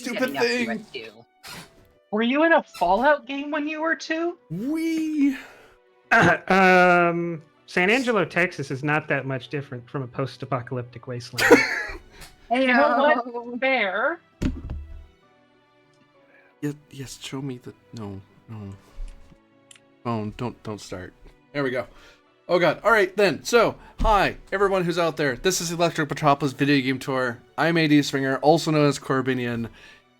stupid thing. Were you in a Fallout game when you were 2? San Angelo, Texas is not that much different from a post-apocalyptic wasteland. You know what? Fair. Yes, show me the... No. Oh, don't start. There we go. Oh god. Alright then. So, hi, everyone who's out there. This is Electric Metropolis Video Game Tour. I'm AD Springer, also known as Corbinian.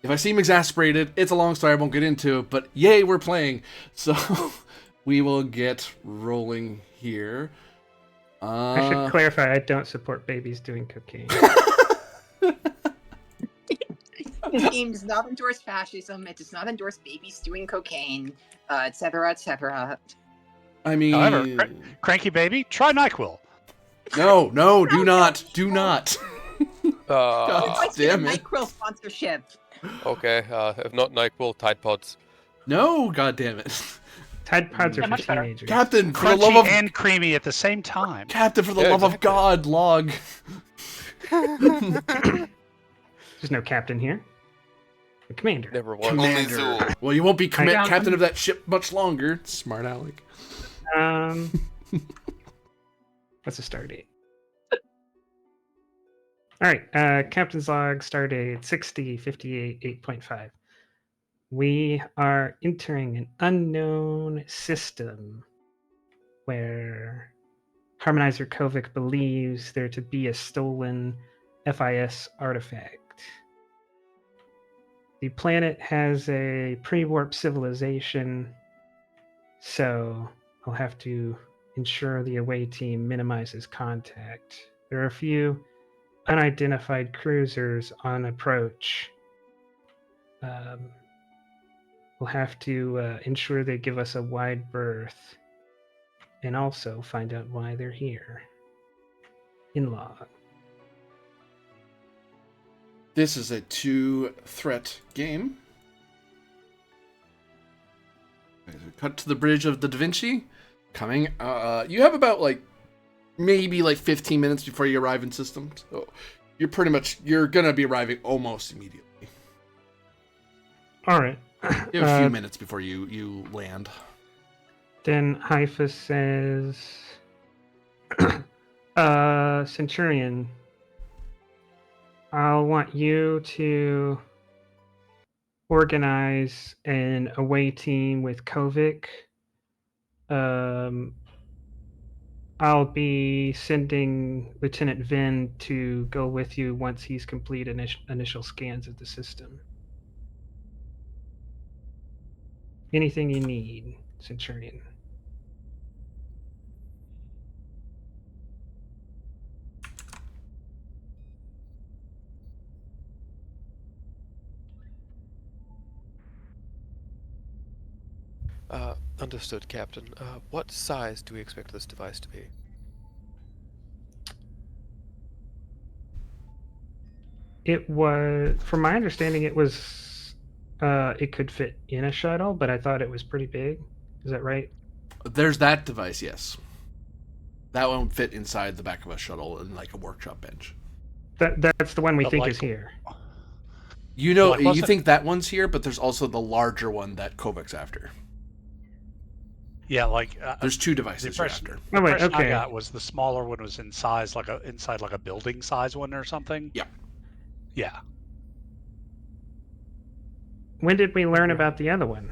If I seem exasperated, it's a long story I won't get into, but yay, we're playing. So, we will get rolling here. I should clarify, I don't support babies doing cocaine. This game does not endorse fascism, it does not endorse babies doing cocaine, etc., etc. I mean... However, cranky baby, try NyQuil. No, do not. God damn it. NyQuil sponsorship. Okay, if not NyQuil, Tide Pods. No, god damn it. Tide Pods are for much better. teenagers. Captain, for the Crunchy love of... and creamy at the same time. Captain, for the love of God, log. There's no captain here. The commander. Never was. Commander. Well, you won't be captain of that ship much longer. Smart Alec. What's the start date? All right, captain's log, start date 6058 8.5. We are entering an unknown system where Harmonizer Kovic believes there to be a stolen FIS artifact. The planet has a pre-warp civilization, so I'll have to ensure the away team minimizes contact. There are a few unidentified cruisers on approach. We'll have to ensure they give us a wide berth and also find out why they're here. In log. This is a 2-threat game. Cut to the bridge of the Da Vinci. Coming. You have about maybe 15 minutes before you arrive in system. So you're gonna be arriving almost immediately. All right. You have a few minutes before you land. Then Haifa says, Centurion, I'll want you to organize an away team with Kovic. I'll be sending Lieutenant Vin to go with you once he's completed initial scans of the system. Anything you need, Centurion. Understood, Captain. What size do we expect this device to be? It was, from my understanding, it was, it could fit in a shuttle, but I thought it was pretty big. Is that right? There's that device, yes. That one would fit inside the back of a shuttle in a workshop bench. That's the one we think is here. You know, you think that one's here, but there's also the larger one that Kovic's after. Yeah, there's two devices the after. Oh, wait, impression okay. I got was the smaller one was inside a building size one or something. Yeah. Yeah. When did we learn about the other one?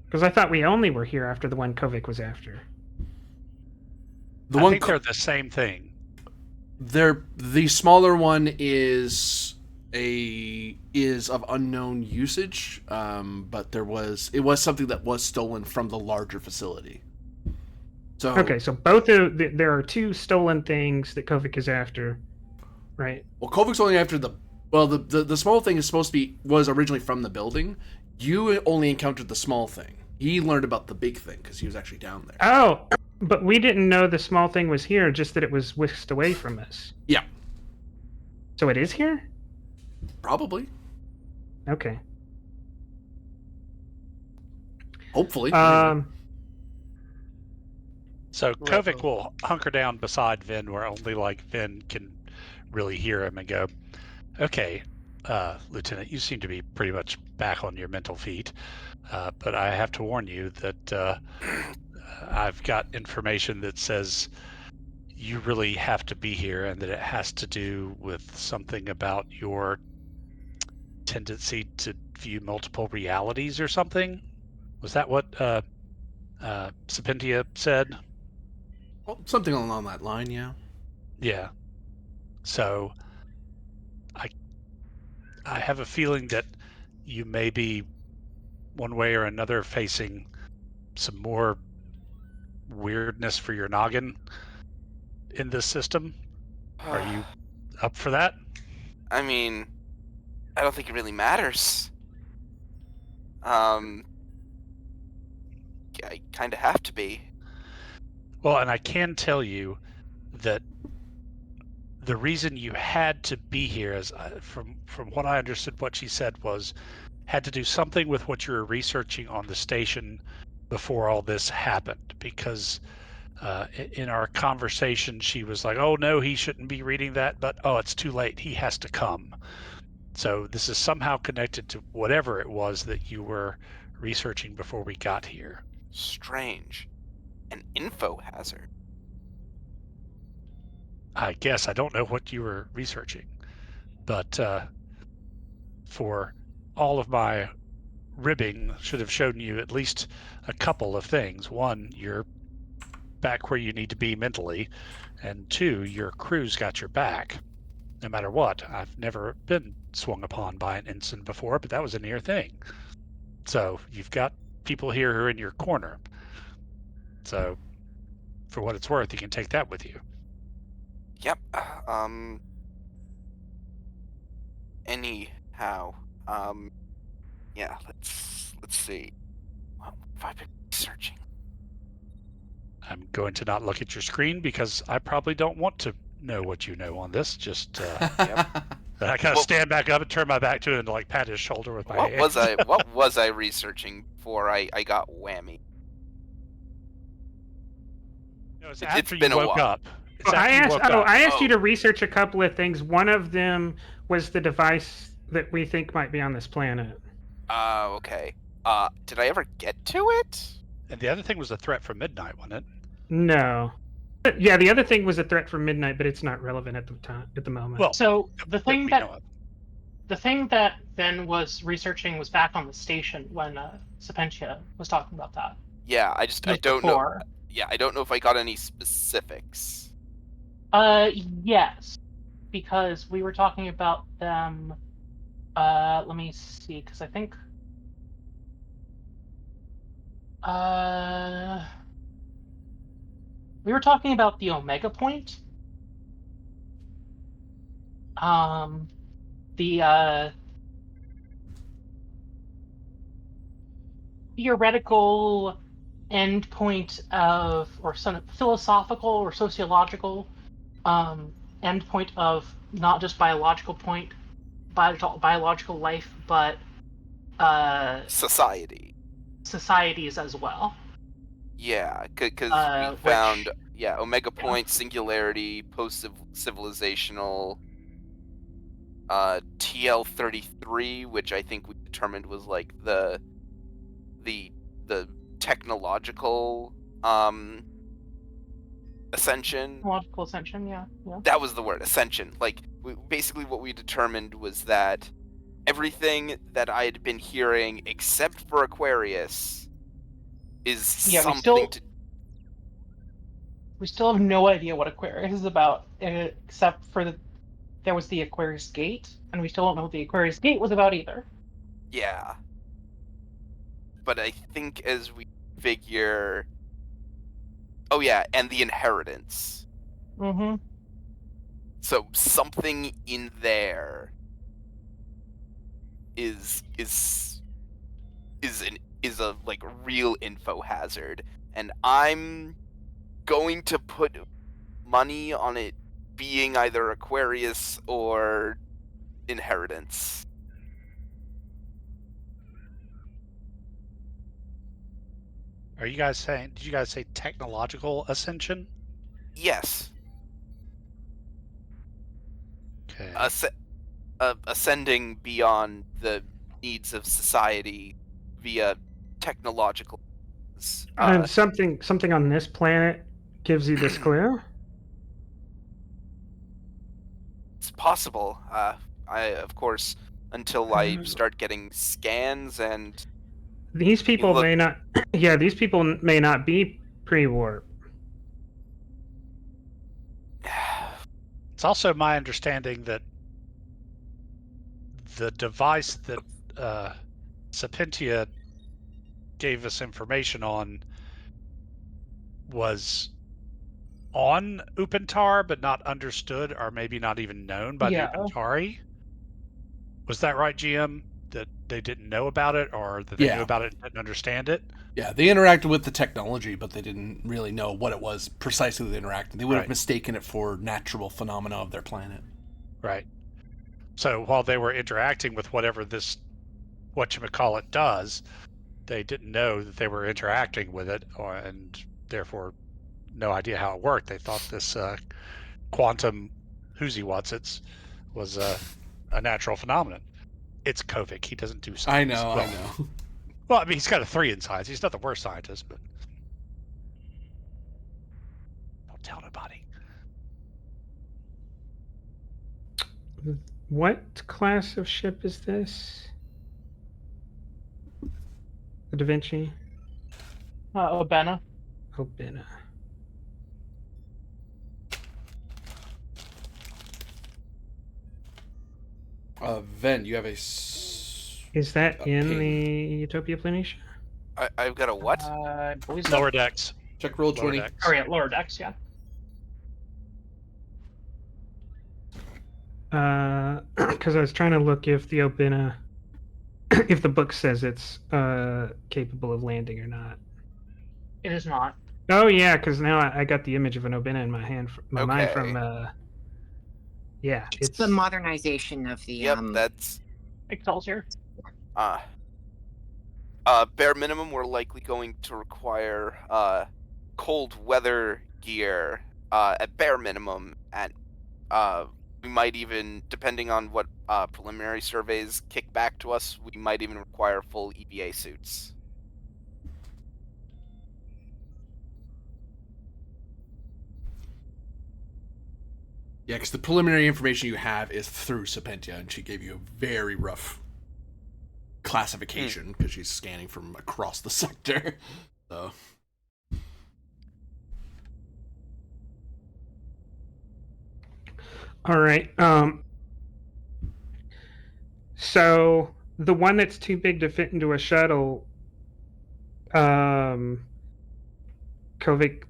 Because I thought we only were here after the one Kovic was after. I think they're the same thing. The smaller one is of unknown usage, but it was something that was stolen from the larger facility. So okay, so there are two stolen things that Kovic is after, right? Well, Kovic's only after the small thing was originally from the building. You only encountered the small thing. He learned about the big thing because he was actually down there. Oh, but we didn't know the small thing was here, just that it was whisked away from us. Yeah. So it is here? Probably. Okay. Hopefully. So Kovic will hunker down beside Vin where only Vin can really hear him and go, okay, Lieutenant, you seem to be pretty much back on your mental feet. But I have to warn you that I've got information that says you really have to be here, and that it has to do with something about your tendency to view multiple realities or something. Was that what Sapentia said? Well, something along that line, yeah. Yeah. So I have a feeling that you may be one way or another facing some more weirdness for your noggin in this system. Are you up for that? I mean, I don't think it really matters. I kind of have to be. Well, and I can tell you that the reason you had to be here, is from what I understood, what she said was had to do something with what you were researching on the station before all this happened. Because in our conversation, she was like, "Oh no, he shouldn't be reading that," but oh, it's too late. He has to come. So this is somehow connected to whatever it was that you were researching before we got here. Strange. An info hazard. I guess I don't know what you were researching, but for all of my ribbing, should have shown you at least a couple of things. One, you're back where you need to be mentally, and two, your crew's got your back. No matter what, I've never been swung upon by an ensign before, but that was a near thing. So you've got people here who are in your corner. So for what it's worth, you can take that with you. Yep. Anyhow, yeah. Let's see. What have I been researching? I'm going to not look at your screen because I probably don't want to know what you know on this. Just I gotta stand back up and turn my back to it and like pat his shoulder with my hand. What was I researching before I got whammy? No, it's It's after been you a woke while. up. It's Well, after you woke up. I asked you to research a couple of things. One of them was the device that we think might be on this planet. Okay. Did I ever get to it? And the other thing was the threat from midnight, wasn't it? No. But yeah, the other thing was a threat from midnight, but it's not relevant at the moment. Well, So the thing we that know of. the thing that Ben was researching was back on the station when Sapentia was talking about that. Yeah, I Just don't know. before. Yeah, I don't know if I got any specifics. Yes, because we were talking about them. Let me see, because I think. We were talking about the Omega Point. The theoretical endpoint of, or some philosophical or sociological endpoint of not just biological life, but societies as well. Yeah, because we found which, Omega Point, singularity, post-civilizational, TL-33, which I think we determined was like the technological ascension. Technological ascension, yeah. That was the word, ascension. Like, basically what we determined was that everything that I had been hearing, except for Aquarius, is something to... We still have no idea what Aquarius is about, except for there was the Aquarius Gate, and we still don't know what the Aquarius Gate was about either. Yeah. But I think as we figure... Oh yeah, and the inheritance. Mm-hmm. So something in there is a like real info hazard, and I'm going to put money on it being either Aquarius or inheritance. Are you guys saying? Did you guys say technological ascension? Yes. Okay. ascending beyond the needs of society via technological means. And something on this planet gives you this clue? It's possible. Of course, until I start getting scans and These people look- may not. Yeah, these people may not be pre-warp. It's also my understanding that the device that Sapientia gave us information on was on Upentar, but not understood, or maybe not even known by Yeah. the Upentari. Was that right, GM? That they didn't know about it, or that they Yeah. knew about it and didn't understand it? Yeah, they interacted with the technology, but they didn't really know what it was precisely they interacted. They would have Right. mistaken it for natural phenomena of their planet. Right. So while they were interacting with whatever this whatchamacallit does, they didn't know that they were interacting with it, and therefore no idea how it worked. They thought this quantum whoosy-whatsits was a natural phenomenon. It's Kovic. He doesn't do science. I know. Well, I mean, he's got a 3 in science. He's not the worst scientist, but don't tell nobody. What class of ship is this? The Da Vinci? Obena. Obina. Ven, you have Is that A in ping. the Utopia Planitia? I've got a what? I believe so. Lower decks. check roll Lower 20. decks. Oh, yeah, lower decks, yeah. Because I was trying to look if the Obina, if the book says it's capable of landing or not. It is not. Oh yeah, because now I got the image of an Obina in my hand, my mind from. Yeah, It's the modernization of the. Yep, that's Excelsior. bare minimum. We're likely going to require cold weather gear at bare minimum, and we might even, depending on what preliminary surveys kick back to us, we might even require full EVA suits. Yeah, because the preliminary information you have is through Sapientia, and she gave you a very rough classification because she's scanning from across the sector. So. All right. So the one that's too big to fit into a shuttle, Kovic,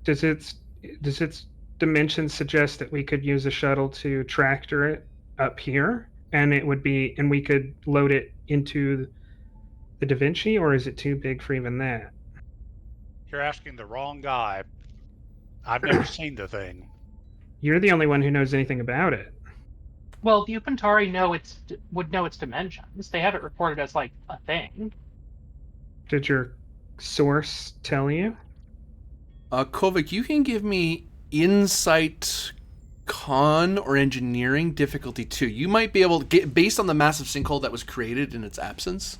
does its dimensions suggest that we could use a shuttle to tractor it up here, and we could load it into the Da Vinci, or is it too big for even that? You're asking the wrong guy. I've never seen the thing. You're the only one who knows anything about it. Well, the Upentari would know its dimensions. They have it reported as like a thing. Did your source tell you? Kovic, you can give me insight, con, or engineering difficulty too. You might be able to get, based on the massive sinkhole that was created in its absence,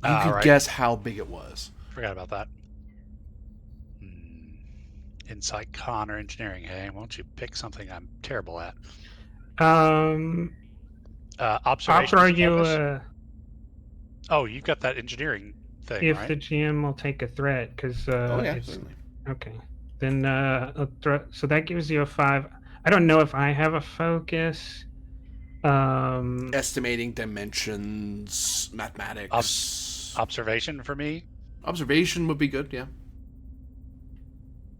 you could Right. guess how big it was. Forgot about that. Insight, con, or engineering. Hey, why don't you pick something I'm terrible at? Observation. Opera, you Oh, you've got that engineering thing, if right? the GM will take a threat, because Oh yeah, it's certainly. okay. Then a threat. So that gives you a 5. I don't know if I have a focus. Estimating dimensions, mathematics. Observation for me. Observation would be good, yeah.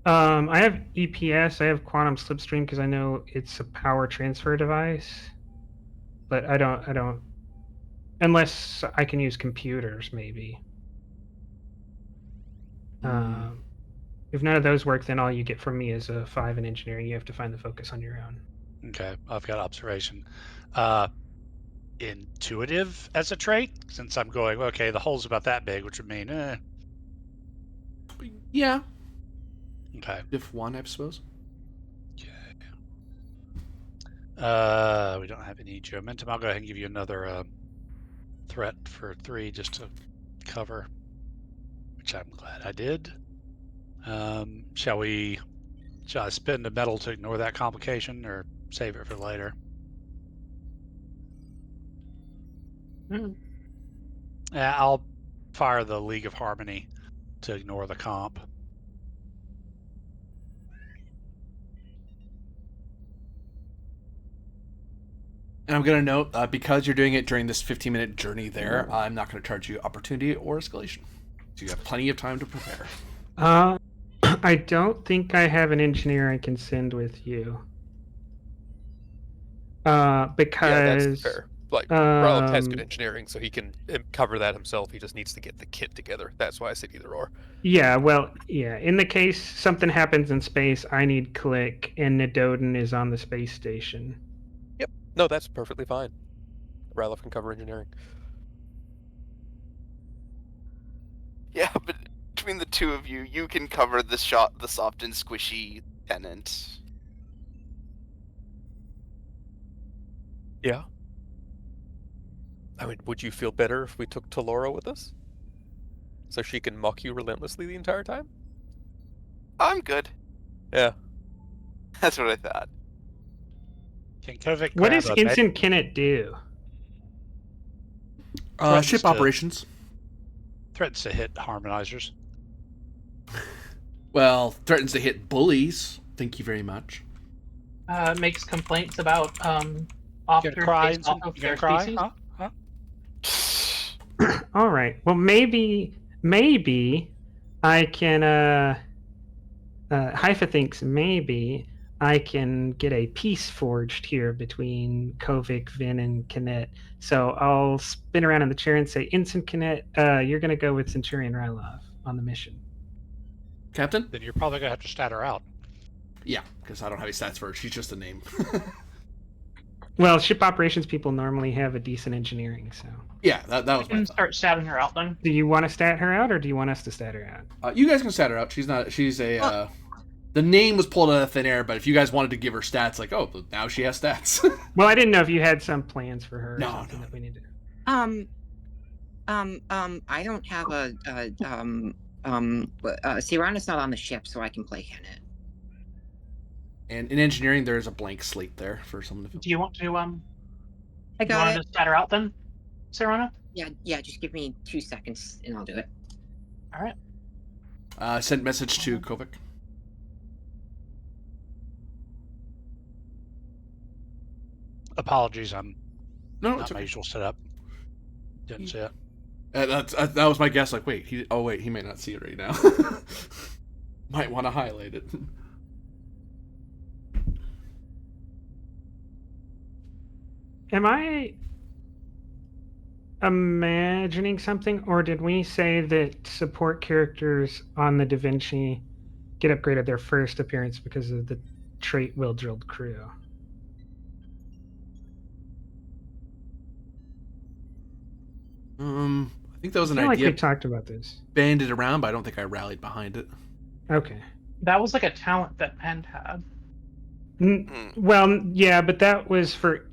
I have EPS. I have quantum slipstream because I know it's a power transfer device. But I don't. Unless I can use computers, maybe. If none of those work, then all you get from me is a 5 in engineering. You have to find the focus on your own. Okay, I've got observation. Intuitive as a trait, since I'm going, okay, the hole's about that big, which would mean, Yeah. Okay. If one, I suppose. Okay. We don't have any geomentum. I'll go ahead and give you another threat for 3 just to cover, which I'm glad I did. Shall I spend a metal to ignore that complication or save it for later? Yeah, I'll fire the League of Harmony to ignore the comp. And I'm going to note, because you're doing it during this 15-minute journey there, I'm not going to charge you opportunity or escalation. So you have plenty of time to prepare. I don't think I have an engineer I can send with you. Because Yeah, that's fair. Like, Rylov has good um, engineering, so he can cover that himself. He just needs to get the kit together. That's why I said either or. yeah, well, yeah. In the case something happens in space, I need Click, and Nidodin is on the space station. Yep. No, that's perfectly fine. Rylov can cover engineering. Yeah, but between the two of you, you can cover the soft and squishy tenant. Yeah. I mean, would you feel better if we took Talora with us? So she can mock you relentlessly the entire time? I'm good. Yeah. That's what I thought. Can Kovic What grab does a Ensign Kennett do? Threatens Ship to- operations. threatens to hit harmonizers? Well, threatens to hit bullies. Thank you very much. Makes complaints about You gonna cry, based Ensign? off of You their gonna cry? species. Huh? All right. Well, maybe I can. Haifa thinks maybe I can get a peace forged here between Kovic, Vin, and Kinet. So I'll spin around in the chair and say, Ensign Kinet, you're going to go with Centurion Rylov on the mission. Captain? Then you're probably gonna have to stat her out. Yeah, because I don't have any stats for her. She's just a name. Well, ship operations people normally have a decent engineering, so. Yeah, that was my And thought. start shouting her out then. Do you want to stat her out, or do you want us to stat her out? You guys can stat her out. She's a... the name was pulled out of thin air, but if you guys wanted to give her stats, like, oh, now she has stats. Well, I didn't know if you had some plans for her or No, something no. that we need to. I don't have Sirana's not on the ship, so I can play Kenneth. And in engineering, there is a blank slate there for someone to fill. Do you want to I you got want it. to stat her out then, Sirana? Yeah, just give me 2 seconds and I'll do it. All right. Send message to Kovic. Apologies, I'm No, not it's my okay. usual setup. Didn't see it. That was my guess. Like, wait, he may not see it right now. Might want to highlight it. Am I imagining something, or did we say that support characters on the Da Vinci get upgraded their first appearance because of the trait Will-Drilled Crew? I think that was I an feel like idea we talked about this. banded around, but I don't think I rallied behind it. Okay. That was like a talent that Penn had. Well, yeah, but that was for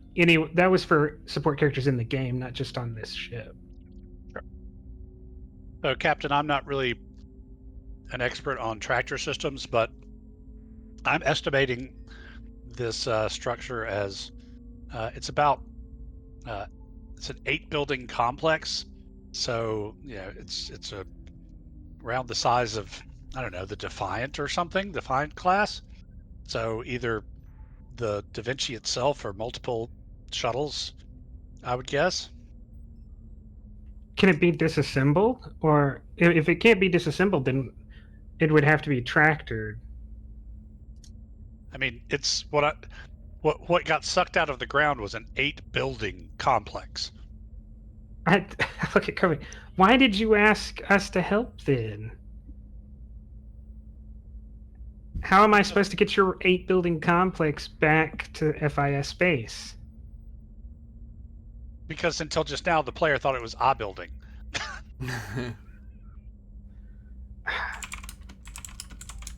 support characters in the game, not just on this ship. So, Captain, I'm not really an expert on tractor systems, but I'm estimating this structure as it's about it's an 8-building complex. So it's around the size of, I don't know, the Defiant or something, Defiant class. So either the Da Vinci itself or multiple shuttles, I would guess. Can it be disassembled? Or if it can't be disassembled, then it would have to be tractored. I mean, it's what got sucked out of the ground was an 8-building complex. Look at Kobe. Why did you ask us to help then? How am I supposed to get your 8-building complex back to FIS space? Because until just now, the player thought it was a building.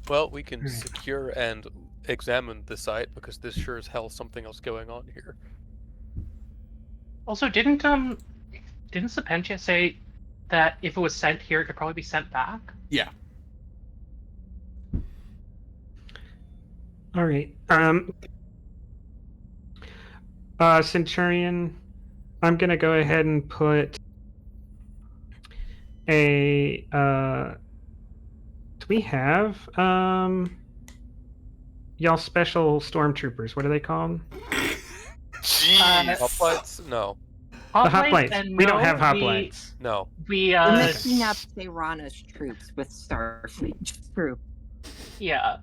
Well, we can Right. secure and examine the site because this sure as hell something else going on here. Also, didn't Sapentia say that if it was sent here, it could probably be sent back? Yeah. All right. Centurion, I'm gonna go ahead and put a. Do we have y'all special stormtroopers? What are they called? Jeez. Hoplites? No. The hoplites. And We don't no, have hoplites. No. We We're Okay. mixing up Serrano's troops with Starfleet's troop. yeah,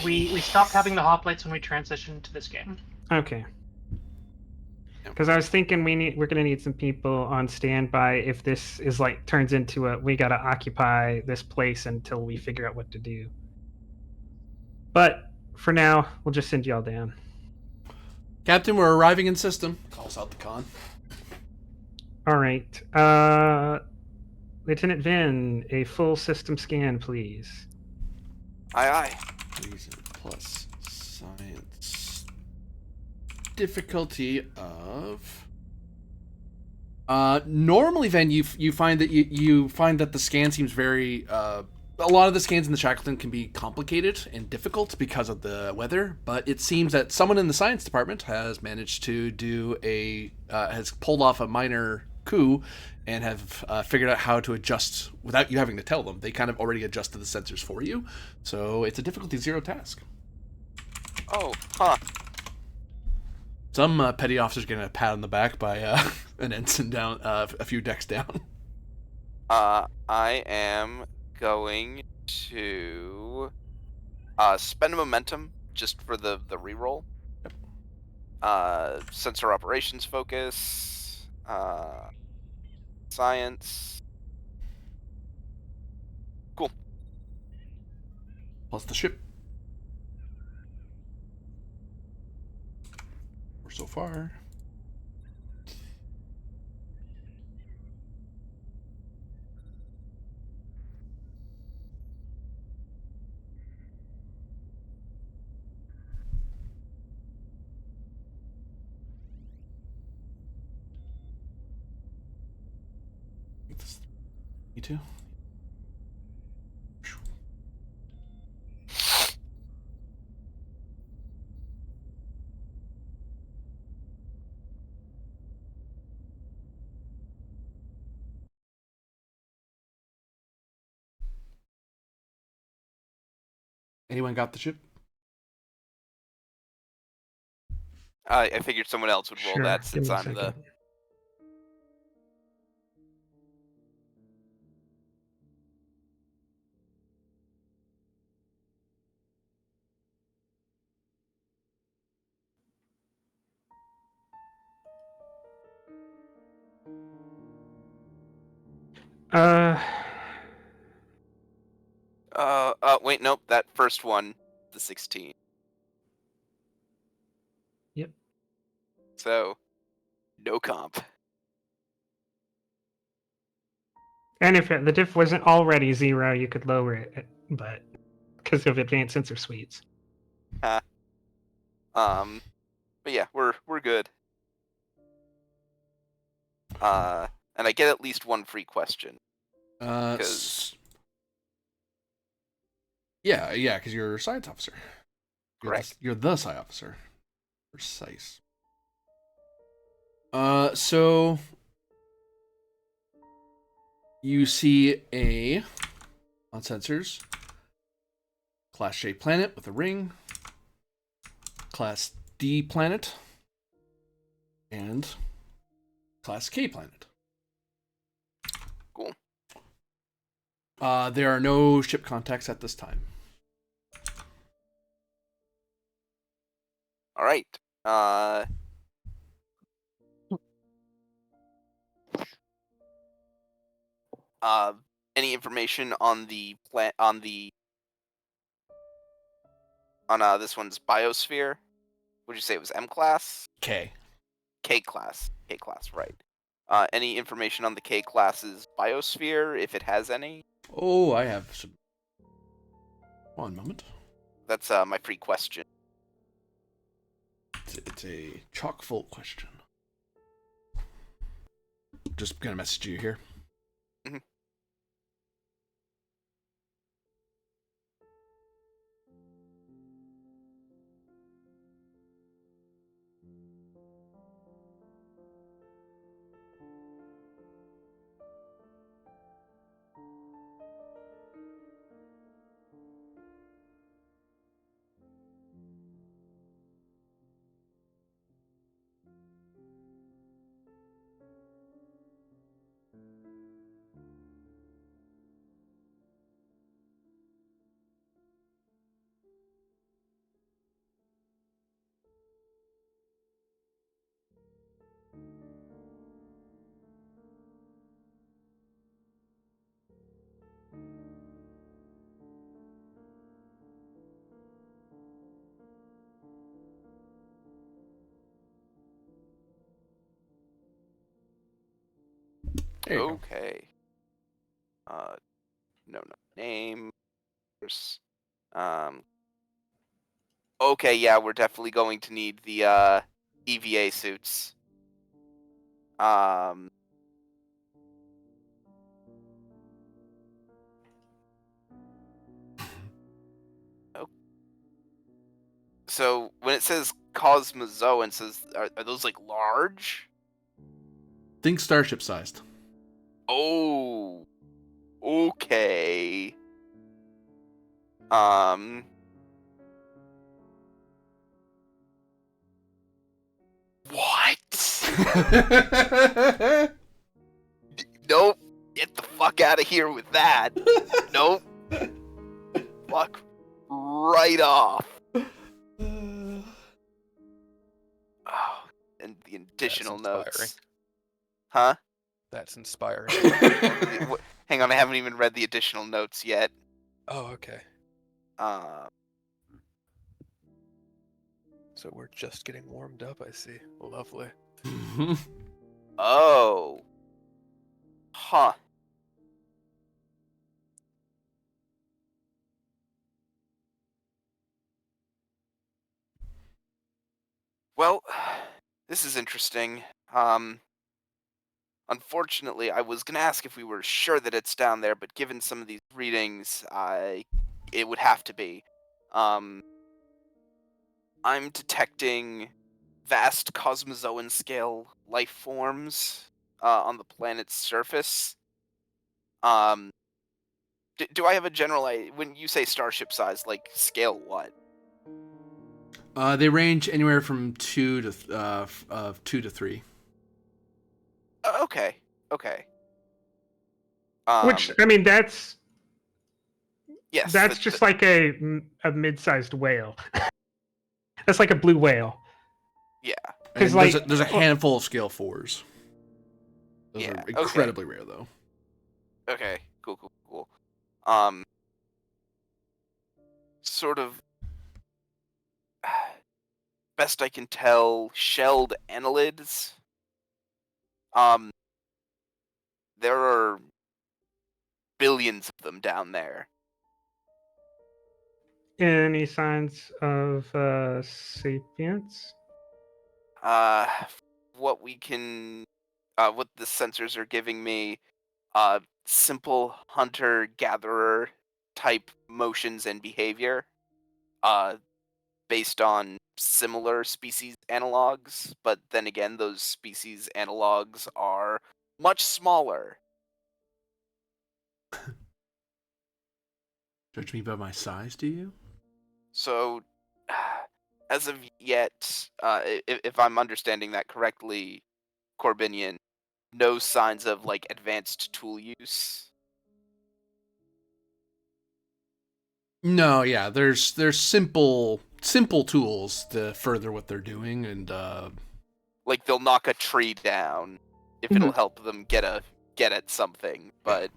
we stopped having the hoplites when we transitioned to this game. Okay. Because I was thinking we're gonna need some people on standby if this is like turns into a we gotta occupy this place until we figure out what to do. But for now, we'll just send y'all down. Captain, we're arriving in system. Calls out the con. All right. Lieutenant Vin, a full system scan, please. Aye. Reason plus science. Difficulty of. Normally, then you find that you find that the scan seems very. A lot of the scans in the Shackleton can be complicated and difficult because of the weather, but it seems that someone in the science department has managed to do has pulled off a minor coup and have figured out how to adjust without you having to tell them. They kind of already adjusted the sensors for you, so it's a difficulty 0 task. Oh, huh. Some petty officer's getting a pat on the back by an ensign down a few decks down. I am going to spend momentum just for the reroll. Sensor operations focus, science. Cool. Plus the ship. Or so far. You too? Anyone got the ship? I figured someone else would roll Sure. that Give since me a I'm the. second. Wait, nope. That first one, the 16. Yep. So, no comp. And if the diff wasn't already 0, you could lower it, but because of advanced sensor suites. But yeah, we're good. And I get at least one free question. Yeah, because you're a science officer. Correct. You're the sci officer. Precise. So you see on sensors, Class J planet with a ring, Class D planet, and Class K planet. Cool. There are no ship contacts at this time. All right. Any information on the this one's biosphere? Would you say it was M class? K. K class, right. Any information on the K class's biosphere, if it has any? Oh, I have some. One moment. That's my free question. It's a chock full question. Just gonna message you here. Mhm. There you go. Okay. No name. Um. Okay, yeah, we're definitely going to need the EVA suits. Um. oh, So when it says Cosmozoan, says are those like large? Think starship sized. Oh. Okay. Um. What? Nope. Get the fuck out of here with that. Nope. Fuck right off. Oh, and the additional inspiring. notes. Huh? That's inspiring. Hang on, I haven't even read the additional notes yet. Oh, okay. So we're just getting warmed up, I see. Lovely. Oh. Huh. Well, this is interesting. Unfortunately, I was gonna ask if we were sure that it's down there, but given some of these readings, it would have to be. I'm detecting vast cosmozoan scale life forms on the planet's surface. Do I have a general idea? When you say starship size, like scale what? They range anywhere from 2 to 3. Okay. Which, I mean, that's Yes. just like a mid-sized whale. That's like a blue whale. Yeah. Because And like there's a handful of scale 4s. Those Yeah, are okay. incredibly rare, though. Okay. Cool. Sort of. Best I can tell, shelled annelids. There are billions of them down there. any signs of sapience? What we can, what the sensors are giving me, simple hunter-gatherer type motions and behavior, based on similar species analogs, but then again, those species analogs are much smaller. Judge me by my size, do you? So, as of yet, if I'm understanding that correctly, Corbinian, no signs of like advanced tool use. No, yeah. There's simple tools to further what they're doing, and Like they'll knock a tree down if it'll help them get at something, but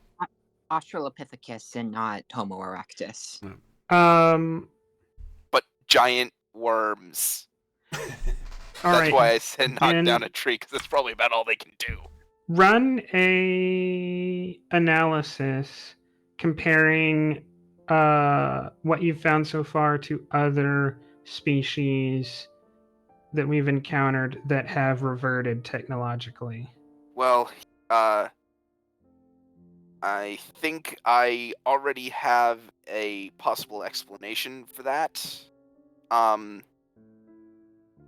Australopithecus and not Homo erectus. but giant worms. All That's right. why I said knock then down a tree, because that's probably about all they can do. Run a analysis comparing what you've found so far to other species that we've encountered that have reverted technologically? Well, I think I already have a possible explanation for that.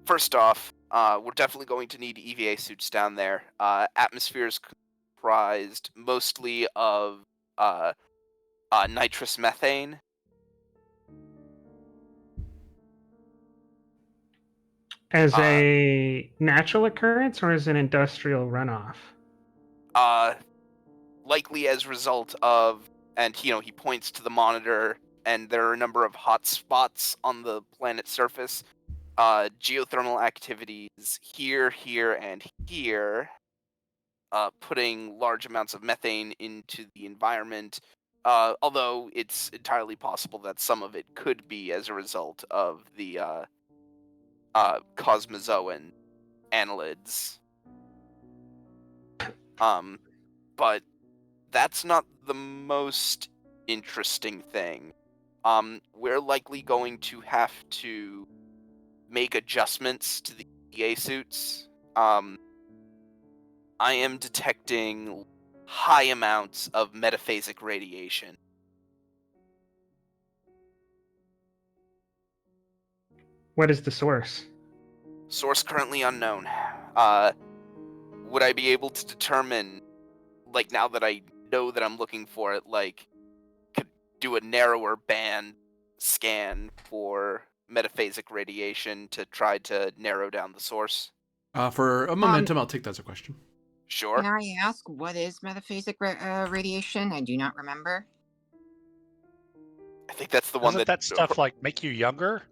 First off, we're definitely going to need EVA suits down there. Atmosphere is comprised mostly of nitrous methane. As a natural occurrence or as an industrial runoff? Likely as a result of, and he points to the monitor, and there are a number of hot spots on the planet's surface. Geothermal activities here, and here, putting large amounts of methane into the environment. Although it's entirely possible that some of it could be as a result of the cosmozoan annelids. But that's not the most interesting thing. We're likely going to have to make adjustments to the EA suits. I am detecting high amounts of metaphasic radiation. What is the source? Source currently unknown. Would I be able to determine, like, now that I know that I'm looking for it, like, could do a narrower band scan for metaphasic radiation to try to narrow down the source? For a momentum, I'll take that as a question. Sure. Can I ask what is metaphasic radiation? I do not remember. I think that's the one Doesn't that stuff like make you younger?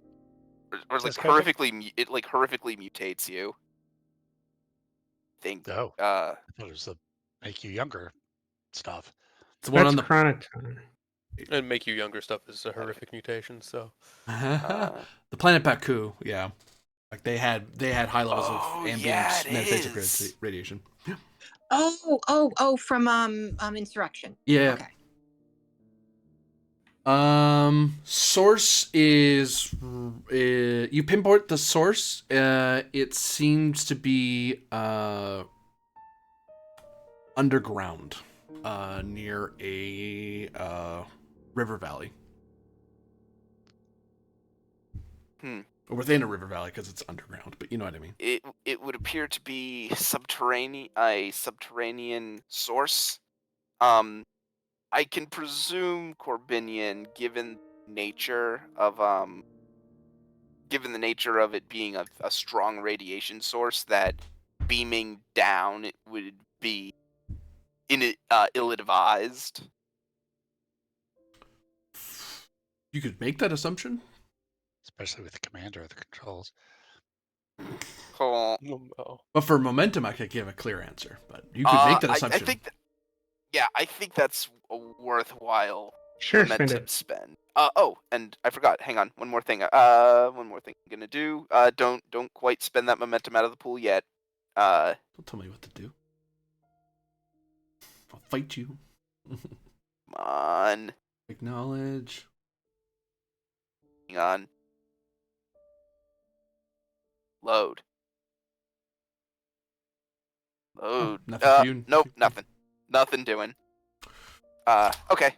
or like says Coco? horrifically mutates you. Think No, I thought it was the make you younger stuff. It's the one That's on the chronoton. And make you younger stuff is a horrific mutation, so. the planet Baku. Yeah, like they had high levels of ambient metaphasic radiation. From Insurrection. Yeah. Okay. Source is you pinpoint the source. It seems to be underground, near a river valley. Or within a river valley because it's underground, but you know what I mean. It would appear to be a subterranean source. I can presume Corbinian, given the nature of it being a strong radiation source, that beaming down it would be ill-advised. You could make that assumption, especially with the commander of the controls. Oh, no. But for momentum, I could give a clear answer. But you could make that assumption. I think that's a worthwhile Sure, momentum spend it. spend. And I forgot. Hang on, one more thing. One more thing I'm gonna do. Don't quite spend that momentum out of the pool yet. Don't tell me what to do. I'll fight you. Come on. Acknowledge. Hang on. Load. Oh, nothing for you. Nope, nothing. Nothing doing. Okay.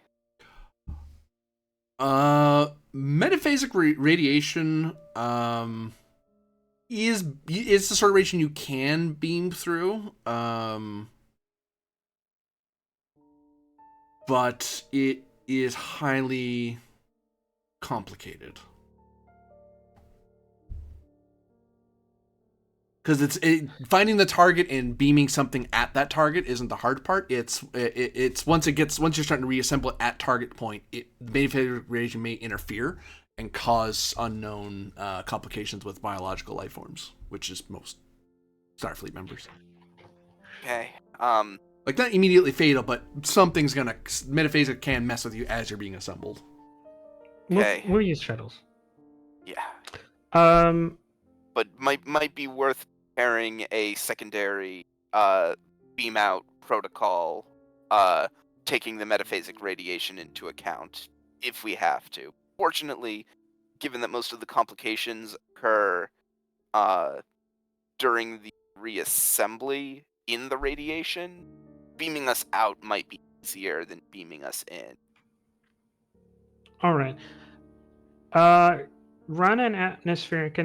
Metaphasic radiation is the sort of radiation you can beam through. But it is highly complicated. Because finding the target and beaming something at that target isn't the hard part. It's once you're starting to reassemble it at target point, the metaphasic radiation may interfere and cause unknown complications with biological life forms, which is most Starfleet members. Okay. Like not immediately fatal, but metaphasic can mess with you as you're being assembled. Okay. We'll use shuttles. Yeah. But might be worth pairing a secondary beam out protocol, taking the metaphasic radiation into account if we have to. Fortunately, given that most of the complications occur during the reassembly in the radiation, beaming us out might be easier than beaming us in. All right. Run an atmospheric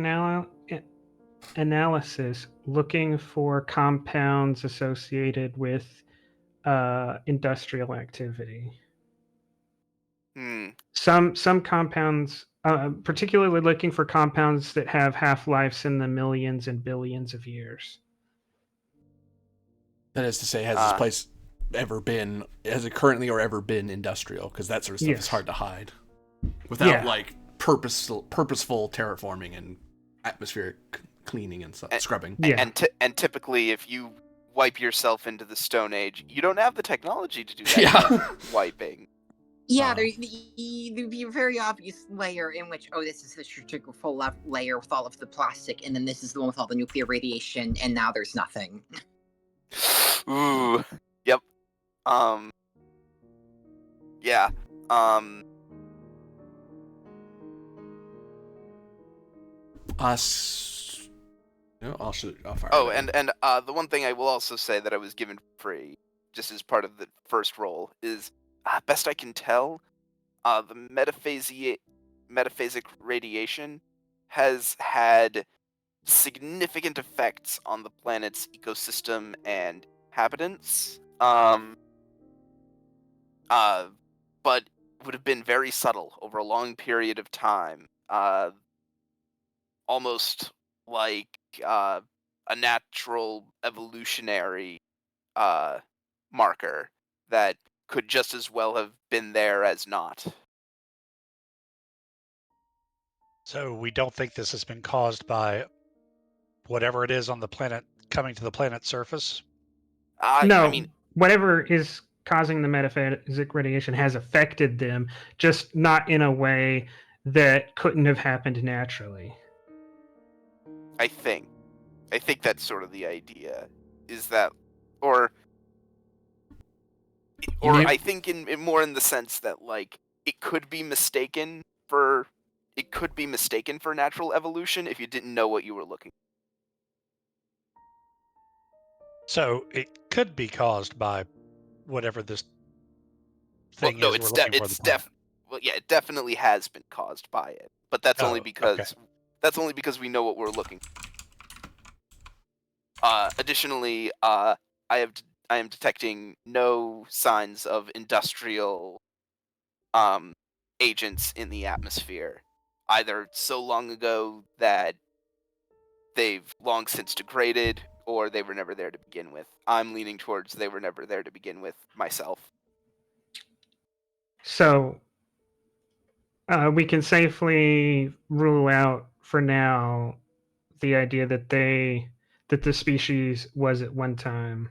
analysis looking for compounds associated with industrial activity. Some compounds, particularly looking for compounds that have half-lives in the millions and billions of years. That is to say, has this place has it currently or ever been industrial? Because that sort of stuff is Yes. hard to hide without Yeah. purposeful terraforming and atmospheric cleaning and stuff, scrubbing. Yeah. And typically, if you wipe yourself into the Stone Age, you don't have the technology to do that Yeah. kind of wiping. Yeah, there'd be a very obvious layer in which, this is the centrifugal layer with all of the plastic, and then this is the one with all the nuclear radiation, and now there's nothing. Ooh. Yep. Yeah. I'll fire. Oh, it. and the one thing I will also say that I was given free, just as part of the first roll, is best I can tell, the metaphasic radiation has had significant effects on the planet's ecosystem and inhabitants. But would have been very subtle over a long period of time. Almost like a natural evolutionary marker that could just as well have been there as not. So we don't think this has been caused by whatever it is on the planet coming to the planet's surface? No, I mean, whatever is causing the metaphasic radiation has affected them, just not in a way that couldn't have happened naturally. I think that's sort of the idea, is that, or I think in more in the sense that like it could be mistaken for natural evolution if you didn't know what you were looking. So it could be caused by whatever this Well, thing no, is we're looking for. It definitely has been caused by it, but that's only because we know what we're looking for. Additionally, I am detecting no signs of industrial agents in the atmosphere, either so long ago that they've long since degraded, or they were never there to begin with. I'm leaning towards they were never there to begin with myself. So we can safely rule out for now the idea that the species was at one time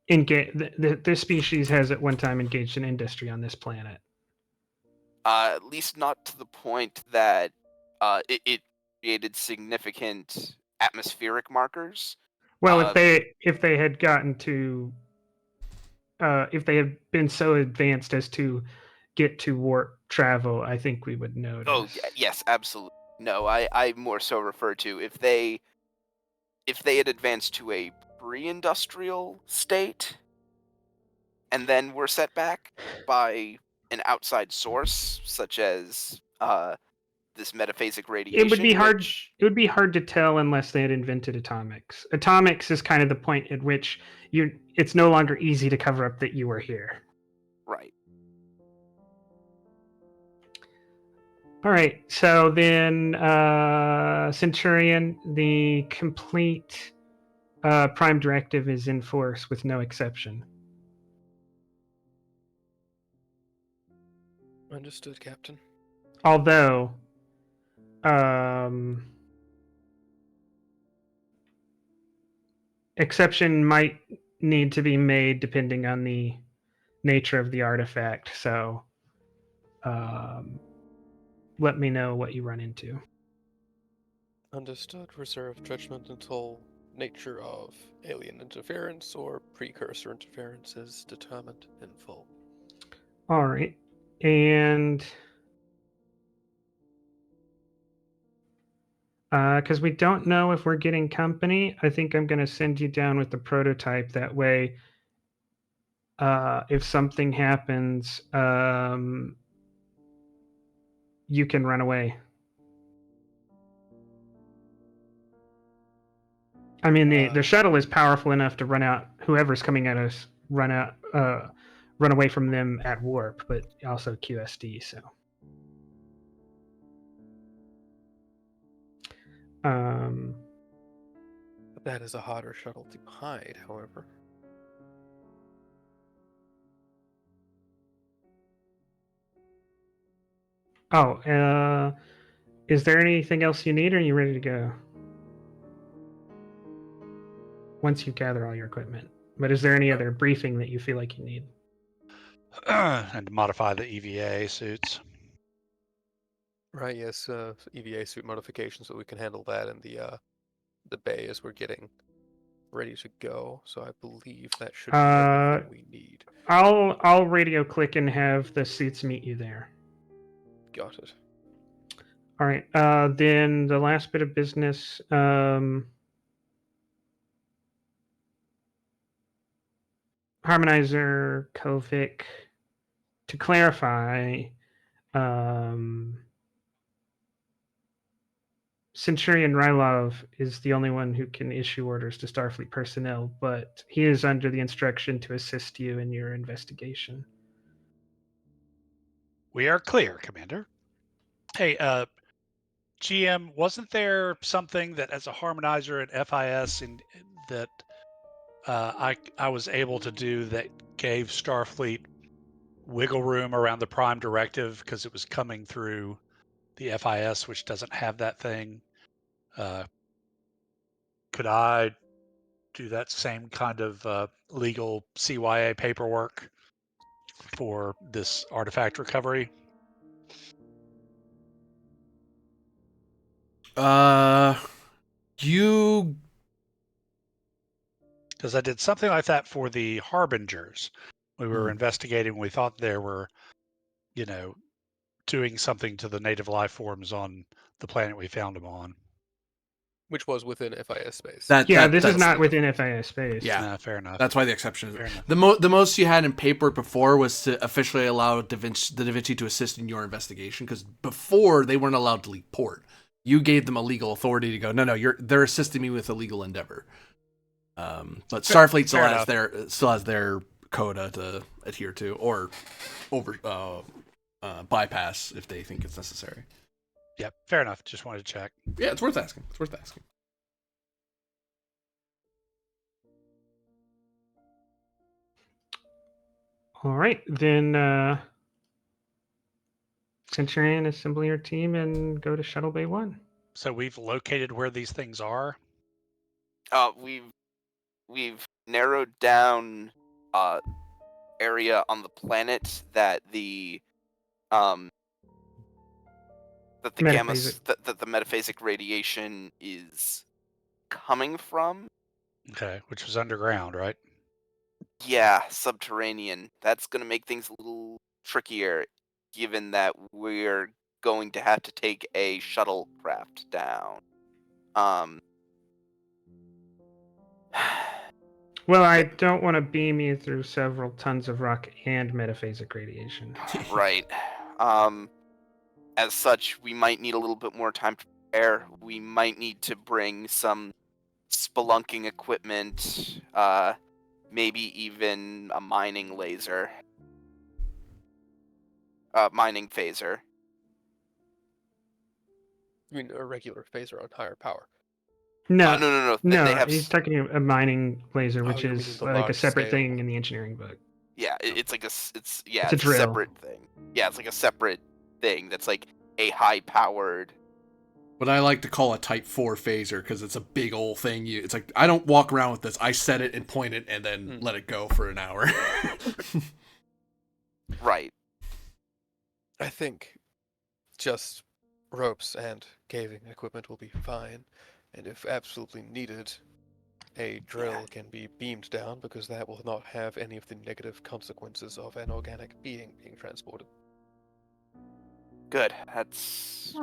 the species has at one time engaged in industry on this planet. At least not to the point that it created significant atmospheric markers. Well, if they had gotten to if they had been so advanced as to get to warp travel, I think we would notice. Oh, yes, absolutely. No, I more so refer to if they had advanced to a pre-industrial state and then were set back by an outside source such as this metaphasic radiation. It would be hard to tell unless they had invented atomics. Atomics is kind of the point at which it's no longer easy to cover up that you were here. Right. All right. So then, Centurion, the complete prime directive is in force with no exception. Understood, Captain. Although, exception might need to be made depending on the nature of the artifact. So, let me know what you run into. Understood. Reserve judgment until nature of alien interference or precursor interference is determined in full. All right. And Because we don't know if we're getting company. I think I'm going to send you down with the prototype. That way, if something happens, you can run away. I mean, the shuttle is powerful enough to run out whoever's coming at us, run away from them at warp, but also QSD. So, That is a harder shuttle to hide, however. is there anything else you need, or are you ready to go? Once you gather all your equipment. But is there any other briefing that you feel like you need? And to modify the EVA suits. Right, yes, EVA suit modification so we can handle that in the bay as we're getting ready to go. So I believe that should be everything we need. I'll radio click and have the suits meet you there. Got it. All right. Then the last bit of business. Harmonizer, Kovic. To clarify, Centurion Rylov is the only one who can issue orders to Starfleet personnel, but he is under the instruction to assist you in your investigation. We are clear, Commander. Hey, GM, wasn't there something that as a harmonizer at FIS that I was able to do that gave Starfleet wiggle room around the Prime Directive because it was coming through the FIS, which doesn't have that thing? Could I do that same kind of legal CYA paperwork for this artifact recovery? You Because I did something like that for the Harbingers. We were Hmm. investigating. We thought there were, doing something to the native life forms on the planet we found them on. Which was within FIS space. This is not within FIS space. Yeah, fair enough. That's why the exception is Fair enough. the most you had in paperwork before was to officially allow the Da Vinci to assist in your investigation, because before they weren't allowed to leave port. You gave them a legal authority to go. No, they're assisting me with a legal endeavor. But Starfleet still has their quota to adhere to or bypass if they think it's necessary. Yep, fair enough. Just wanted to check. Yeah, it's worth asking. All right, then Centurion, assemble your team and go to Shuttle Bay 1. So we've located where these things are? We've narrowed down area on the planet that the the metaphasic radiation is coming from. Okay, which was underground, right? Yeah, subterranean. That's going to make things a little trickier, given that we're going to have to take a shuttlecraft down. Well, I don't want to beam you through several tons of rock and metaphasic radiation. Right. As such, we might need a little bit more time to prepare. We might need to bring some spelunking equipment, maybe even a mining laser. Mining phaser. You mean a regular phaser on higher power? No, no. No, They have... he's talking a mining laser, which you're is meaning the like a separate large-scale. thing in the engineering book. Yeah, it's like it's a a drill. separate thing. Yeah, it's like a separate thing that's like a high-powered. What I like to call a Type 4 phaser, because it's a big old thing. It's like, I don't walk around with this. I set it and point it and then let it go for an hour. Right. I think just ropes and caving equipment will be fine, and if absolutely needed, a drill can be beamed down, because that will not have any of the negative consequences of an organic being transported. Good. That's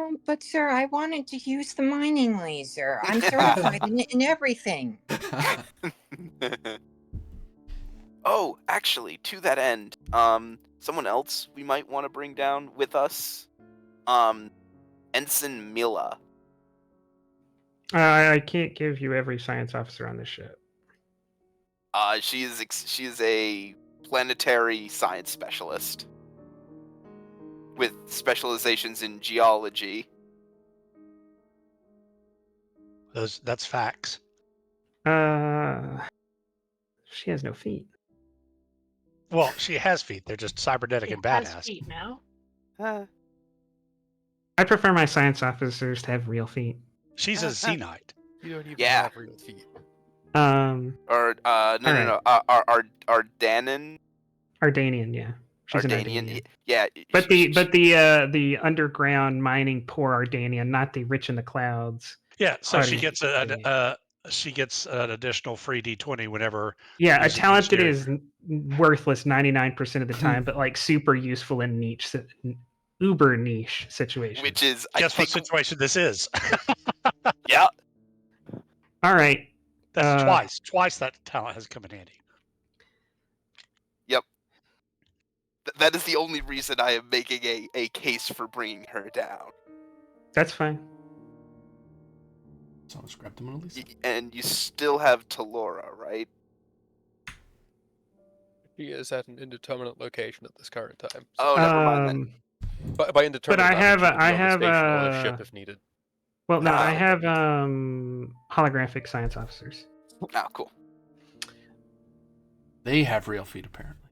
Oh, but sir, I wanted to use the mining laser. I'm certified in everything. Oh, actually, to that end, someone else we might want to bring down with us, Ensign Mila. I can't give you every science officer on this ship. She is a planetary science specialist with specializations in geology. That's facts. She has no feet. Well, she has feet. They're just cybernetic It and has badass. feet now. I prefer my science officers to have real feet. She's a Xenite. You don't even Yeah. have real feet. Or no. Ardanan. Ardanian, yeah. She's an Ardanian. Ardanian. Yeah. But the underground mining poor Ardanian, not the rich in the clouds. Yeah, so she Ardanian. gets an additional free D20 whenever. Yeah, a using talented engineering. is worthless 99% of the time, but like super useful in niche, uber niche situations. Which is, Guess what situation this is? Yeah. All right. That's twice that talent has come in handy. Yep. That is the only reason I am making a case for bringing her down. That's fine. So let's grab the Mona Lisa. And you still have Talora, right? He is at an indeterminate location at this current time. Oh, never mind then. By indeterminate, I have mean she could be I on the have station or the ship if needed. well, no, I Ah. have holographic science officers. Oh, cool. They have real feet, apparently.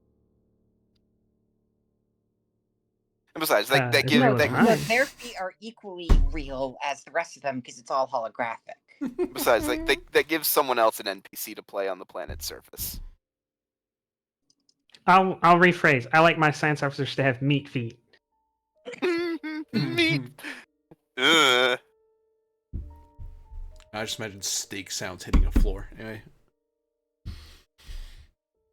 And besides, Isn't they it give really high? Their feet are equally real as the rest of them because it's all holographic. besides, that gives someone else an NPC to play on the planet's surface. I'll rephrase. I like my science officers to have meat feet. Meat. Ugh. I just imagine steak sounds hitting a floor. Anyway.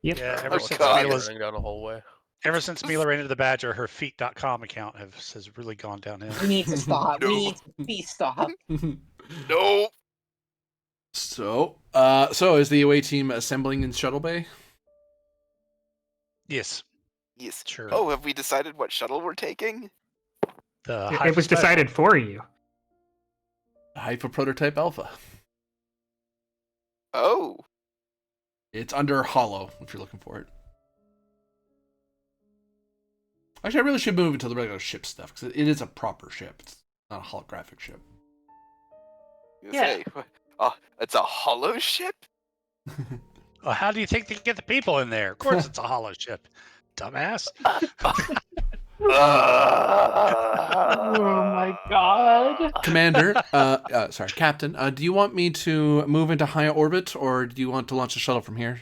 Yep. Yeah, Oh, God. Running down a hallway. ever since Mila ran into the Badger, her feet.com account has really gone downhill. We need to stop. No. We need to please stop. No. So is the away team assembling in Shuttle Bay? Yes, Yes. sure. Oh, have we decided what shuttle we're taking? The It was decided for you. Hypha Prototype Alpha. Oh. It's under Hollow, if you're looking for it. Actually, I really should move into the regular ship stuff, because it is a proper ship. It's not a holographic ship. Yeah. It's a hollow ship? Well, how do you think they get the people in there? Of course, it's a hollow ship, dumbass. Oh my god. Commander, Captain, do you want me to move into high orbit, or do you want to launch a shuttle from here?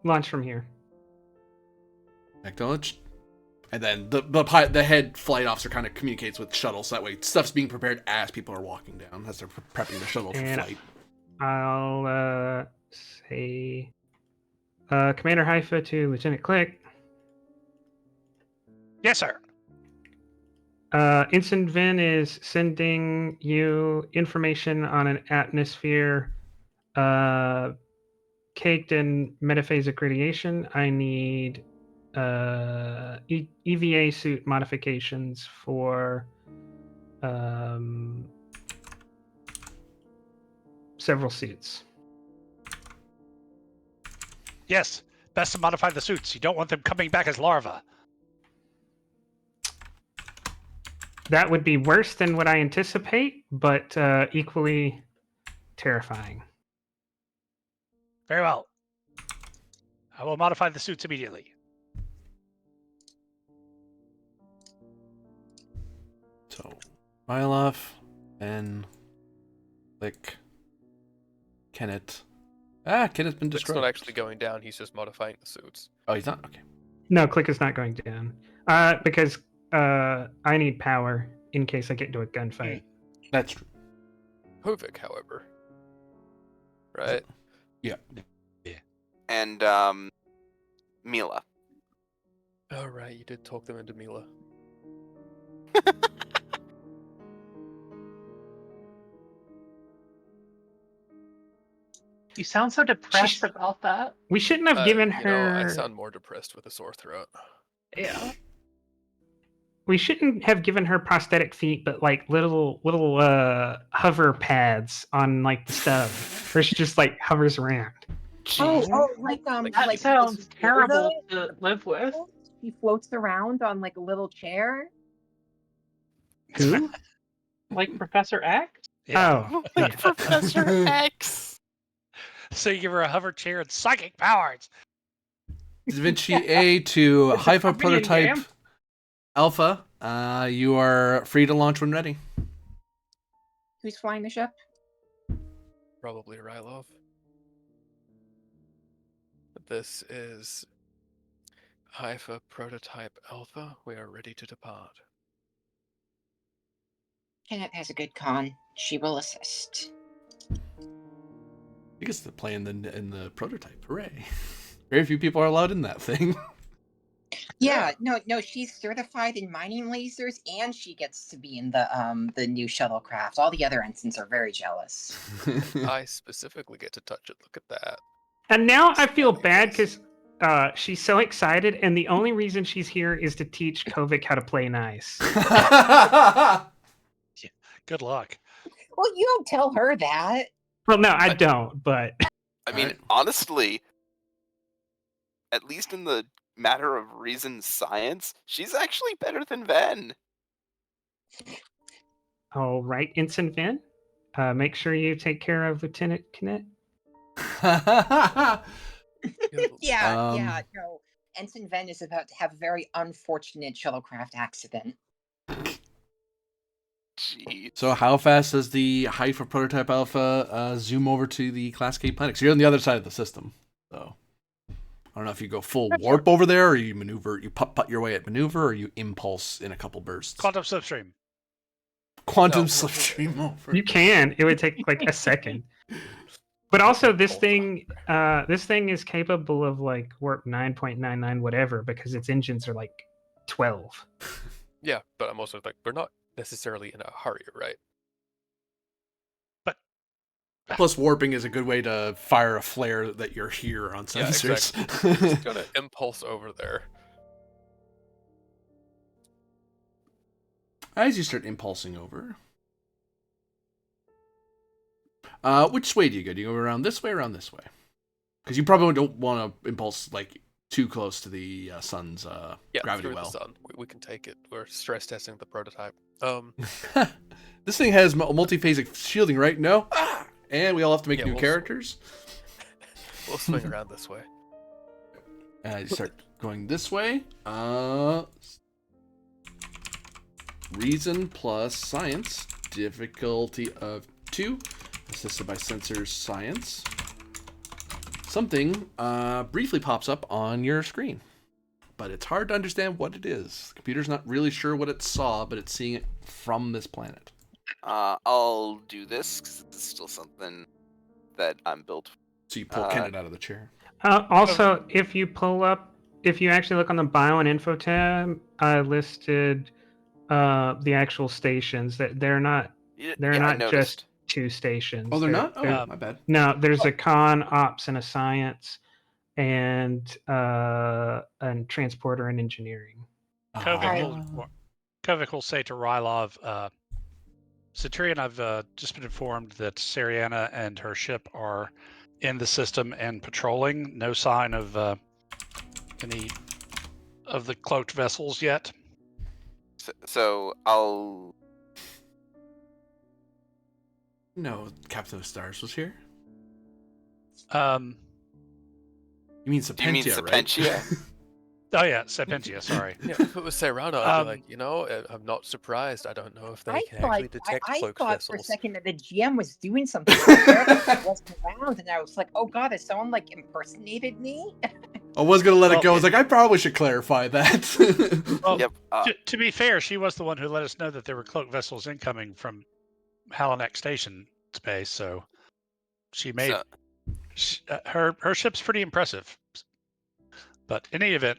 Launch from here. Acknowledged. And then the head flight officer kind of communicates with shuttle, so that way stuff's being prepared as people are walking down, as they're prepping the shuttle for And flight. I'll say Commander Haifa to Lieutenant Click. Yes, sir. Ensign Vin is sending you information on an atmosphere caked in metaphasic radiation. I need EVA suit modifications for several suits. Yes, best to modify the suits. You don't want them coming back as larvae. That would be worse than what I anticipate, but equally terrifying. Very well. I will modify the suits immediately. So, Mylov, Ben, Click, Kenneth. Kenneth's been It's destroyed. not actually going down, he's just modifying the suits. Oh, he's not? Okay. No, Click is not going down. Because I need power in case I get into a gunfight. That's true. Hovik, however. Right? Yeah. And, Mila. All right, you did talk them into Mila. You sound so depressed about that. We shouldn't have given You know, I her. sound more depressed with a sore throat. Yeah. We shouldn't have given her prosthetic feet, but like little hover pads on like the stub, where she just like hovers around. Like That she- sounds Hilda, terrible to live with. He floats around on like a little chair. Who? Like Professor X? Oh, Like yeah. Professor X. So you give her a hover chair and psychic powers. Da Vinci A to Haifa Video prototype game. Alpha. You are free to launch when ready. Who's flying the ship? Probably Rylov. This is Haifa Prototype Alpha. We are ready to depart. Kenneth has a good con. She will assist. He gets to play in the prototype. Hooray! Very few people are allowed in that thing. Yeah, no, she's certified in mining lasers, and she gets to be in the new shuttlecraft. All the other ensigns are very jealous. I specifically get to touch it. Look at that. And now I feel bad because she's so excited, and the only reason she's here is to teach Kovic how to play nice. Good luck. Well, you don't tell her that. Well, no, I don't, but I mean, Alright. honestly, at least in the matter of reason science, she's actually better than Ven. all right, Ensign Vin, make sure you take care of Lieutenant Kinnett. Yeah, no. Ensign Ven is about to have a very unfortunate shuttlecraft accident. Jeez. So how fast does the Haifa prototype Alpha zoom over to the Class K planet? 'Cause you're on the other side of the system. So I don't know if you go full warp over there, or you maneuver, you putt your way at maneuver, or you impulse in a couple bursts. Quantum slipstream. Quantum No. slipstream over. You can. It would take like a second. But also, this thing is capable of like warp 9.99 whatever because its engines are like 12. Yeah, but I'm also like, we're not necessarily in a hurry, right? Plus, warping is a good way to fire a flare that you're here on Yeah, sensors. exactly. Just gonna impulse over there. As you start impulsing over, which way do you go? Do you go around this way or around this way? Because you probably don't want to impulse like too close to the sun's Yeah, gravity through well. the sun. We can take it. We're stress testing the prototype. This thing has multi-phasic shielding, right? No? And we all have to make Yeah, new we'll characters. We'll swing around this way. You start going this way. Reason plus science. Difficulty of 2. Assisted by sensors science. Something briefly pops up on your screen. But it's hard to understand what it is. The computer's not really sure what it saw, but it's seeing it from this planet. I'll do this because it's still something that I'm built. So you pull Kenneth out of the chair. Also, if you actually look on the bio and info tab, I listed the actual stations. That they're not I not noticed. just 2 stations. Oh, they're not? Oh, they're- my bad. No, there's a con, ops, and a science, and transporter and engineering. Kovic will say to Rylov, Centurion, I've just been informed that Sariana and her ship are in the system and patrolling. No sign of any of the cloaked vessels yet. So I'll. No, Captain of Stars was here. Um, You mean Do you mean Sapentia, right? Sapentia? oh yeah, Sapentia, sorry. Yeah, if it was Serrano, I'd be like, I'm not surprised. I don't know if they can actually detect I cloaked thought for a vessels. second that the GM was doing something. I wasn't around, and I was like, "Oh God, has someone like impersonated me?" I was gonna let it go. I Well, was like, I probably should clarify that. Well, Yep. to be fair, she was the one who let us know that there were cloaked vessels incoming from Halanak station space, so she made her ship's pretty impressive. But in any event,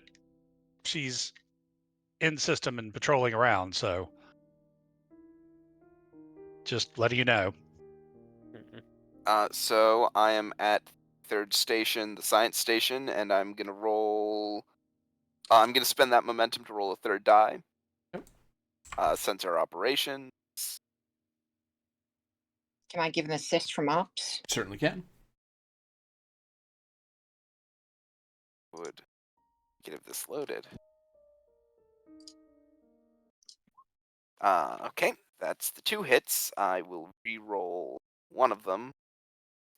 she's in system and patrolling around, so just letting you know. So I am at third station, the science station, and I'm gonna roll. I'm gonna spend that momentum to roll a third die. Sensor operations. Can I give an assist from ops? Certainly can. Would get this loaded. Okay, that's the 2 hits. I will re-roll one of them.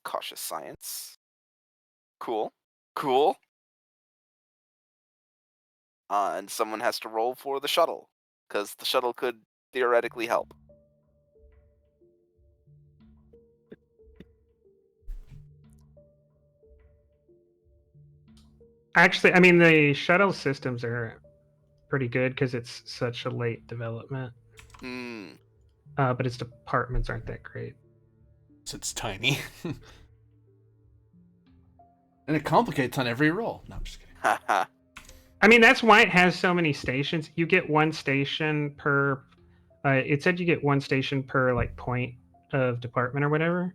Cautious science. Cool. Cool. And someone has to roll for the shuttle, because the shuttle could theoretically help. Actually, I mean, the shuttle systems are pretty good because it's such a late development. Hmm. But its departments aren't that great. So it's tiny. And it complicates on every roll. No, I'm just kidding. Haha. I mean, that's why it has so many stations. You get one station per. It said you get one station per like point of department or whatever.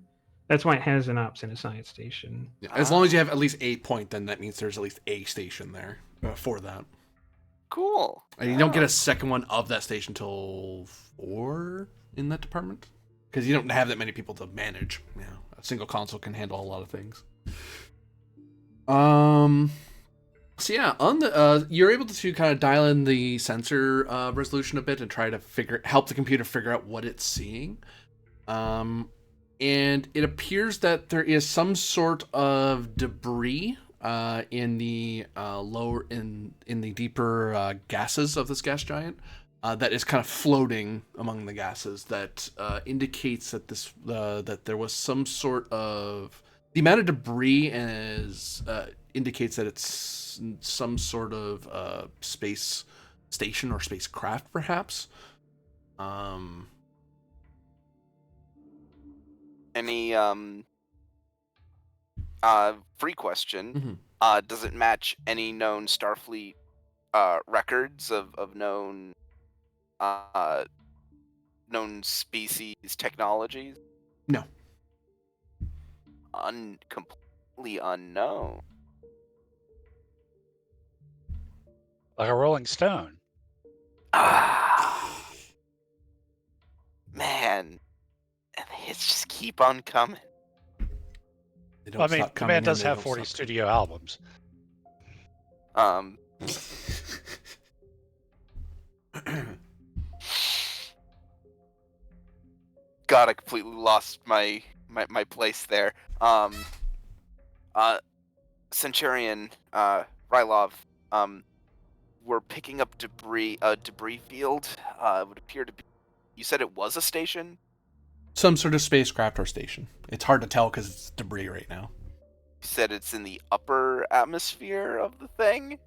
That's why it has an ops and a science station. Yeah, as long as you have at least 8 point, then that means there's at least a station there for that. Cool. And you don't get a second one of that station till 4 in that department, because you don't have that many people to manage. Yeah, a single console can handle a lot of things. So yeah, on the you're able to kind of dial in the sensor resolution a bit and try to help the computer figure out what it's seeing. And it appears that there is some sort of debris in the lower in the deeper gases of this gas giant that is kind of floating among the gases. That indicates that that there was some sort of the amount of debris indicates that it's some sort of space station or spacecraft, perhaps. Any free question. Mhm. Does it match any known Starfleet records of known known species technologies? No. Completely unknown. Like a Rolling Stone. Ah, man, and the hits just keep on coming. They don't Well, I mean, stop the coming man and does they have don't 40 stop studio albums. God, I completely lost my place there. Centurion, Rylov, we're picking up debris, debris field. It would appear to be. You said it was a station? Some sort of spacecraft or station. It's hard to tell because it's debris right now. You said it's in the upper atmosphere of the thing?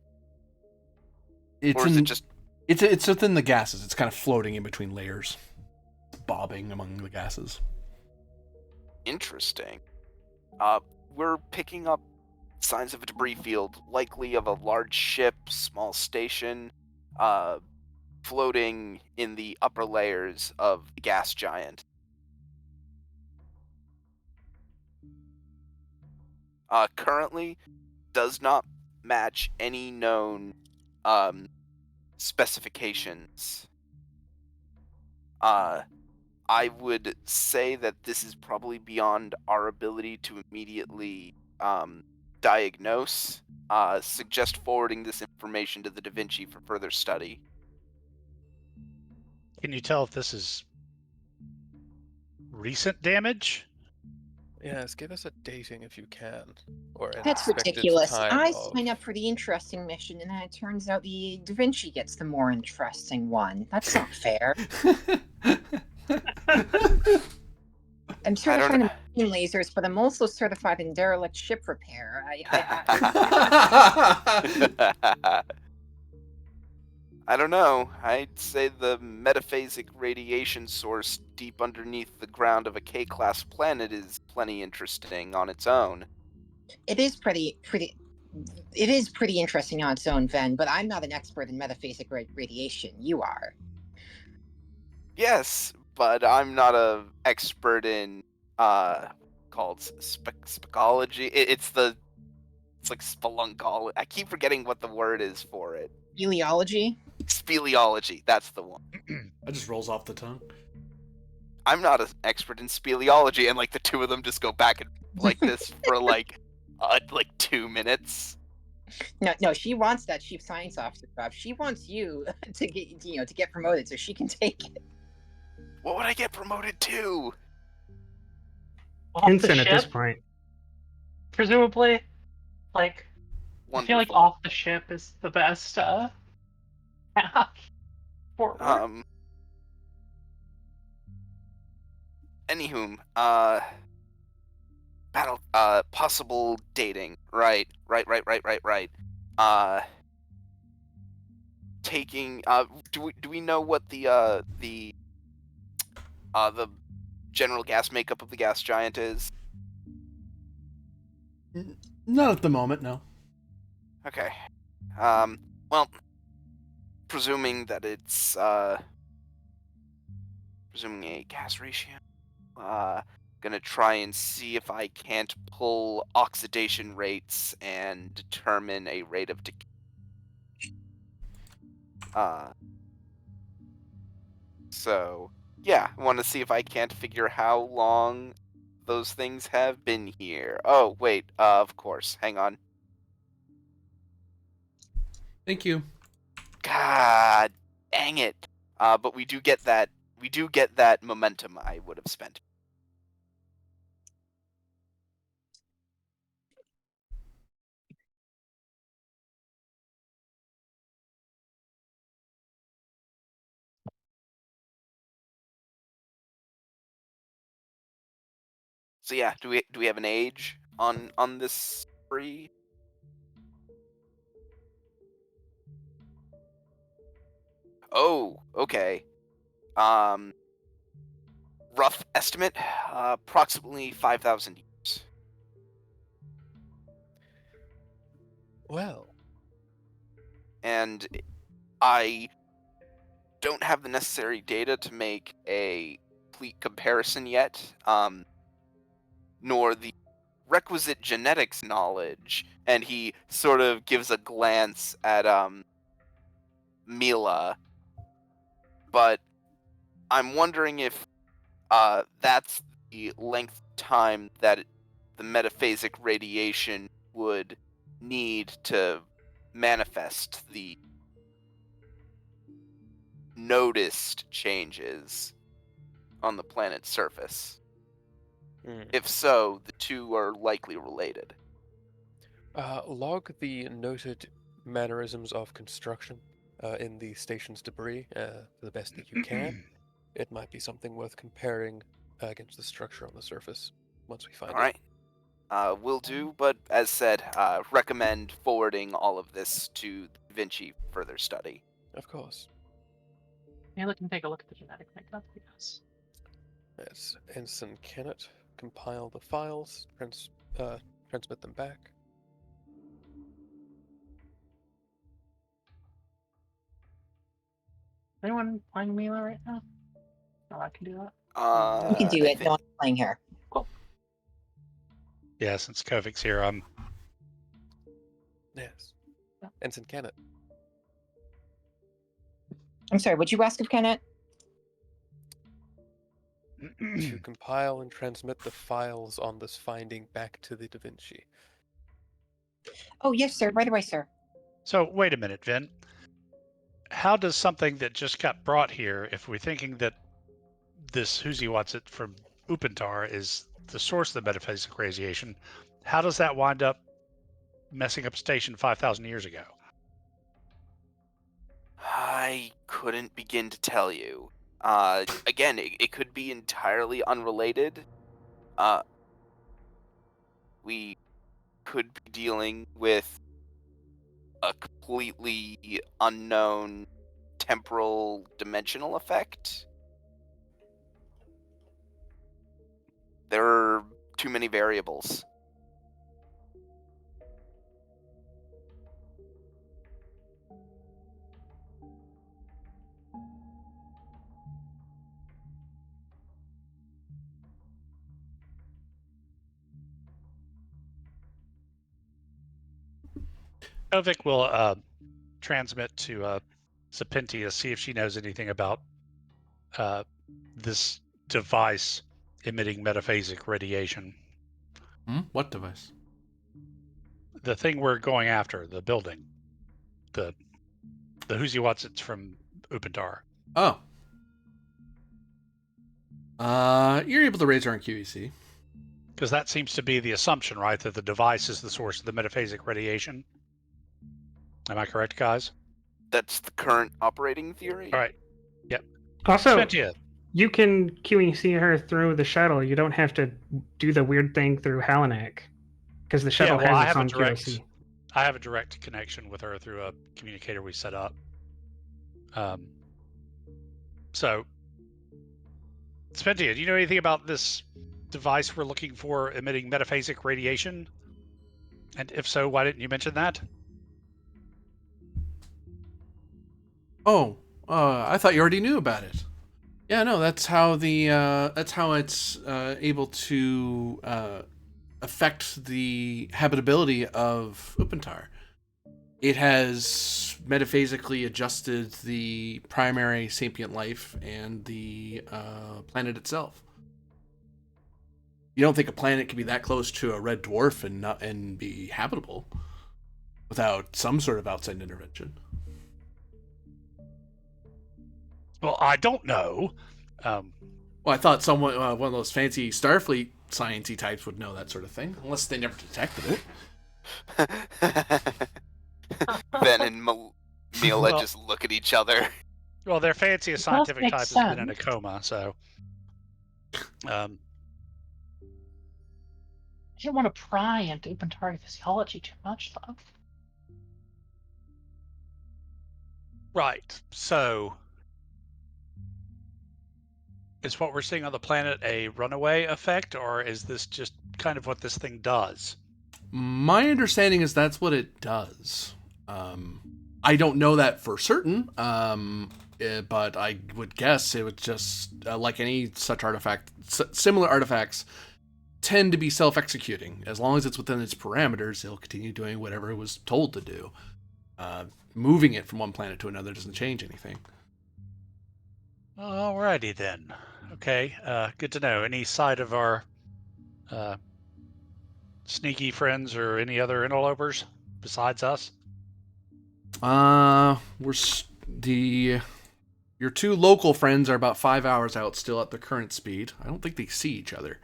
It's Or is it just... It's within the gases. It's kind of floating in between layers, bobbing among the gases. Interesting. We're picking up signs of a debris field, likely of a large ship, small station, floating in the upper layers of the gas giant. Currently does not match any known specifications. I would say that this is probably beyond our ability to immediately diagnose. Suggest forwarding this information to the Da Vinci for further study. Can you tell if this is recent damage? Yes, give us a dating if you can, or an That's expected ridiculous. time I of... sign up for the interesting mission, and then it turns out the Da Vinci gets the more interesting one. That's not fair. I'm certified in machine lasers, but I'm also certified in derelict ship repair. I don't know. I'd say the metaphasic radiation source deep underneath the ground of a K-class planet is plenty interesting on its own. It is pretty. It is pretty interesting on its own, Ven, but I'm not an expert in metaphasic radiation. You are. Yes, but I'm not a expert in called specology. It's like spelunkology. I keep forgetting what the word is for it. Teleology? Speleology. That's the one. That just rolls off the tongue. I'm not an expert in speleology, and like the two of them just go back and like this for like 2 minutes. No, she wants that chief science officer job. She wants you to get promoted so she can take it. What would I get promoted to? Off the Ensign at this ship, point. presumably. Like, I feel like Wonderful. off the ship is the best path forward. Anywho, possible dating. Right. Taking. Do we know what the general gas makeup of the gas giant is? Not at the moment, no. Okay. Well, presuming that it's presuming a gas ratio. Gonna try and see if I can't pull oxidation rates and determine a rate of decay. So yeah, I want to see if I can't figure how long those things have been here. Oh wait, of course. Hang on. Thank you. God dang it. But we do get that. We do get that momentum I would have spent. So yeah, do we have an age on this spree? Oh, okay. Rough estimate, approximately 5,000 years. Well, And I don't have the necessary data to make a complete comparison yet, nor the requisite genetics knowledge. And he sort of gives a glance at Mila, but I'm wondering if that's the length of time that the metaphasic radiation would need to manifest the noticed changes on the planet's surface. If so, the two are likely related. Log the noted mannerisms of construction in the station's debris to the best that you can. It might be something worth comparing against the structure on the surface once we find All right. Will do, but as said, recommend forwarding all of this to Vinci for further study. it. Of course. Maybe we can take a look at the genetic makeup, yes. Yes, Ensign Kennett compile the files, transmit them back. Anyone playing Mila right now? No, I can do that. You can do I it. think- No one's playing her. Cool. Yeah, since Kovic's here, I'm Yes. Yeah. Ensign Kennett. I'm sorry, would you ask of Kenneth? To compile and transmit the files on this finding back to the Da Vinci. Oh, yes, sir. Right away, sir. So wait a minute, Vin. How does something that just got brought here, if we're thinking that this Who's He Wants It from Upantar is the source of the metaphysical radiation, how does that wind up messing up station 5,000 years ago? I couldn't begin to tell you. Again, it could be entirely unrelated. We could be dealing with a completely unknown temporal dimensional effect. There are too many variables. Kovic will transmit to Sapentia, see if she knows anything about this device emitting metaphasic radiation. What device? The thing we're going after, the building. The Who's He What's It's from Upantar. Oh. You're able to raise her on QEC. Because that seems to be the assumption, right? That the device is the source of the metaphasic radiation. Am I correct, guys? That's the current operating theory. All right. Yep. Also, Sapentia. you can QEC her through the shuttle. You don't have to do the weird thing through Halanak, because the shuttle well, I has its have a own direct- QOC. I have a direct connection with her through a communicator we set up. So, Sapentia, do you know anything about this device we're looking for emitting metaphasic radiation? And if so, why didn't you mention that? Oh, I thought you already knew about it. Yeah, no, that's how it's able to affect the habitability of Upantar. It has metaphysically adjusted the primary sapient life and the planet itself. You don't think a planet could be that close to a red dwarf and be habitable without some sort of outside intervention? Well, I don't know. Well, I thought someone, one of those fancy Starfleet sciencey types would know that sort of thing, unless they never detected it. Ben and Mila Well- just look at each other. Well, their fanciest It does scientific make type has been in a sense. coma, so. I didn't want to pry into Upantari physiology too much, though. Right. So, is what we're seeing on the planet a runaway effect, or is this just kind of what this thing does? My understanding is that's what it does. I don't know that for certain, but I would guess it would just, like any such artifact, similar artifacts tend to be self-executing. As long as it's within its parameters, it'll continue doing whatever it was told to do. Moving it from one planet to another doesn't change anything. Alrighty then. Okay, good to know. Any side of our sneaky friends or any other interlopers besides us? Your two local friends are about 5 hours out still at their current speed. I don't think they see each other.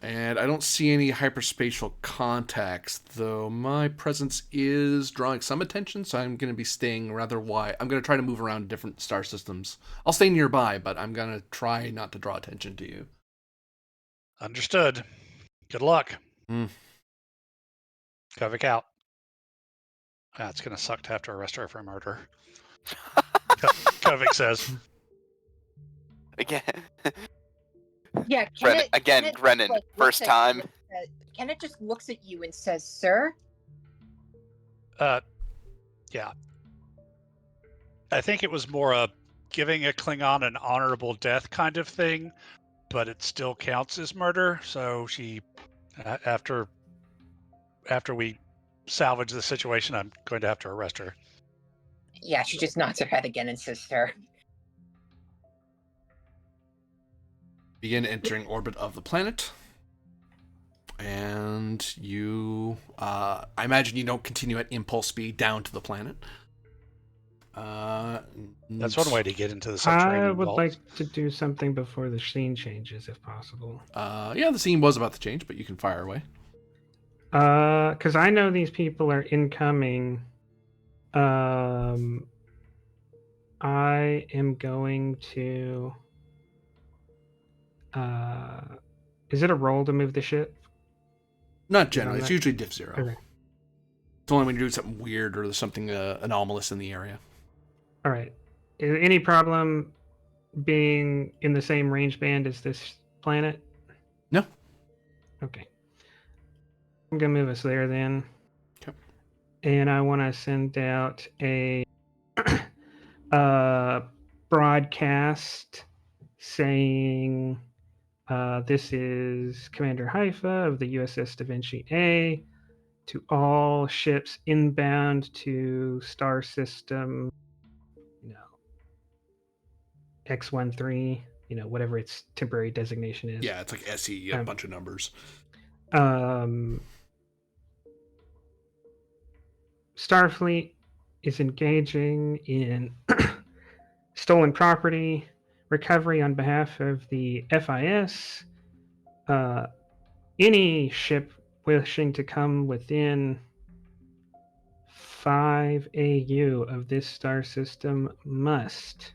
And I don't see any hyperspatial contacts, though my presence is drawing some attention, so I'm going to be staying rather wide. I'm going to try to move around different star systems. I'll stay nearby, but I'm going to try not to draw attention to you. Understood. Good luck. Kovic out. It's going to suck to have to arrest her for murder. Kovic says. Again, Yeah, Grennan, first time. Kenneth just looks at you and says, "Sir." Yeah. I think it was more a giving a Klingon an honorable death kind of thing, but it still counts as murder. So she, after we salvage the situation, I'm going to have to arrest her. Yeah, she just nods her head again and says, "Sir." Begin entering orbit of the planet. And you, I imagine you don't continue at impulse speed down to the planet. That's one way to get into the I subterranean would vaults. like to do something before the scene changes, if possible. Yeah, the scene was about to change, but you can fire away. Because I know these people are incoming. I am going to. Is it a roll to move the ship? Not generally. It's that- usually diff 0. Okay. It's only when you do something weird or there's something anomalous in the area. All right. Is there any problem being in the same range band as this planet? No. Okay. I'm gonna move us there then. Okay. And I want to send out a broadcast saying this is Commander Haifa of the USS Da Vinci A to all ships inbound to star system, X13, whatever its temporary designation is. Yeah, it's like SE, a bunch of numbers. Starfleet is engaging in stolen property recovery on behalf of the FIS. Any ship wishing to come within 5 AU of this star system must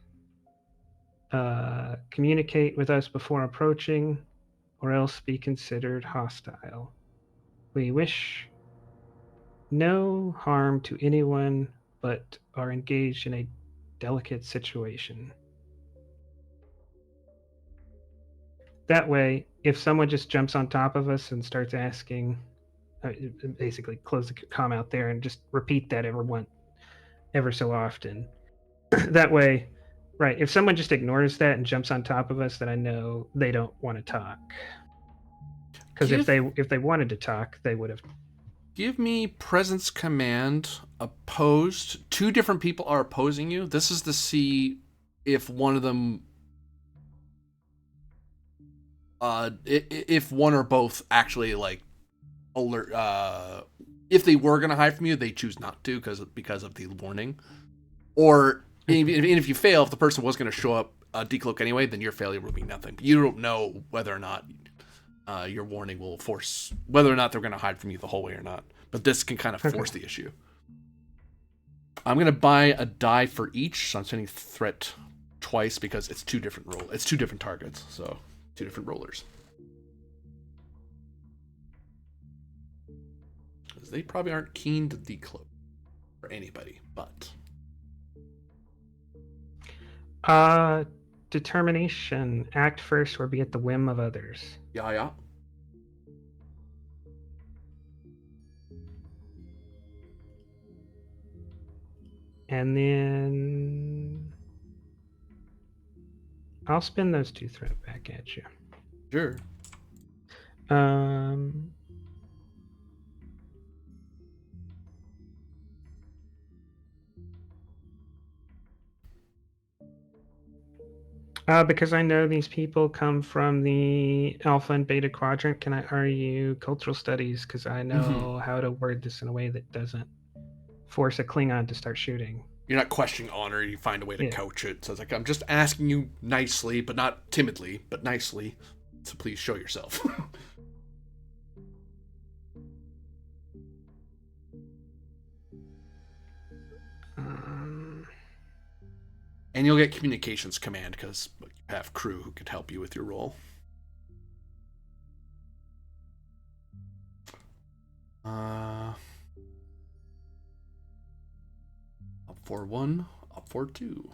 communicate with us before approaching, or else be considered hostile. We wish no harm to anyone, but are engaged in a delicate situation. That way, if someone just jumps on top of us and starts asking, basically close the comm out there and just repeat that ever so often. That way, right, if someone just ignores that and jumps on top of us, then I know they don't want to talk. Because if they wanted to talk, they would have. Give me presence command opposed. 2 different people are opposing you. This is to see if one of them, if one or both actually like alert. If they were gonna hide from you, they choose not to because of the warning. Or if you fail, if the person was gonna show up decloak anyway, then your failure will be nothing. You don't know whether or not your warning will force whether or not they're going to hide from you the whole way or not. But this can kind of force the issue. I'm going to buy a die for each, so I'm spending threat twice because it's 2 different It's 2 different targets, so 2 different rollers. Because they probably aren't keen to decloak for anybody, but. Determination. Act first or be at the whim of others. Yeah. And then I'll spin those 2 threat back at you. Sure. Because I know these people come from the Alpha and Beta Quadrant, can I argue cultural studies? Because I know how to word this in a way that doesn't force a Klingon to start shooting. You're not questioning honor. You find a way to couch it. So it's like, I'm just asking you nicely, but not timidly, but nicely. So please show yourself. And you'll get communications command because you have crew who could help you with your role. Up 4-1, up 4-2.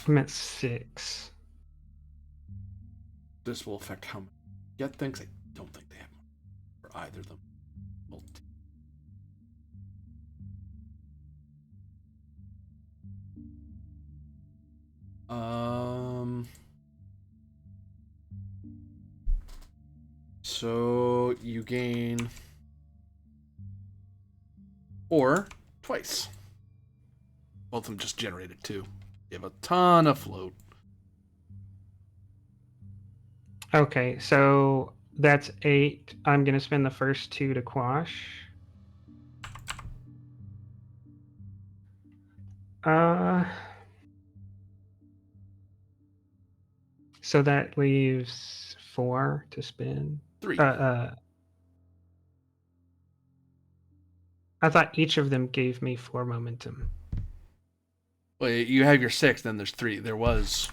I'm at 6. This will affect how many get things. I don't think they have for either of them. So you gain 4 twice. Both of them just generated 2. You have a ton of float. Okay, so that's 8. I'm going to spend the first 2 to quash. So that leaves 4 to spend. 3. I thought each of them gave me 4 momentum. Well, you have your 6, then there's 3. There was.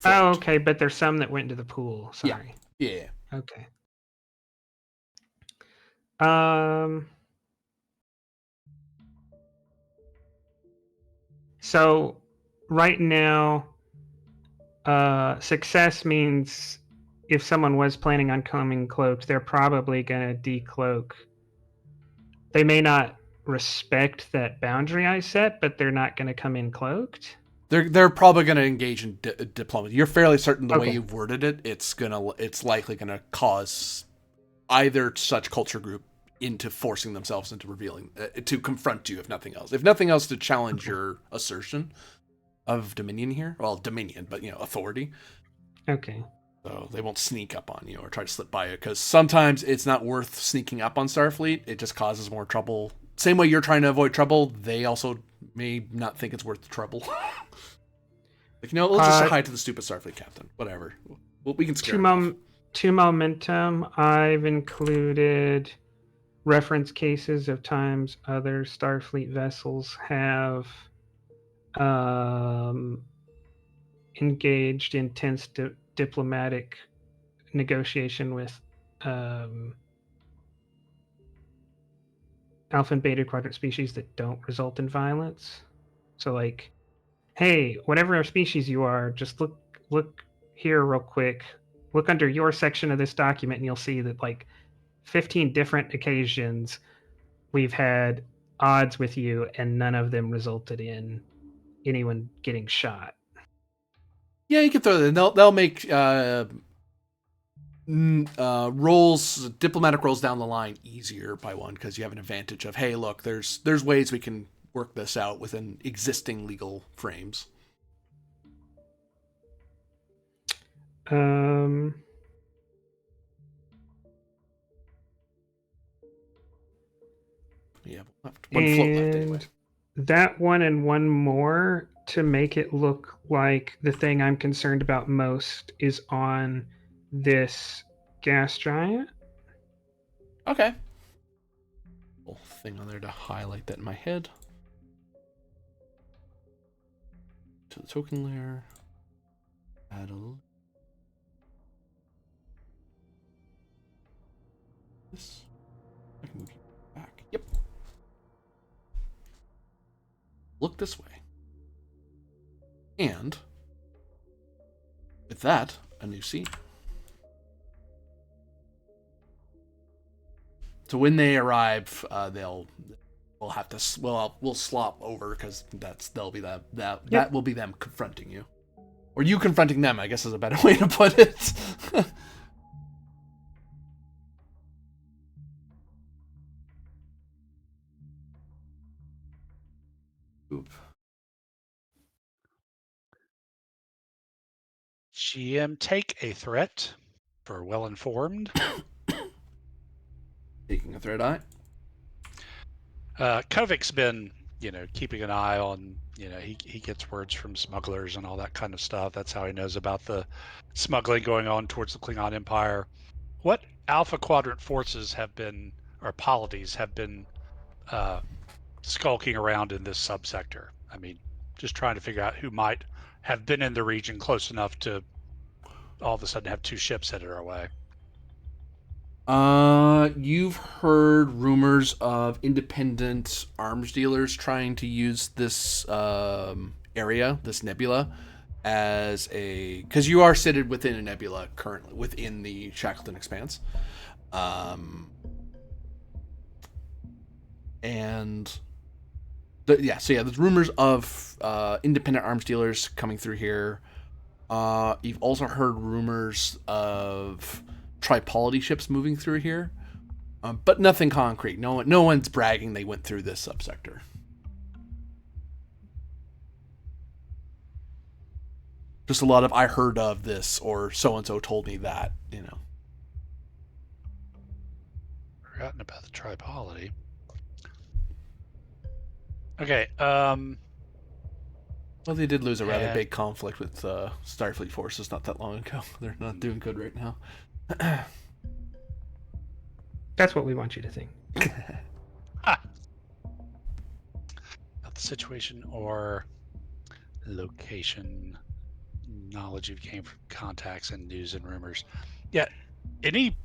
Oh, okay, but there's some that went into the pool. Sorry. Yeah. Okay. So right now, success means if someone was planning on coming cloaked, they're probably going to decloak. They may not respect that boundary I set, but they're not going to come in cloaked. They're probably going to engage in diplomacy. You're fairly certain the way Okay. you've worded it, it's likely going to cause either such culture group into forcing themselves into revealing to confront you, if nothing else. If nothing else, to challenge your assertion of dominion here. Well, dominion, but authority. Okay. So they won't sneak up on you or try to slip by you, because sometimes it's not worth sneaking up on Starfleet. It just causes more trouble. Same way you're trying to avoid trouble, they also may not think it's worth the trouble. Like, we'll just hide to the stupid Starfleet captain. Whatever. We can scare him. To momentum, I've included reference cases of times other Starfleet vessels have engaged in tense diplomatic negotiation with alpha and beta quadrant species that don't result in violence. So, like, hey, whatever species you are, just look here real quick. Look under your section of this document, and you'll see that, like, 15 different occasions we've had odds with you, and none of them resulted in anyone getting shot. Yeah, you can throw that in. They'll make roles, diplomatic roles down the line easier by one, because you have an advantage of, hey, look, there's ways we can work this out within existing legal frames. Yeah, one float left anyway. That one and one more to make it look like the thing I'm concerned about most is on this gas giant. Okay. Little thing on there to highlight that in my head. To the token layer. Add a this. I can move you back. Yep. Look this way. And with that, a new scene. So when they arrive, we'll have to we'll slop over, because that will be them confronting you, or you confronting them, I guess, is a better way to put it. Oop. GM, take a threat for well-informed. Taking a threat eye. Kovic's been, keeping an eye on, he gets words from smugglers and all that kind of stuff. That's how he knows about the smuggling going on towards the Klingon Empire. What Alpha Quadrant forces have been, or polities have been, skulking around in this subsector? I mean, just trying to figure out who might have been in the region close enough to all of a sudden have two ships headed our way. You've heard rumors of independent arms dealers trying to use this area, this nebula, because you are seated within a nebula currently within the Shackleton Expanse, there's rumors of independent arms dealers coming through here. You've also heard rumors of Tripolity ships moving through here, but nothing concrete. No one's bragging they went through this subsector. Just a lot of, I heard of this, or so-and-so told me that, Forgotten about the Tripolity. Okay, well, they did lose a rather big conflict with Starfleet forces not that long ago. They're not doing good right now. That's what we want you to think. Not the situation or location, knowledge you've gained from contacts and news and rumors. Yeah, any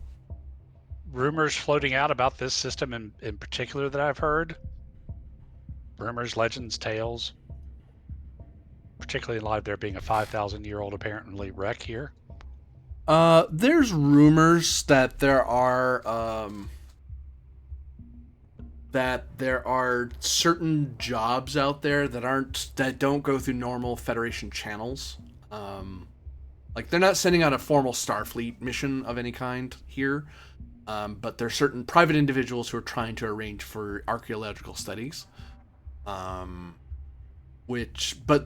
rumors floating out about this system in particular that I've heard? Rumors, legends, tales? Particularly in light of there being a 5,000-year-old apparently wreck here. There's rumors that there are that there are certain jobs out there that don't go through normal Federation channels. Like they're not sending out a formal Starfleet mission of any kind here, but there's certain private individuals who are trying to arrange for archaeological studies. But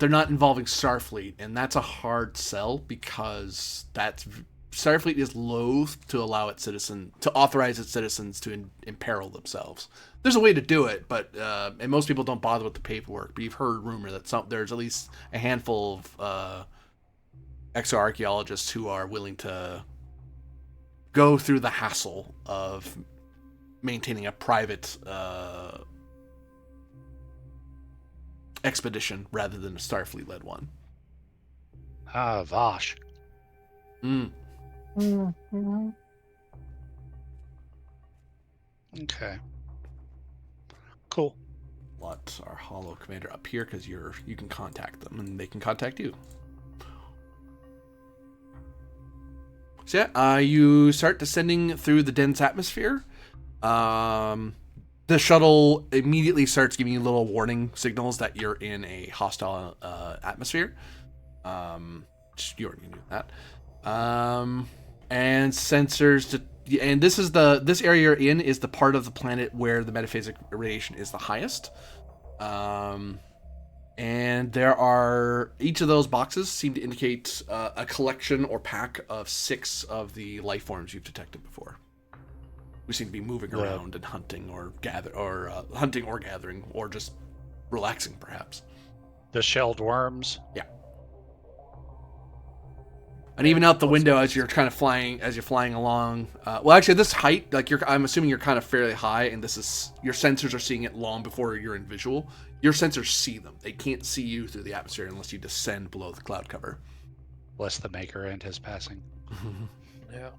they're not involving Starfleet, and that's a hard sell because Starfleet is loath to authorize its citizens to imperil themselves. There's a way to do it, but and most people don't bother with the paperwork. But you've heard rumor that there's at least a handful of exoarchaeologists who are willing to go through the hassle of maintaining a private expedition rather than a Starfleet-led one. Ah, Vosh. Okay. Cool. Let our Holo Commander up here because you can contact them and they can contact you. So yeah, you start descending through the dense atmosphere. The shuttle immediately starts giving you little warning signals that you're in a hostile atmosphere. You already knew that. And sensors and this area you're in is the part of the planet where the metaphasic radiation is the highest. And there are each of those boxes seem to indicate a collection or pack of 6 of the life forms you've detected before. We seem to be moving around and hunting or gathering or just relaxing, perhaps. The shelled worms. Yeah. And even out the window as you're flying along. Well, actually, this height, I'm assuming you're kind of fairly high, and your sensors are seeing it long before you're in visual. Your sensors see them. They can't see you through the atmosphere unless you descend below the cloud cover. Bless the Maker and his passing. Yeah.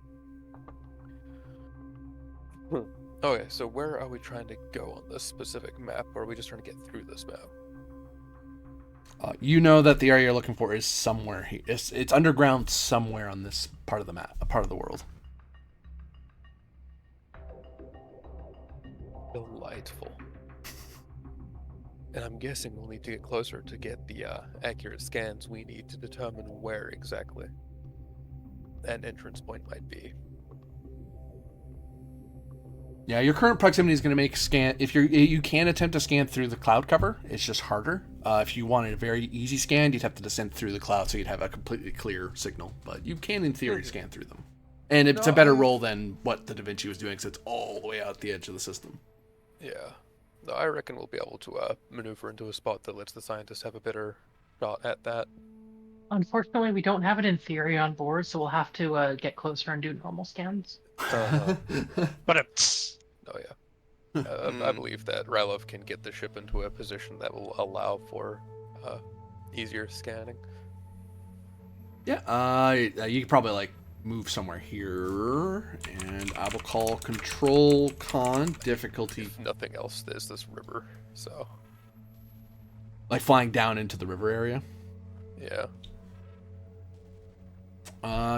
Okay, so where are we trying to go on this specific map, or are we just trying to get through this map? You know that the area you're looking for is somewhere here. It's underground somewhere on this part of the map, a part of the world. Delightful. And I'm guessing we'll need to get closer to get the accurate scans we need to determine where exactly an entrance point might be. Yeah, your current proximity is going to make scan. If you can attempt to scan through the cloud cover, it's just harder. If you wanted a very easy scan, you'd have to descend through the cloud, so you'd have a completely clear signal. But you can, in theory, scan through them, and it's a better roll than what the Da Vinci was doing, because it's all the way out the edge of the system. Yeah, no, I reckon we'll be able to maneuver into a spot that lets the scientists have a better shot at that. Unfortunately, we don't have it in theory on board, so we'll have to get closer and do normal scans. But Oh yeah. I believe that Rylov can get the ship into a position that will allow for easier scanning. Yeah, you could probably move somewhere here, and I will call Control Con difficulty. If nothing else, there's this river, so. Like flying down into the river area. Yeah.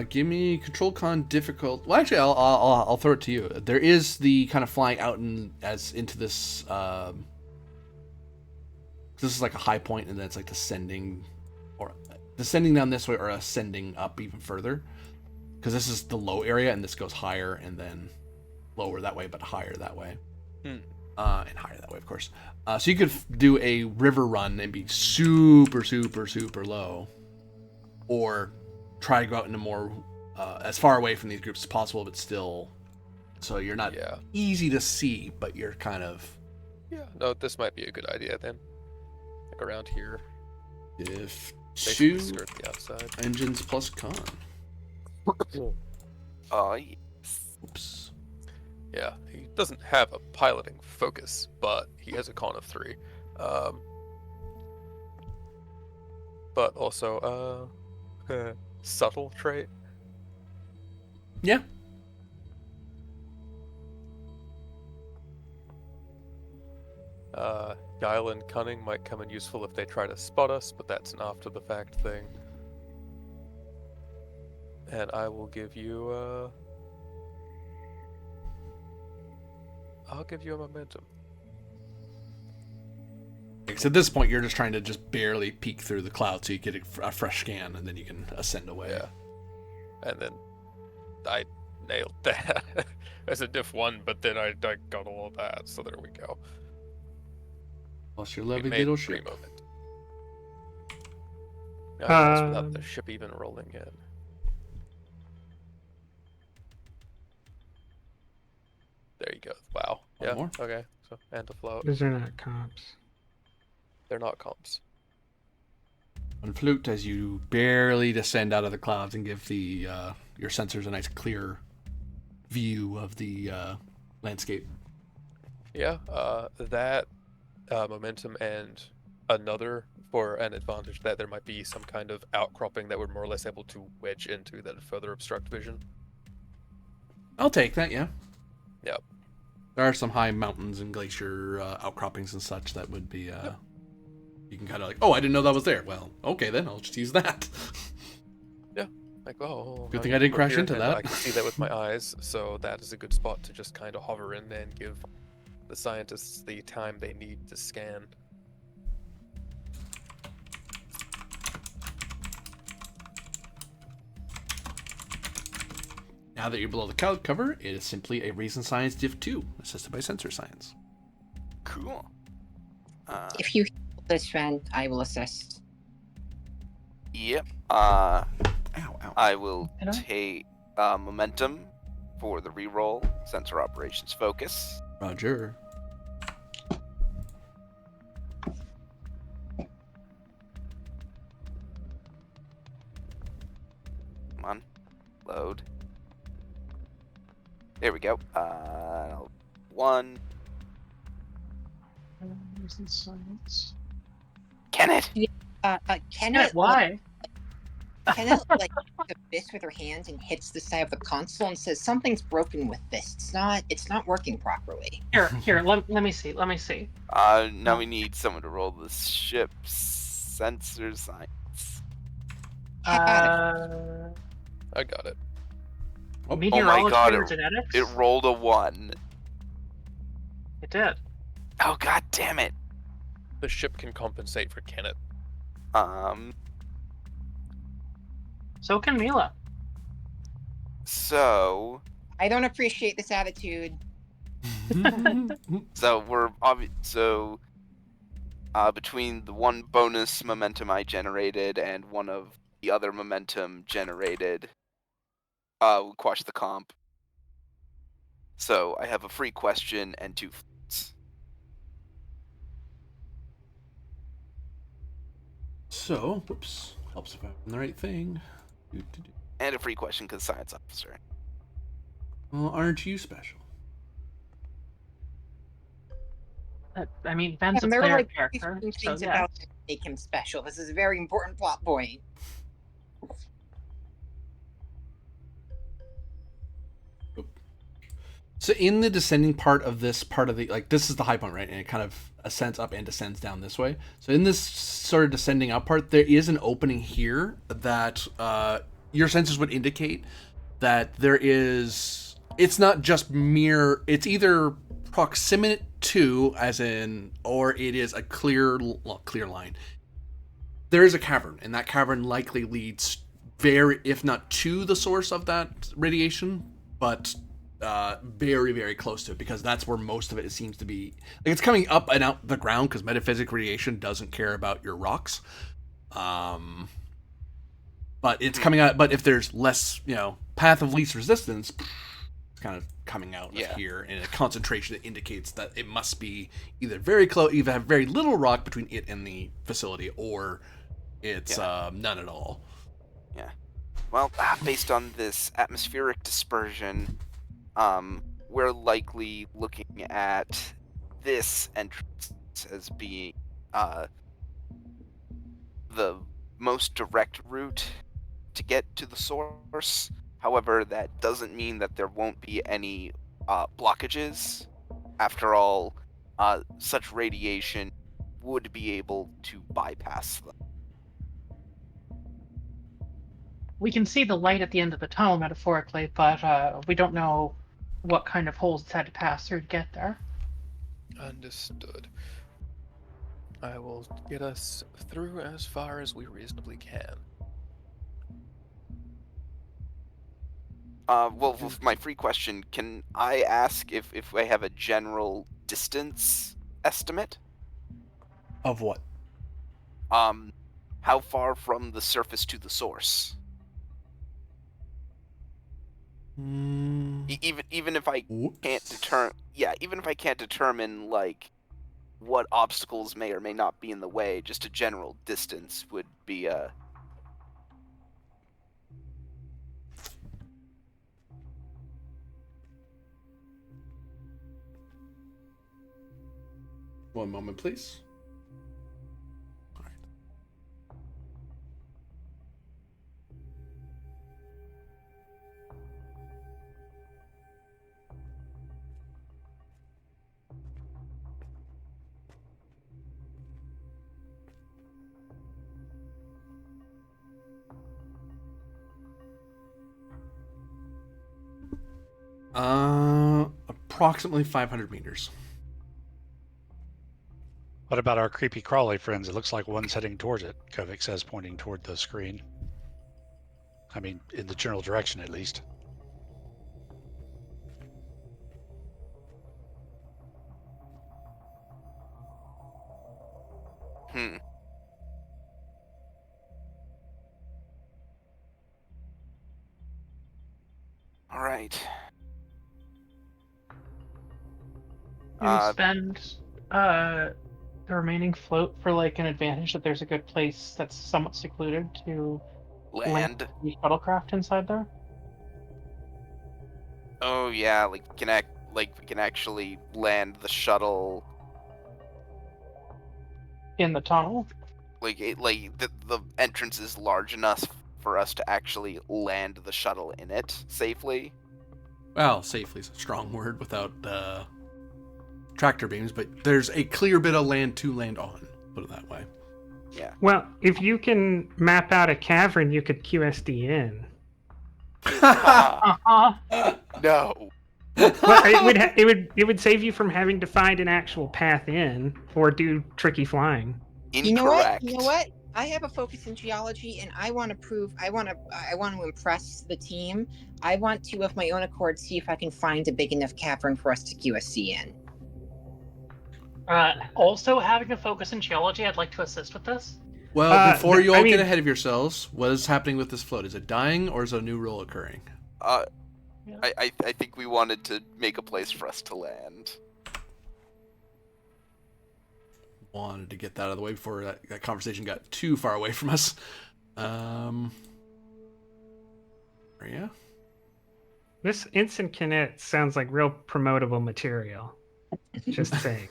Give me Control Con difficult. Well, actually, I'll throw it to you. There is the kind of flying out into this. This is like a high point, and then it's like descending down this way, or ascending up even further. Because this is the low area, and this goes higher, and then lower that way, but higher that way, and higher that way, of course. So you could do a river run and be super, super, super low, or try to go out into more as far away from these groups as possible, but still, so you're not easy to see, but you're kind of. Yeah, no, this might be a good idea then. Like around here. If Basically 2 skirt the outside. engines plus con. Oops. Yeah, he doesn't have a piloting focus, but he has a con of 3. But also, subtle trait. Yeah. Guile and cunning might come in useful if they try to spot us, but that's an after the fact thing. And I will give you I'll give you a momentum. Because at this point, you're just trying to just barely peek through the cloud so you get a fresh scan, and then you can ascend away. Yeah. And then I nailed that as a diff 1, but then I got all of that, so there we go. Plus your We lovely made little ship. pre-moment. Now that's without the Um, ship even rolling in. There you go. Wow. One Yeah. more. Okay. So and to float. Those are not comps. They're not comps. Unflute as you barely descend out of the clouds and give the your sensors a nice clear view of the landscape. Yeah. That momentum and another for an advantage that there might be some kind of outcropping that we're more or less able to wedge into that further obstruct vision. I'll take that, yeah. Yep. There are some high mountains and glacier outcroppings and such that would be you can kind of like, oh, I didn't know that was there. Well, okay then, I'll just use that. Yeah. Like, oh. Good thing I didn't we're crash here, into and that. I can see that with my eyes, so that is a good spot to just kind of hover in and give the scientists the time they need to scan. Now that you're below the cloud cover, it is simply a Reason Science Div 2, assisted by Sensor Science. Cool. If you heal this friend, I will assist. Yep. Ow, ow. I will Can I? take momentum for the reroll. Sensor operations focus. Roger. Come on. Load. There we go. 1. Reason science. Can it? Kenneth, Why? Kenneth like the fist with her hand and hits the side of the console and says, "Something's broken with this. It's not working properly." Here. Let me see. Let me see. Now we need someone to roll the ship's sensor science. I got it. I got it. Oh, Meteorology God, or genetics? It rolled a 1. It did. Oh god damn it. The ship can compensate for Kenneth. So can Mila. So I don't appreciate this attitude. we're between the one bonus momentum I generated and one of the other momentum generated, we quash the comp. So I have a free question and 2 fleets. So, whoops. Helps if I'm doing the right thing. And a free question because science officer. Well, aren't you special? I mean, Ben's a And there are player like character, 15 so things yeah. about it that make him special. This is a very important plot point. So in the descending part of this part of the, like, this is the high point, right? And it kind of ascends up and descends down this way. So in this sort of descending up part, there is an opening here that your sensors would indicate that there is, it's not just mere, it's either proximate to, as in, or it is a clear line. There is a cavern, and that cavern likely leads very, if not to the source of that radiation, but very, very close to it, because that's where most of it seems to be. Like, it's coming up and out the ground because metaphysic radiation doesn't care about your rocks. But it's coming out. But if there's less, path of least resistance, it's kind of coming out of here in a concentration that indicates that it must be either very close, either have very little rock between it and the facility, or it's none at all. Yeah. Well, based on this atmospheric dispersion, we're likely looking at this entrance as being the most direct route to get to the source. However, that doesn't mean that there won't be any blockages. After all, such radiation would be able to bypass them. We can see the light at the end of the tunnel, metaphorically, but we don't know what kind of holes it's had to pass through to get there. Understood. I will get us through as far as we reasonably can. Well, with my free question, can I ask if I have a general distance estimate? Of what? How far from the surface to the source? Even if I can't determine, even if I can't determine like what obstacles may or may not be in the way, just a general distance would be One moment, please. Approximately 500 meters. What about our creepy crawly friends? It looks like one's heading towards it, Kovic says, pointing toward the screen. I mean, in the general direction, at least. All right. Can we spend the remaining float for like an advantage that there's a good place that's somewhat secluded to land Land. the shuttlecraft inside there? Oh yeah, like we can actually land the shuttle. In the tunnel? Like the entrance is large enough for us to actually land the shuttle in it safely. Well, safely is a strong word without tractor beams, but there's a clear bit of land to land on. Put it that way. Yeah. Well, if you can map out a cavern, you could QSD in. No. Well, it would save you from having to find an actual path in or do tricky flying. Incorrect. You know what? I have a focus in geology, and I want to impress the team. I want to, of my own accord, see if I can find a big enough cavern for us to QSC in. Also, having a focus in geology, I'd like to assist with this. Well, before you all get ahead of yourselves, what is happening with this float? Is it dying or is a new roll occurring? I think we wanted to make a place for us to land. Wanted to get that out of the way before that conversation got too far away from us. Yeah. This instant kinet sounds like real promotable material. Just saying.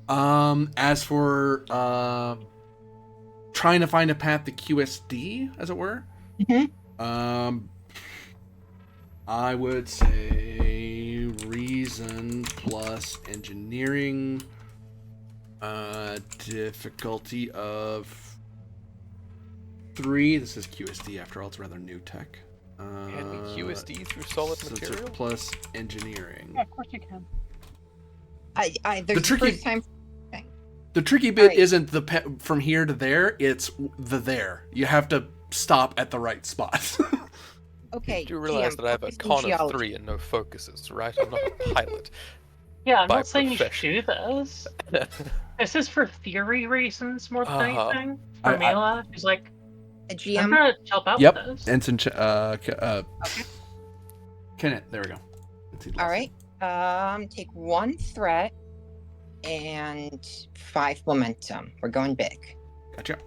As for trying to find a path to QSD, as it were, I would say reason plus engineering, difficulty of 3. This is QSD after all; it's rather new tech. Can we QSD through solid so material? it's plus engineering. Yeah, of course you can. There's the first time. The tricky bit isn't from here to there; it's the there. You have to stop at the right spot. Okay. You do realize that I have a con of 3 and no focuses, right? I'm not a pilot. Yeah, I'm not saying you should do this. This is for theory reasons more than anything. For Mila, who's like, a GM. I'm gonna help out Yep. with this. Ensign. Okay. Kenneth, there we go. All right. Take 1 threat and 5 momentum. We're going big. Gotcha.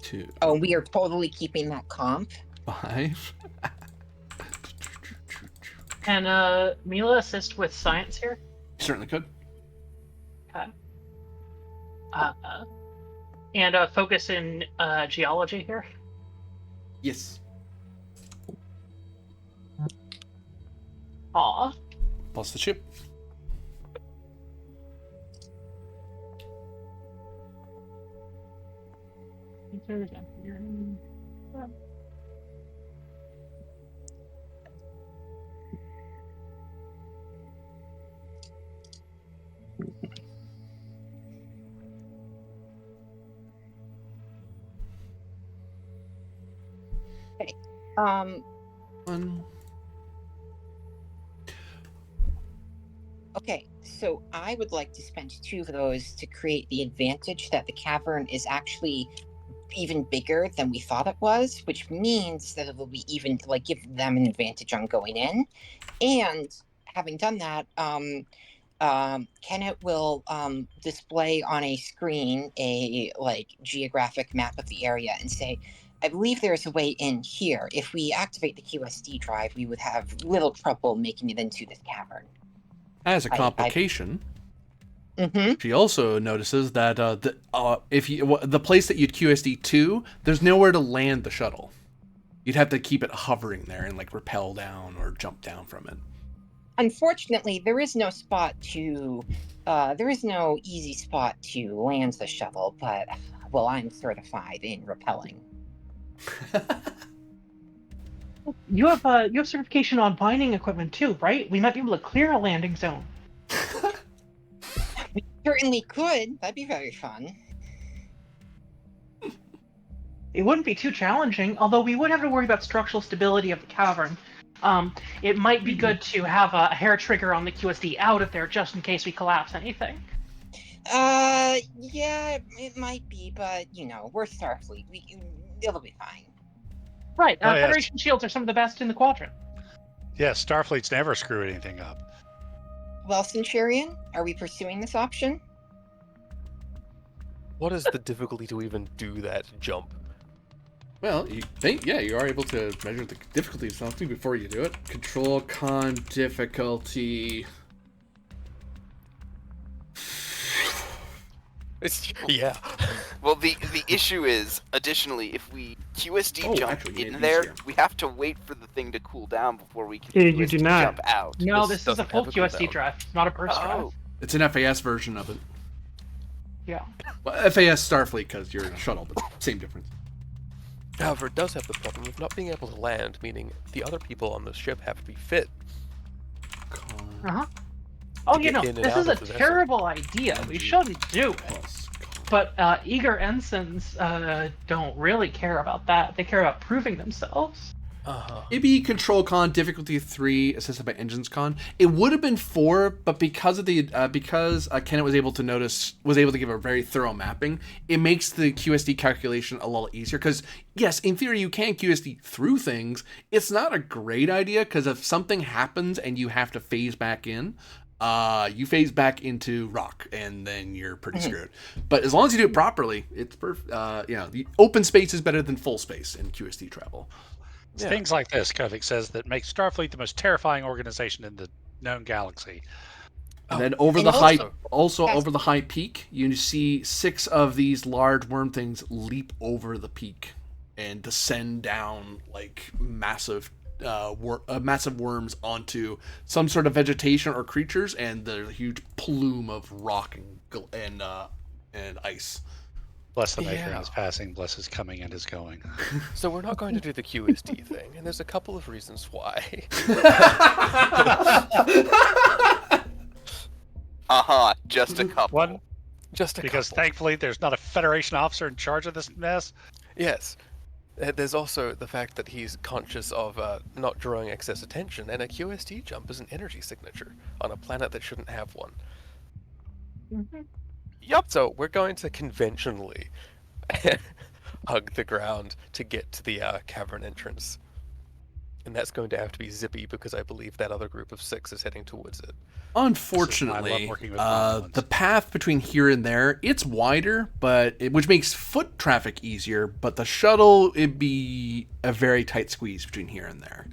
2. Oh, we are totally keeping that comp. 5. Can Mila assist with science here? Certainly could. Okay. And focus in geology here. Yes. Aw. Plus the ship. Okay. Um. One. Okay, so I would like to spend 2 of those to create the advantage that the cavern is actually even bigger than we thought it was, which means that it will be even like give them an advantage on going in. And having done that, Kenneth will display on a screen a geographic map of the area and say, I believe there's a way in here. If we activate the QSD drive, we would have little trouble making it into this cavern. As a complication, Mm-hmm. she also notices that the place that you'd QSD to, there's nowhere to land the shuttle. You'd have to keep it hovering there and like rappel down or jump down from it. Unfortunately, there is no easy spot to land the shuttle, but, well, I'm certified in rappelling. You have certification on mining equipment too, right? We might be able to clear a landing zone. We certainly could. That'd be very fun. It wouldn't be too challenging, although we would have to worry about structural stability of the cavern. It might be good to have a hair trigger on the QSD out of there just in case we collapse anything. Yeah, it might be, but, we're Starfleet. It'll be fine. Right, Oh, yes. Federation shields are some of the best in the quadrant. Yes, Starfleet's never screwed anything up. Well, Centurion, are we pursuing this option? What is the difficulty to even do that jump? Well, you are able to measure the difficulty of something before you do it. Control con difficulty. Yeah. Well, the issue is, additionally, if we QSD jump actually, in yeah, there, easier. we have to wait for the thing to cool down before we can You QSD do not. jump out. No, This this is a doesn't full have a QSD cooldown. drive, not a burst drive. Oh, It's an FAS version of it. Yeah. Well, FAS Starfleet because you're in a shuttle, but same difference. However, it does have the problem of not being able to land, meaning the other people on the ship have to be fit. Con Uh-huh. Oh, get in and this out is a of the vessel. terrible idea. We shouldn't do it. plus con. But eager ensigns don't really care about that. They care about proving themselves. Uh-huh. Maybe control con difficulty 3 assisted by engines con. It would have been 4, but because of the Kenneth was able to give a very thorough mapping, it makes the QSD calculation a little easier. Because yes, in theory you can QSD through things. It's not a great idea because if something happens and you have to phase back in, you phase back into rock and then you're pretty screwed. But as long as you do it properly, it's perfect. The open space is better than full space in QSD travel. It's things like this, Kovic says, that make Starfleet the most terrifying organization in the known galaxy. And then over and the high, also- over the high peak, you see 6 of these large worm things leap over the peak and descend down like massive worms onto some sort of vegetation or creatures, and there's a huge plume of rock and ice. Bless the Maker Yeah. in his passing, bless his coming and his going. So we're not going to do the QSD thing, and there's a couple of reasons why. Just a couple. One, Just a because couple. thankfully there's not a Federation officer in charge of this mess. Yes. There's also the fact that he's conscious of not drawing excess attention, and a QSD jump is an energy signature on a planet that shouldn't have one. Yup. So we're going to conventionally hug the ground to get to the cavern entrance. And that's going to have to be zippy because I believe that other group of 6 is heading towards it. Unfortunately, I love working with violence. the path between here and there, it's wider, which makes foot traffic easier, but the shuttle, it'd be a very tight squeeze between here and there.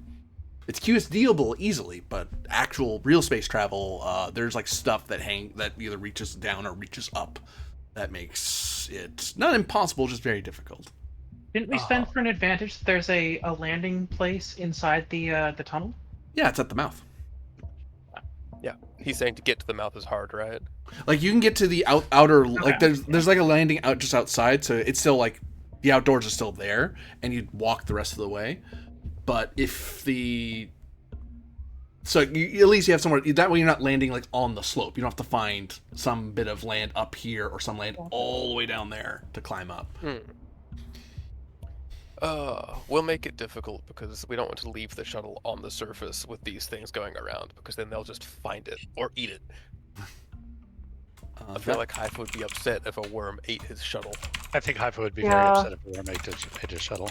It's QSDable easily, but actual real space travel, there's like stuff that either reaches down or reaches up. That makes it not impossible, just very difficult. Didn't we spend for an advantage that there's a landing place inside the tunnel? Yeah, it's at the mouth. Yeah, he's saying to get to the mouth is hard, right? Like you can get to the outer, Okay. like there's like a landing out just outside, so it's still like the outdoors are still there, and you'd walk the rest of the way. But if at least you have somewhere, that way you're not landing like on the slope. You don't have to find some bit of land up here or some land all the way down there to climb up. We'll make it difficult because we don't want to leave the shuttle on the surface with these things going around, because then they'll just find it or eat it. I feel like Haifa would be upset if a worm ate his shuttle. I think Haifa would be very Yeah. upset if we were made to shuttle.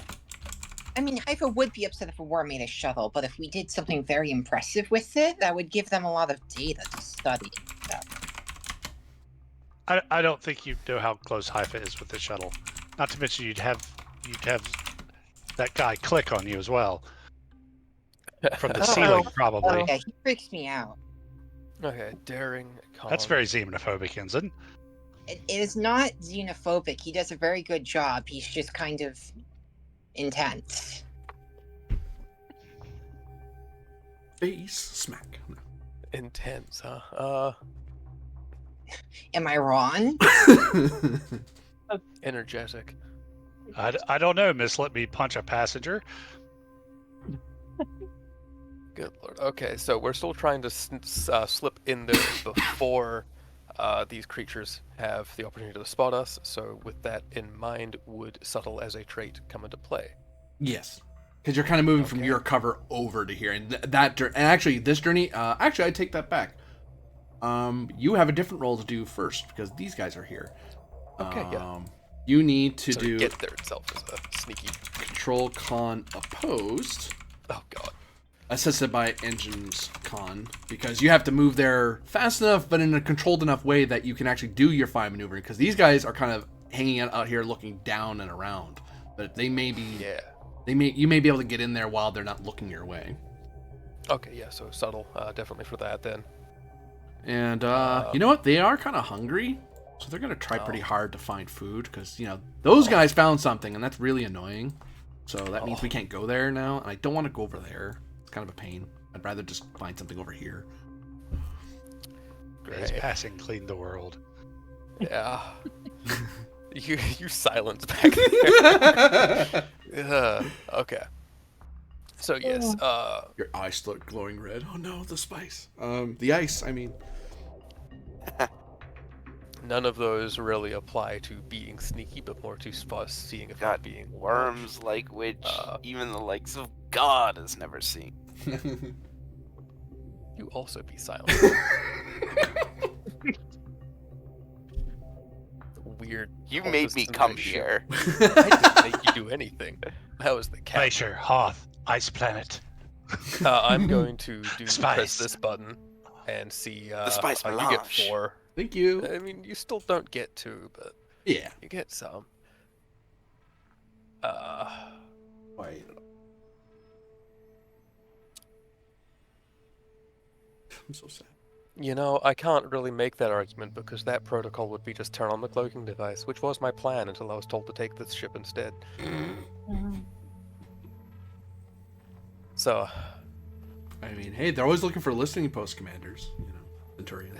I mean, Haifa would be upset if a war made a shuttle, but if we did something very impressive with it, that would give them a lot of data to study. I don't think you know how close Haifa is with the shuttle. Not to mention you'd have that guy click on you as well from the Oh. ceiling, probably. Yeah, he freaks me out. Okay, daring con. That's very xenophobic, Ensign. It is not xenophobic. He does a very good job. He's just kind of intense. Face smack. No. intense, huh? Am I wrong? Energetic. I don't know, miss. Let me punch a passenger. Good lord. Okay, so we're still trying to slip in there before these creatures have the opportunity to spot us. So with that in mind, would subtle as a trait come into play? Yes, because you're kind of moving from Okay. your cover over to here, and and actually this journey. Actually, I take that back. You have a different role to do first because these guys are here. Okay, yeah. You need to So do get there itself is a sneaky. control con opposed, Oh god. assisted by engines con, because you have to move there fast enough, but in a controlled enough way that you can actually do your fine maneuvering. Because these guys are kind of hanging out here, looking down and around, but they may be. Yeah. You may be able to get in there while they're not looking your way. Okay, yeah. So subtle, definitely for that then. And you know what? They are kind of hungry, so they're gonna try pretty Oh. hard to find food because those guys found something, and that's really annoying. So that means Oh. we can't go there now, and I don't want to go over there. It's kind of a pain. I'd rather just find something over here. His Great. passing cleaned the world. Yeah. you silence back there. Okay. So yes, Your eyes start glowing red. Oh no, the spice. The ice. I mean. none of those really apply to being sneaky, but more to seeing if Got I'm being worms like which Uh, even the likes of God has never seen. You also be silent. Weird. You made me cultists in come my ship. here. I didn't make you do anything. That was the cat. Glacier, Hoth, Ice Planet. I'm going to press Spice. this button and see. The spice you get melange. 4. Thank you. I mean, you still don't get 2, but Yeah. you get some. Wait. I'm so sad. You know, I can't really make that argument because that protocol would be just turn on the cloaking device, which was my plan until I was told to take this ship instead. So, I mean, hey, they're always looking for listening post commanders. Centurions.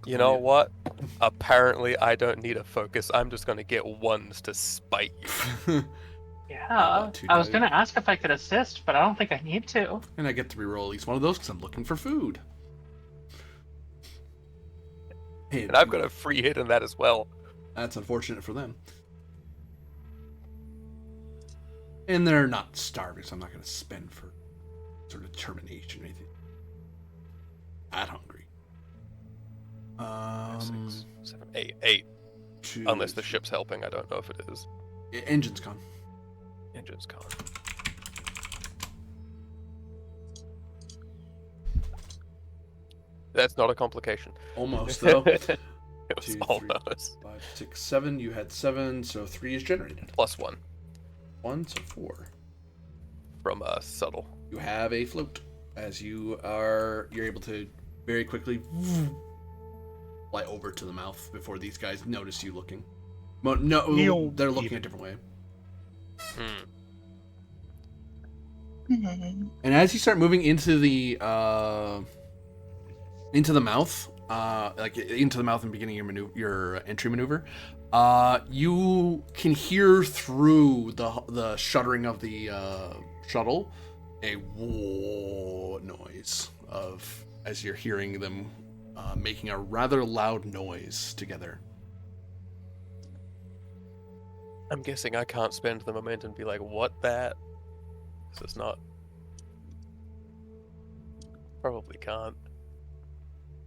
you know what? Apparently, I don't need a focus. I'm just going to get 1s to spite you. Yeah, about two I was dice? gonna ask if I could assist, but I don't think I need to. And I get to reroll at least one of those because I'm looking for food. Hey, And I've got a free hit in that as well. that's unfortunate for them. And they're not starving, so I'm not going to spend for sort of determination or anything. That hungry. 6, 7, 8. 8. Two, Unless the ship's helping, I don't know if it is. Engine's gone. Engine's gone. That's not a complication. Almost, though. It was 2, 3, almost. 5, 6, 7. You had 7, so 3 is generated. +1 1, so 4. from subtle. You have a float as you're able to very quickly fly over to the mouth before these guys notice you looking. No, they're looking a different way. Hmm. And as you start moving into the mouth, and beginning your entry maneuver, you can hear through the shuttering of the shuttle a whoa noise as you're hearing them making a rather loud noise together. I'm guessing I can't spend the momentum and be like, what that? So it's not. Probably can't.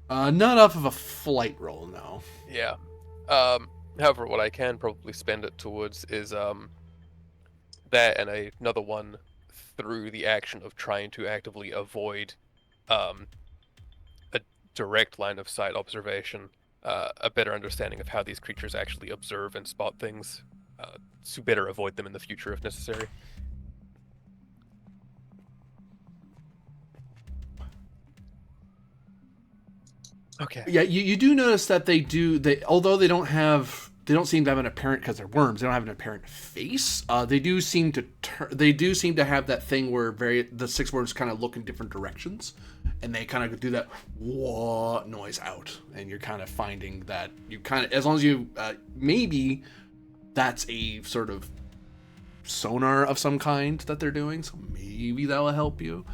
Not off of a flight roll, no. Yeah. However, what I can probably spend it towards is that and another one through the action of trying to actively avoid a direct line of sight observation, a better understanding of how these creatures actually observe and spot things, to better avoid them in the future if necessary. Okay. Yeah, you do notice that although they don't seem to have an apparent, because they're worms, they don't have an apparent face. They do seem to have that thing where the six worms kind of look in different directions, and they kind of do that wah noise out, and you're kind of finding that you kind of, as long as you maybe that's a sort of sonar of some kind that they're doing, so maybe that will help you.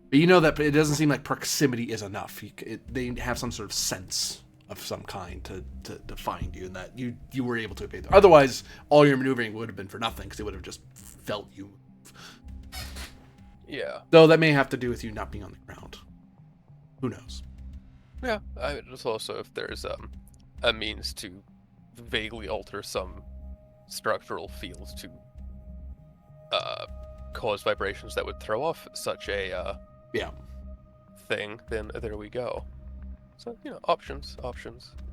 But you know that it doesn't seem like proximity is enough. They have some sort of sense of some kind to find you, and that you were able to evade them. Otherwise, all your maneuvering would have been for nothing, because they would have just felt you move. Yeah. Though that may have to do with you not being on the ground. Who knows? Yeah. Just also if there's a means to vaguely alter some structural fields to cause vibrations that would throw off such a thing, then there we go. So, options.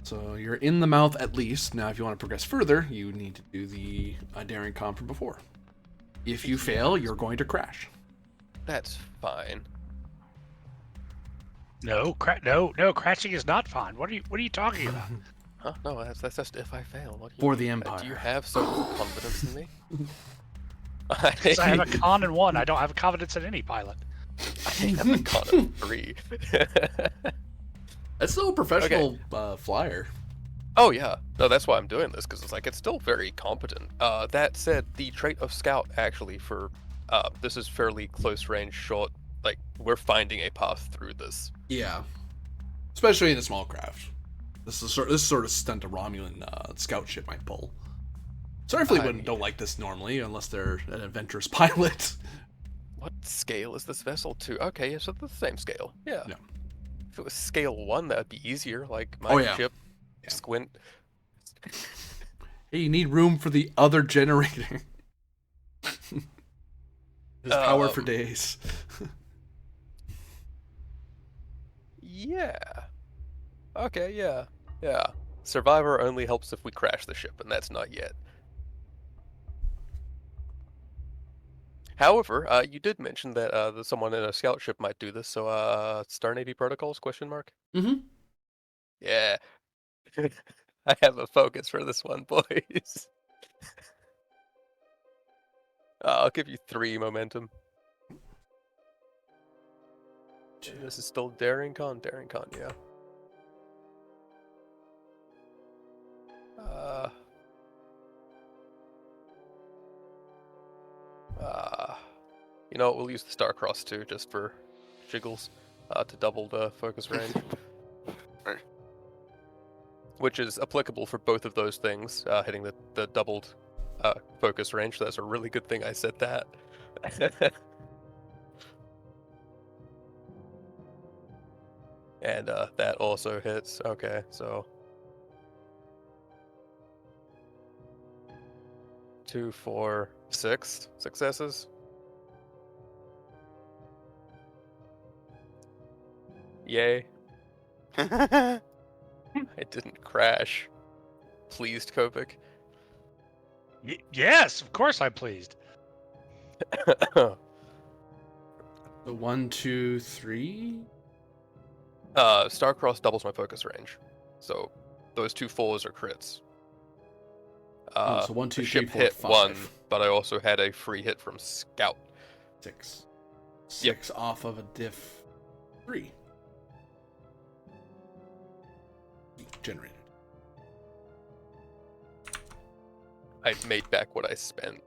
So you're in the mouth at least. Now, if you want to progress further, you need to do the daring con from before. If you fail, you're going to crash. That's fine. No, crashing is not fine. What are you talking about? Huh? No, that's just if I fail. What do you For mean? the Empire. Do you have some confidence in me? Because I have a con in 1. I don't have confidence in any pilot. I have a con of 3. That's still a professional flyer. Oh yeah, no, that's why I'm doing this, because it's still very competent. That said, the trait of Scout actually for this is fairly close range, short. Like we're finding a path through this. Yeah, especially in a small craft. This is sort of stunt a Romulan scout ship might pull. Starfleet don't like this normally, unless they're an adventurous pilot. What scale is this vessel to? Okay, yeah, so the same scale. Yeah. Yeah. If it was scale 1, that'd be easier. Like my ship, Squint. Hey, you need room for the other generator. There's power for days. Yeah. Okay, yeah. Survivor only helps if we crash the ship, and that's not yet. However, you did mention that someone in a scout ship might do this, so Star Navy protocols, question mark? Mm-hmm. Yeah. I have a focus for this one, boys. I'll give you 3 momentum. This is still daring con, yeah. You know what, we'll use the Starcross too, just for jiggles, to double the focus range. Which is applicable for both of those things, hitting the doubled focus range. So that's a really good thing I said that. And that also hits. Okay, so 2, 4, 6 successes. Yay. I didn't crash. Pleased, Kovic? Yes, of course I'm pleased. So 1, 2, 3. Starcross doubles my focus range, so those 2 4s are crits. So 1, 2, the 3, ship 4, hit 5. 1, but I also had a free hit from Scout. 6. 6 off of a diff 3. Generated. I made back what I spent.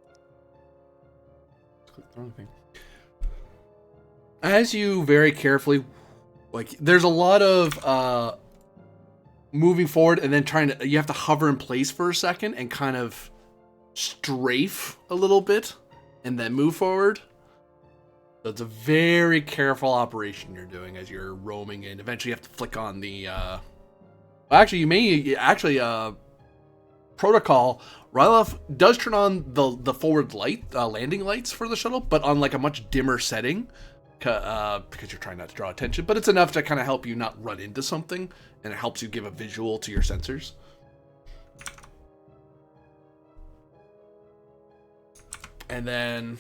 As you very carefully, there's a lot of moving forward and then you have to hover in place for a second and kind of strafe a little bit and then move forward. So it's a very careful operation you're doing as you're roaming in. Eventually you have to flick on the, protocol. Ryloff does turn on the forward landing lights for the shuttle, but on like a much dimmer setting, because you're trying not to draw attention, but it's enough to kind of help you not run into something, and it helps you give a visual to your sensors. And then,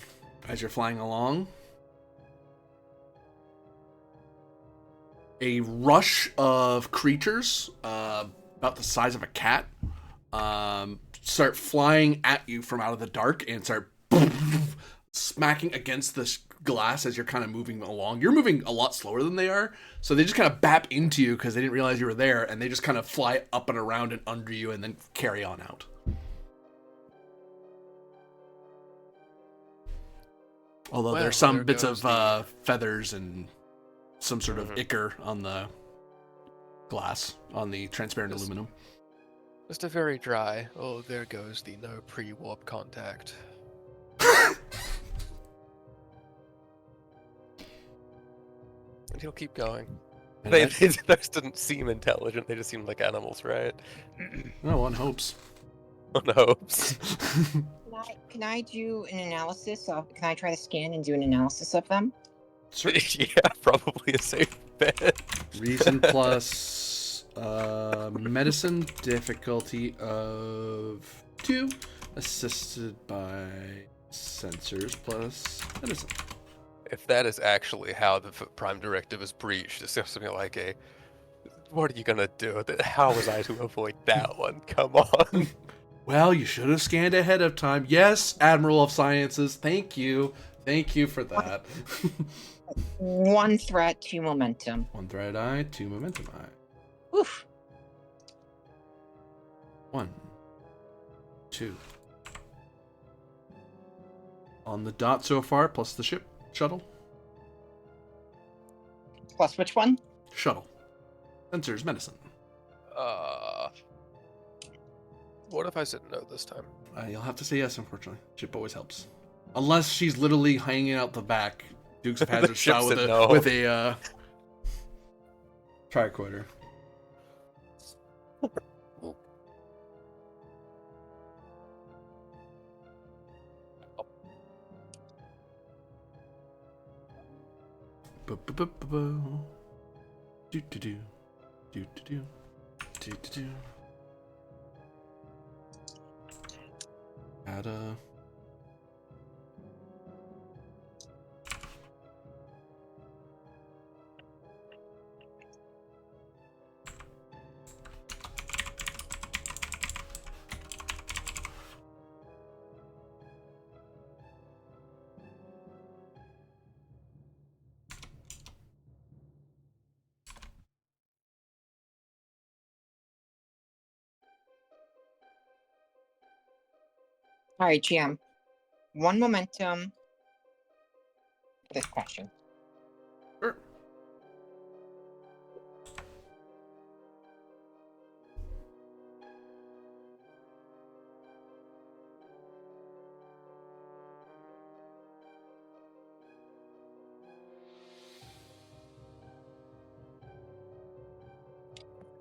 as you're flying along, a rush of creatures, about the size of a cat, start flying at you from out of the dark and start smacking against this glass as you're kind of moving along. You're moving a lot slower than they are, so they just kind of bap into you because they didn't realize you were there, and they just kind of fly up and around and under you and then carry on out. Although there's some bits of feathers and some sort of ichor on the glass, on the transparent aluminum. Just a very dry. Oh, there goes the no pre-warp contact. And he'll keep going. Those didn't seem intelligent. They just seemed like animals, right? No one hopes. One hopes. Can I do an analysis of? Can I try to scan and do an analysis of them? Yeah, probably a safe bet. Reason plus medicine difficulty of 2, assisted by sensors plus medicine. If that is actually how the Prime Directive is breached, it's just something like a, what are you gonna do? How was I to avoid that one? Come on. Well, you should have scanned ahead of time. Yes, Admiral of Sciences, thank you. Thank you for that. 1 threat, 2 momentum. 1 threat eye, 2 momentum eye. Oof. 1, 2. On the dot so far, plus the shuttle. Plus which one? Shuttle. Sensors, medicine. What if I said no this time? You'll have to say yes, unfortunately. Ship always helps. Unless she's literally hanging out the back, Dukes of Hazzard style with a tricorder. Add a... All right, GM. 1 momentum for this question. Sure.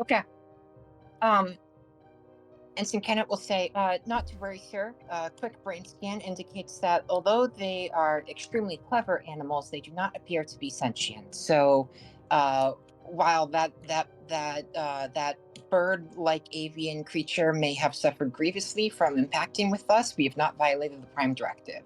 Okay. Ensign Kennett will say, not to worry, sir. Quick brain scan indicates that although they are extremely clever animals, they do not appear to be sentient. So, while that bird-like avian creature may have suffered grievously from impacting with us, we have not violated the Prime Directive.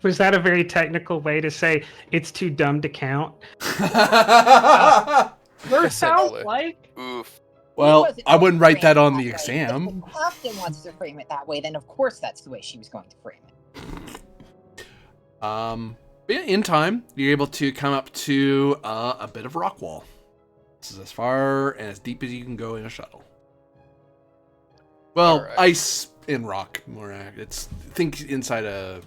Was that a very technical way to say it's too dumb to count? There sounds like. Oof. Well, wasn't I wouldn't write that on frame the it that way. exam. If Austin wants to frame it that way, then of course that's the way she was going to frame it. But yeah, in time, you're able to come up to a bit of rock wall. This is as far and as deep as you can go in a shuttle. Well, Alright. ice and rock, more. Think inside a.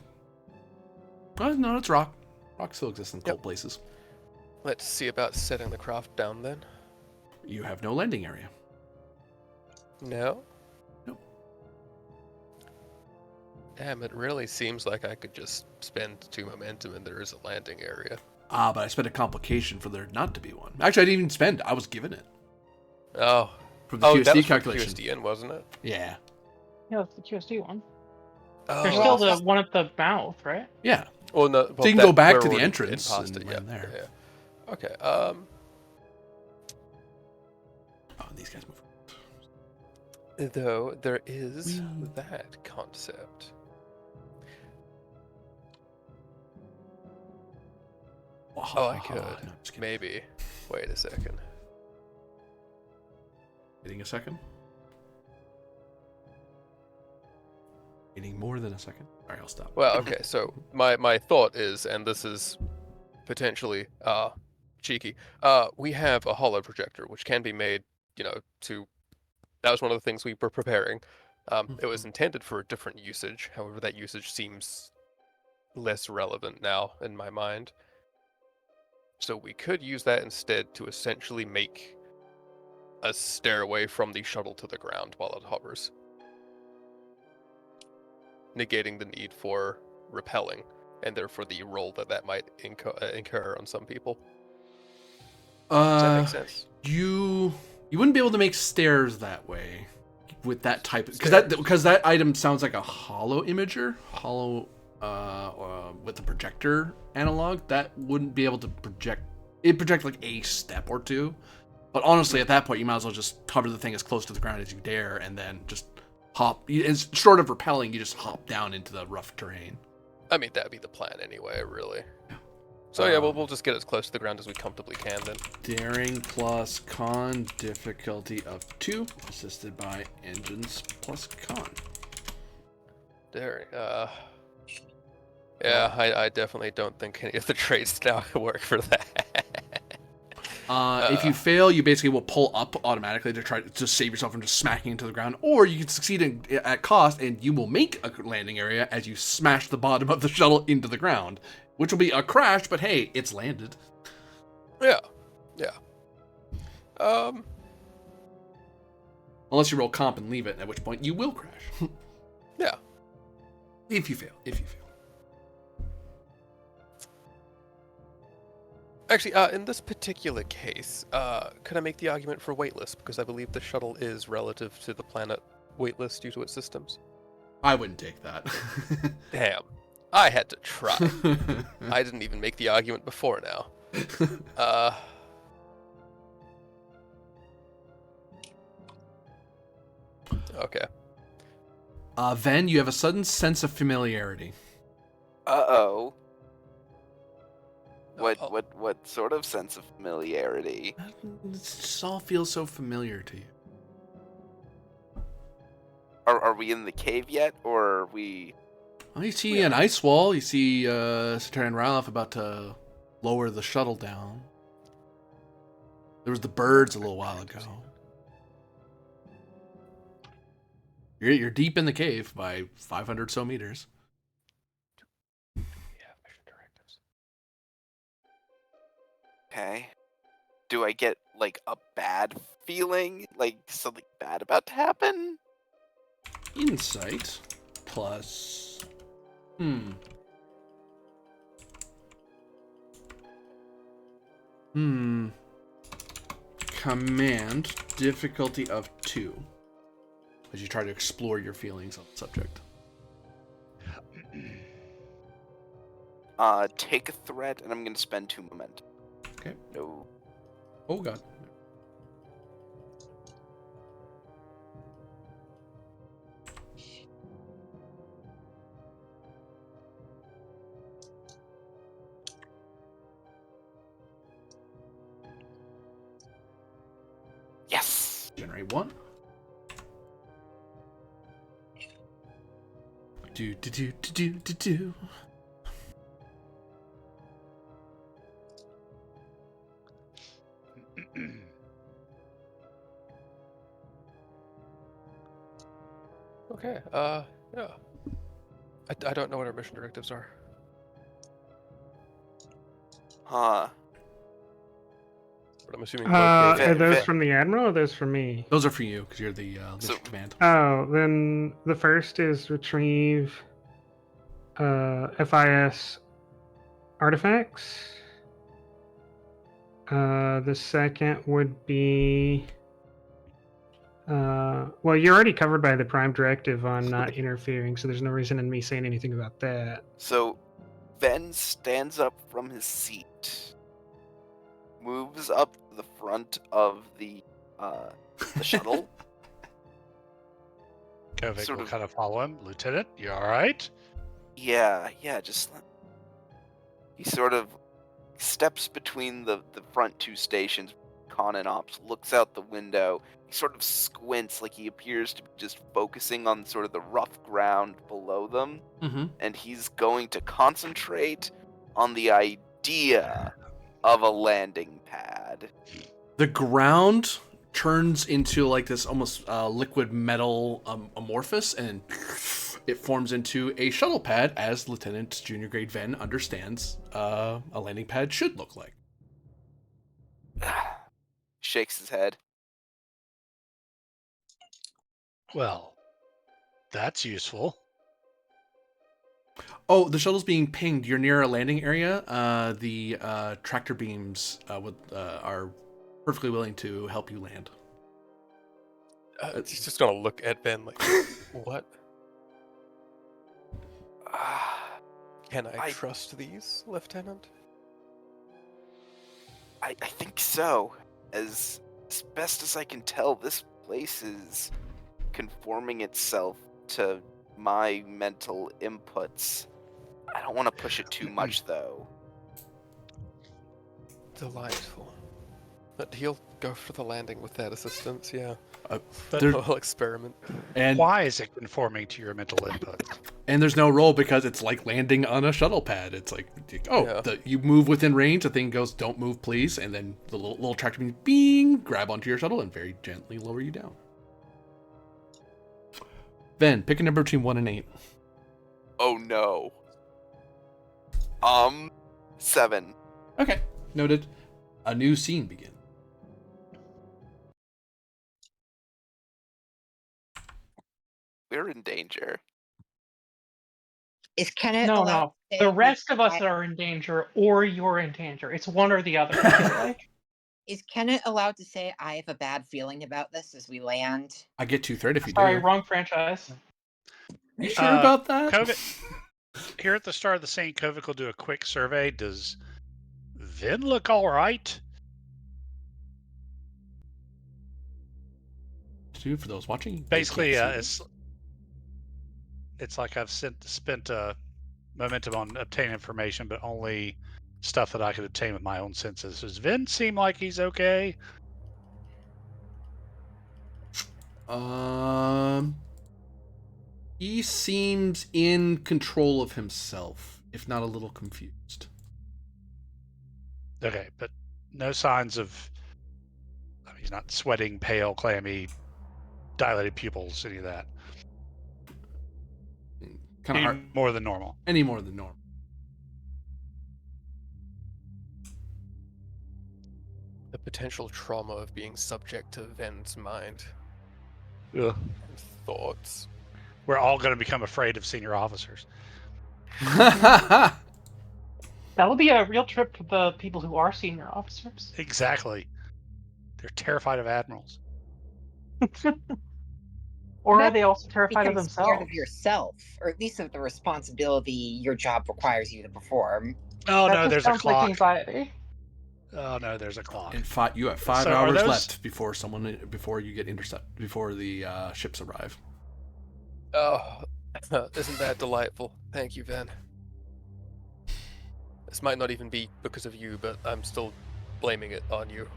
Oh, no, it's rock. Rock still exists in Yep. cold places. Let's see about setting the craft down then. You have no landing area. No? Nope. Damn, it really seems like I could just spend 2 momentum and there is a landing area. But I spent a complication for there not to be one. Actually, I didn't even spend. I was given it. Oh. From the that QSD was for calculation. QSDN, wasn't it? Yeah. Yeah, that's the QSD one. Oh. There's still the one at the mouth, right? Yeah. Well, no, So you can that- go back we're to the already entrance past and it, yeah, land there. yeah. Okay, Oh, these guys move. though there is Whee. that concept. Oh, I could. No, I'm just kidding. Maybe. Wait a second. Waiting a second. Waiting more than a second. All right, I'll stop. Well, okay, so my thought is, and this is potentially cheeky, we have a hollow projector, which can be made, to... That was one of the things we were preparing. It was intended for a different usage, however that usage seems less relevant now in my mind. So we could use that instead to essentially make a stairway from the shuttle to the ground while it hovers, negating the need for rappelling, and therefore the role that might incur on some people. Does that make sense? You wouldn't be able to make stairs that way with that type of Stairs. because that item sounds like a hollow imager, with the projector analog that wouldn't be able to project. It project like a step or two, but honestly, at that point, you might as well just hover the thing as close to the ground as you dare, and then just hop. It's short of rappelling, you just hop down into the rough terrain. I mean, that'd be the plan anyway, really. So yeah, we'll just get as close to the ground as we comfortably can then. Daring plus con difficulty of 2, assisted by engines plus con. Daring. Yeah, I definitely don't think any of the traits now work for that. If you fail, you basically will pull up automatically to try to save yourself from just smacking into the ground, or you can succeed at cost, and you will make a landing area as you smash the bottom of the shuttle into the ground, which will be a crash, but hey, it's landed. Yeah. Unless you roll comp and leave it, at which point you will crash. Yeah. If you fail. Actually, in this particular case, could I make the argument for weightless? Because I believe the shuttle is relative to the planet weightless due to its systems. I wouldn't take that. Damn. I had to try. I didn't even make the argument before now. Okay. Ven, you have a sudden sense of familiarity. Uh-oh. Uh-oh. What sort of sense of familiarity? It just all feels so familiar to you. Are we in the cave yet, or are we... Well, you see an ice wall. You see Sater and Ryloff about to lower the shuttle down. There was the birds a little while ago. You're deep in the cave by 500 so meters. Yeah, mission directives. Okay. Do I get, like, a bad feeling? Like, something bad about to happen? Insight plus... Command difficulty of 2. As you try to explore your feelings on the subject. Take a threat, and I'm gonna spend 2 momentum. Okay. No. Oh god. Yes! Generate 1. Do. Okay, yeah. I don't know what our mission directives are. Huh. But I'm assuming both Are those Ve- from the Admiral or those from me? Those are for you because you're the mission So- command. Oh, then the first is retrieve FIS artifacts. The second would be well, you're already covered by the Prime Directive on not interfering, so there's no reason in me saying anything about that. So Ven stands up from his seat, moves up to the front of the shuttle. Kovic Sort will of- kind of follow him. Lieutenant, you all right? Yeah, he sort of steps between the front two stations, Con and Ops, looks out the window. He sort of squints like he appears to be just focusing on sort of the rough ground below them, Mm-hmm. and he's going to concentrate on the idea of a landing pad. The ground turns into like this almost liquid metal amorphous, and it forms into a shuttle pad, as Lieutenant Junior Grade Ven understands a landing pad should look like. Shakes his head. Well, that's useful. Oh, the shuttle's being pinged. You're near a landing area. The tractor beams are perfectly willing to help you land. He's just gonna look at Ben like, what? Can I trust these, Lieutenant? I think so. As best as I can tell, this place is conforming itself to my mental inputs. I don't want to push it too much, though. Delightful. But he'll go for the landing with that assistance, yeah. But There- He'll experiment. And why is it conforming to your mental input? and there's no roll because it's like landing on a shuttle pad. It's like, Yeah. you move within range, the thing goes, "Don't move, please," and then the little tractor beam, bing, grab onto your shuttle and very gently lower you down. Then pick a number between 1 and 8. Oh no. 7. Okay, noted. A new scene begins. We're in danger. Is Kenneth No, allowed no. to The say rest of us I- are in danger, or you're in danger. It's one or the other. I feel like. Is Kenneth allowed to say I have a bad feeling about this as we land? I get 2/3 if you Sorry, do. wrong franchise. You sure about that? Here at the start of the scene, Kovic will do a quick survey. Does Vin look all right? Dude, for those watching, they Basically, can't see it's like I've spent momentum on obtaining information, but only stuff that I could obtain with my own senses. Does Vin seem like he's okay? it. He seems in control of himself, if not a little confused. Okay, but no signs of. I mean, he's not sweating, pale, clammy, dilated pupils, any of that. Kind of Any hard, more than normal. any more than normal. The potential trauma of being subject to Ven's mind Ugh. and thoughts. We're all going to become afraid of senior officers. That'll be a real trip for the people who are senior officers. Exactly. They're terrified of admirals. Or are Not they also terrified of Become scared themselves? of yourself, or at least of the responsibility your job requires you to perform. Oh That no, just there's a sounds like clock. anxiety. Oh no, there's a clock. And you have 5 So are hours those- left before you get intercept before the ships arrive. Oh, isn't that delightful? Thank you, Ven. This might not even be because of you, but I'm still blaming it on you.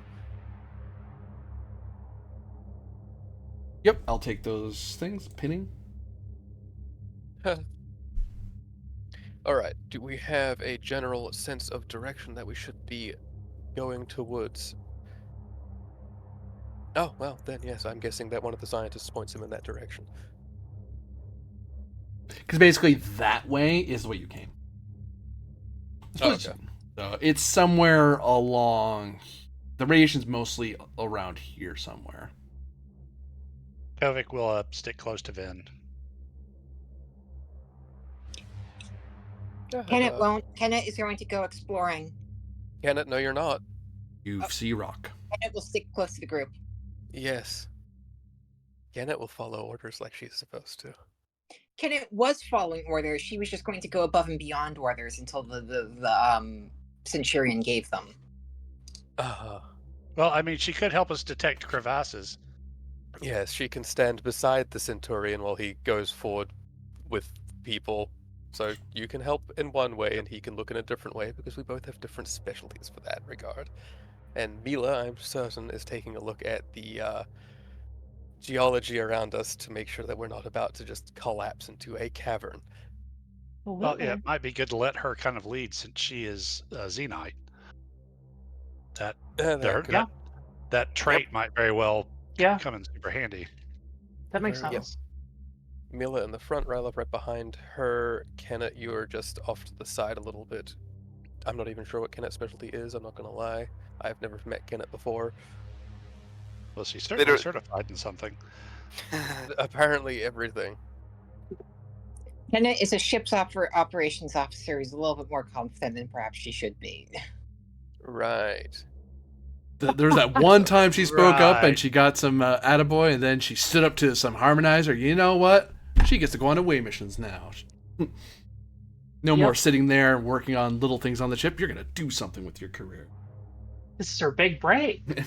Yep, I'll take those things. Pinning. Alright, do we have a general sense of direction that we should be going towards? Oh, well, then yes, I'm guessing that one of the scientists points him in that direction. Because basically that way is the way you came. Oh, okay. So it's somewhere along. The radiation's mostly around here somewhere. Kovic will stick close to Vin. Kenneth is going to go exploring. Kenneth, no, you're not. You see rock. Kenneth will stick close to the group. Yes. Kenneth will follow orders like she's supposed to. Kenneth was following orders. She was just going to go above and beyond orders until the Centurion gave them. Well, I mean, she could help us detect crevasses. Yes, she can stand beside the Centurion while he goes forward with people. So you can help in one way and he can look in a different way because we both have different specialties for that regard. And Mila, I'm certain, is taking a look at the geology around us to make sure that we're not about to just collapse into a cavern. Well, yeah, it might be good to let her kind of lead since she is Xenite. That trait might very well come in super handy. That makes Yep. sense. Mila in the front, Ryla right behind her. Kenneth, you are just off to the side a little bit. I'm not even sure what Kenneth's specialty is, I'm not going to lie. I've never met Kenneth before. Well, she's certainly certified in something. Apparently everything. Kenneth is a ship's operations officer who's a little bit more confident than perhaps she should be. Right. There's that one time she spoke up and Right. she got some attaboy, and then she stood up to some harmonizer. You know what? She gets to go on away missions now. No more sitting there working on little things on the ship. You're going to do something with your career. This is her big break. She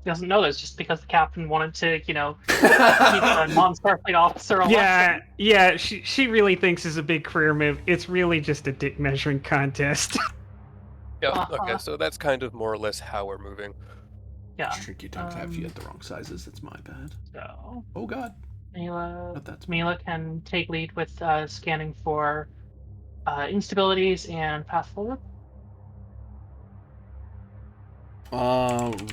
doesn't know this just because the captain wanted to, keep a non-Starfleet officer alive. Yeah. She really thinks it's a big career move. It's really just a dick measuring contest. Yeah, okay, so that's kind of more or less how we're moving. Yeah. Tricky times have you at the wrong sizes. That's my bad. So Oh, God. Mila can take lead with scanning for instabilities and path forward.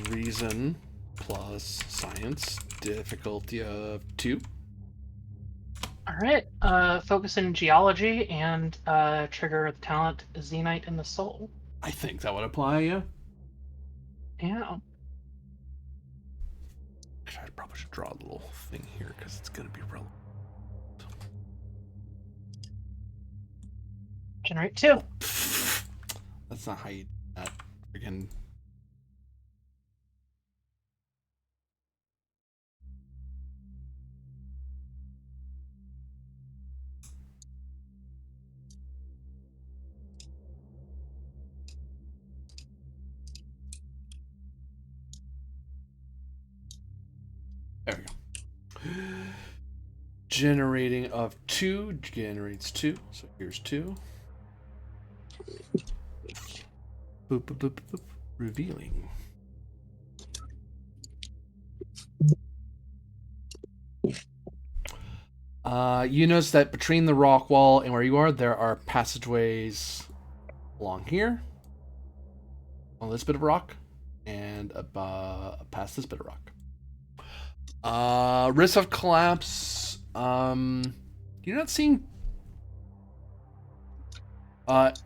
Reason plus science, difficulty of 2. All right. Focus in geology and trigger the talent Xenite in the Soul. I think that would apply, yeah. Yeah. I probably should draw a little thing here because it's going to be relevant. Generate 2. That's not how you do that. Freaking. There we go. Generating of 2 generates 2. So here's 2. Boop, boop, boop, boop. Revealing. You notice that between the rock wall and where you are, there are passageways along here, on this bit of rock, and past this bit of rock. Risk of collapse. You're not seeing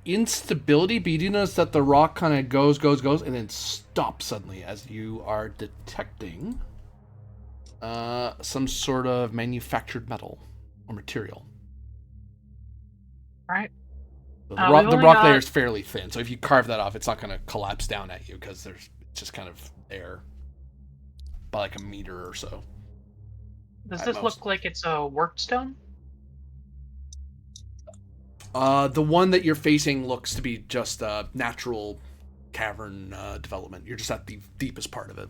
instability, but you do notice that the rock kind of goes, and then stops suddenly as you are detecting some sort of manufactured metal or material. All right. So the rock layer is fairly thin, so if you carve that off, it's not going to collapse down at you because it's just kind of there by like a meter or so. Does this look like it's a worked stone? The one that you're facing looks to be just a natural cavern development. You're just at the deepest part of it.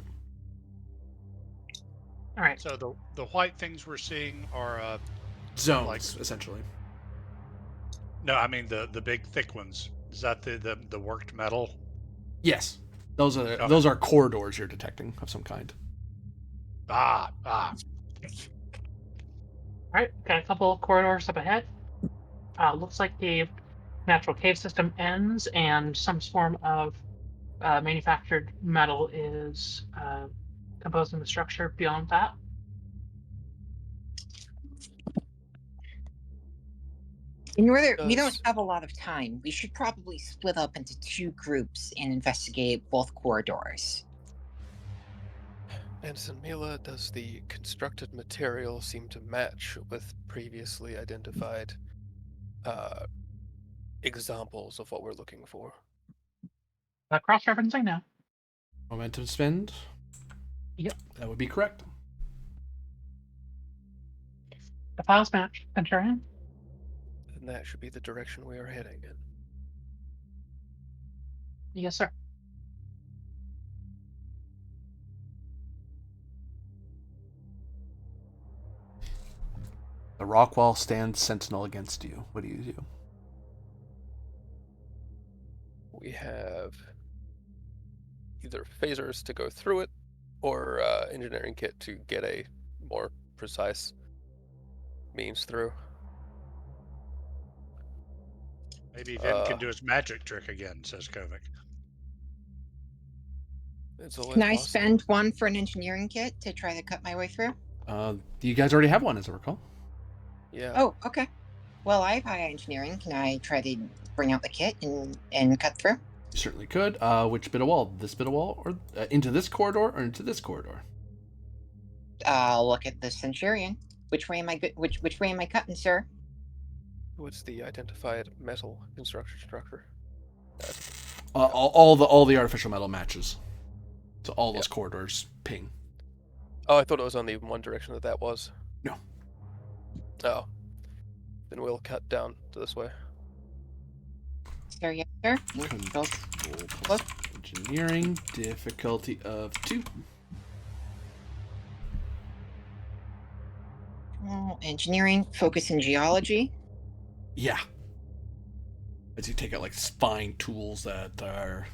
All right. So the white things we're seeing are zones, essentially. No, I mean the big thick ones. Is that the worked metal? Yes, those are corridors you're detecting of some kind. Ah. All right, got a couple of corridors up ahead. Looks like the natural cave system ends, and some form of manufactured metal is composing the structure beyond that. In order, we don't Does- have a lot of time. We should probably split up into 2 groups and investigate both corridors. Anderson Mila, does the constructed material seem to match with previously identified examples of what we're looking for? Cross-referencing now. Momentum spend. Yep. That would be correct. The files match. Centurion. Then that should be the direction we are heading in. Yes, sir. The rock wall stands sentinel against you. What do you do? We have either phasers to go through it, or engineering kit to get a more precise means through. Maybe Vin can do his magic trick again, says Kovic. It's always Can I possible. spend 1 for an engineering kit to try to cut my way through? You guys already have one, as I recall. Yeah. Oh, okay. Well, I have high engineering. Can I try to bring out the kit and cut through? You certainly could. Which bit of wall? This bit of wall, or into this corridor, or into this corridor? Look at the Centurion. Which way am I good? Which way am I cutting, sir? What's the identified metal construction structure? All the artificial metal matches. So all those corridors ping. Oh, I thought it was only in one direction that was. No. Oh. Then we'll cut down to this way. Sir, yes, sir. Control plus engineering, difficulty of 2. Engineering, focus in geology. Yeah. As you take out like spine tools that are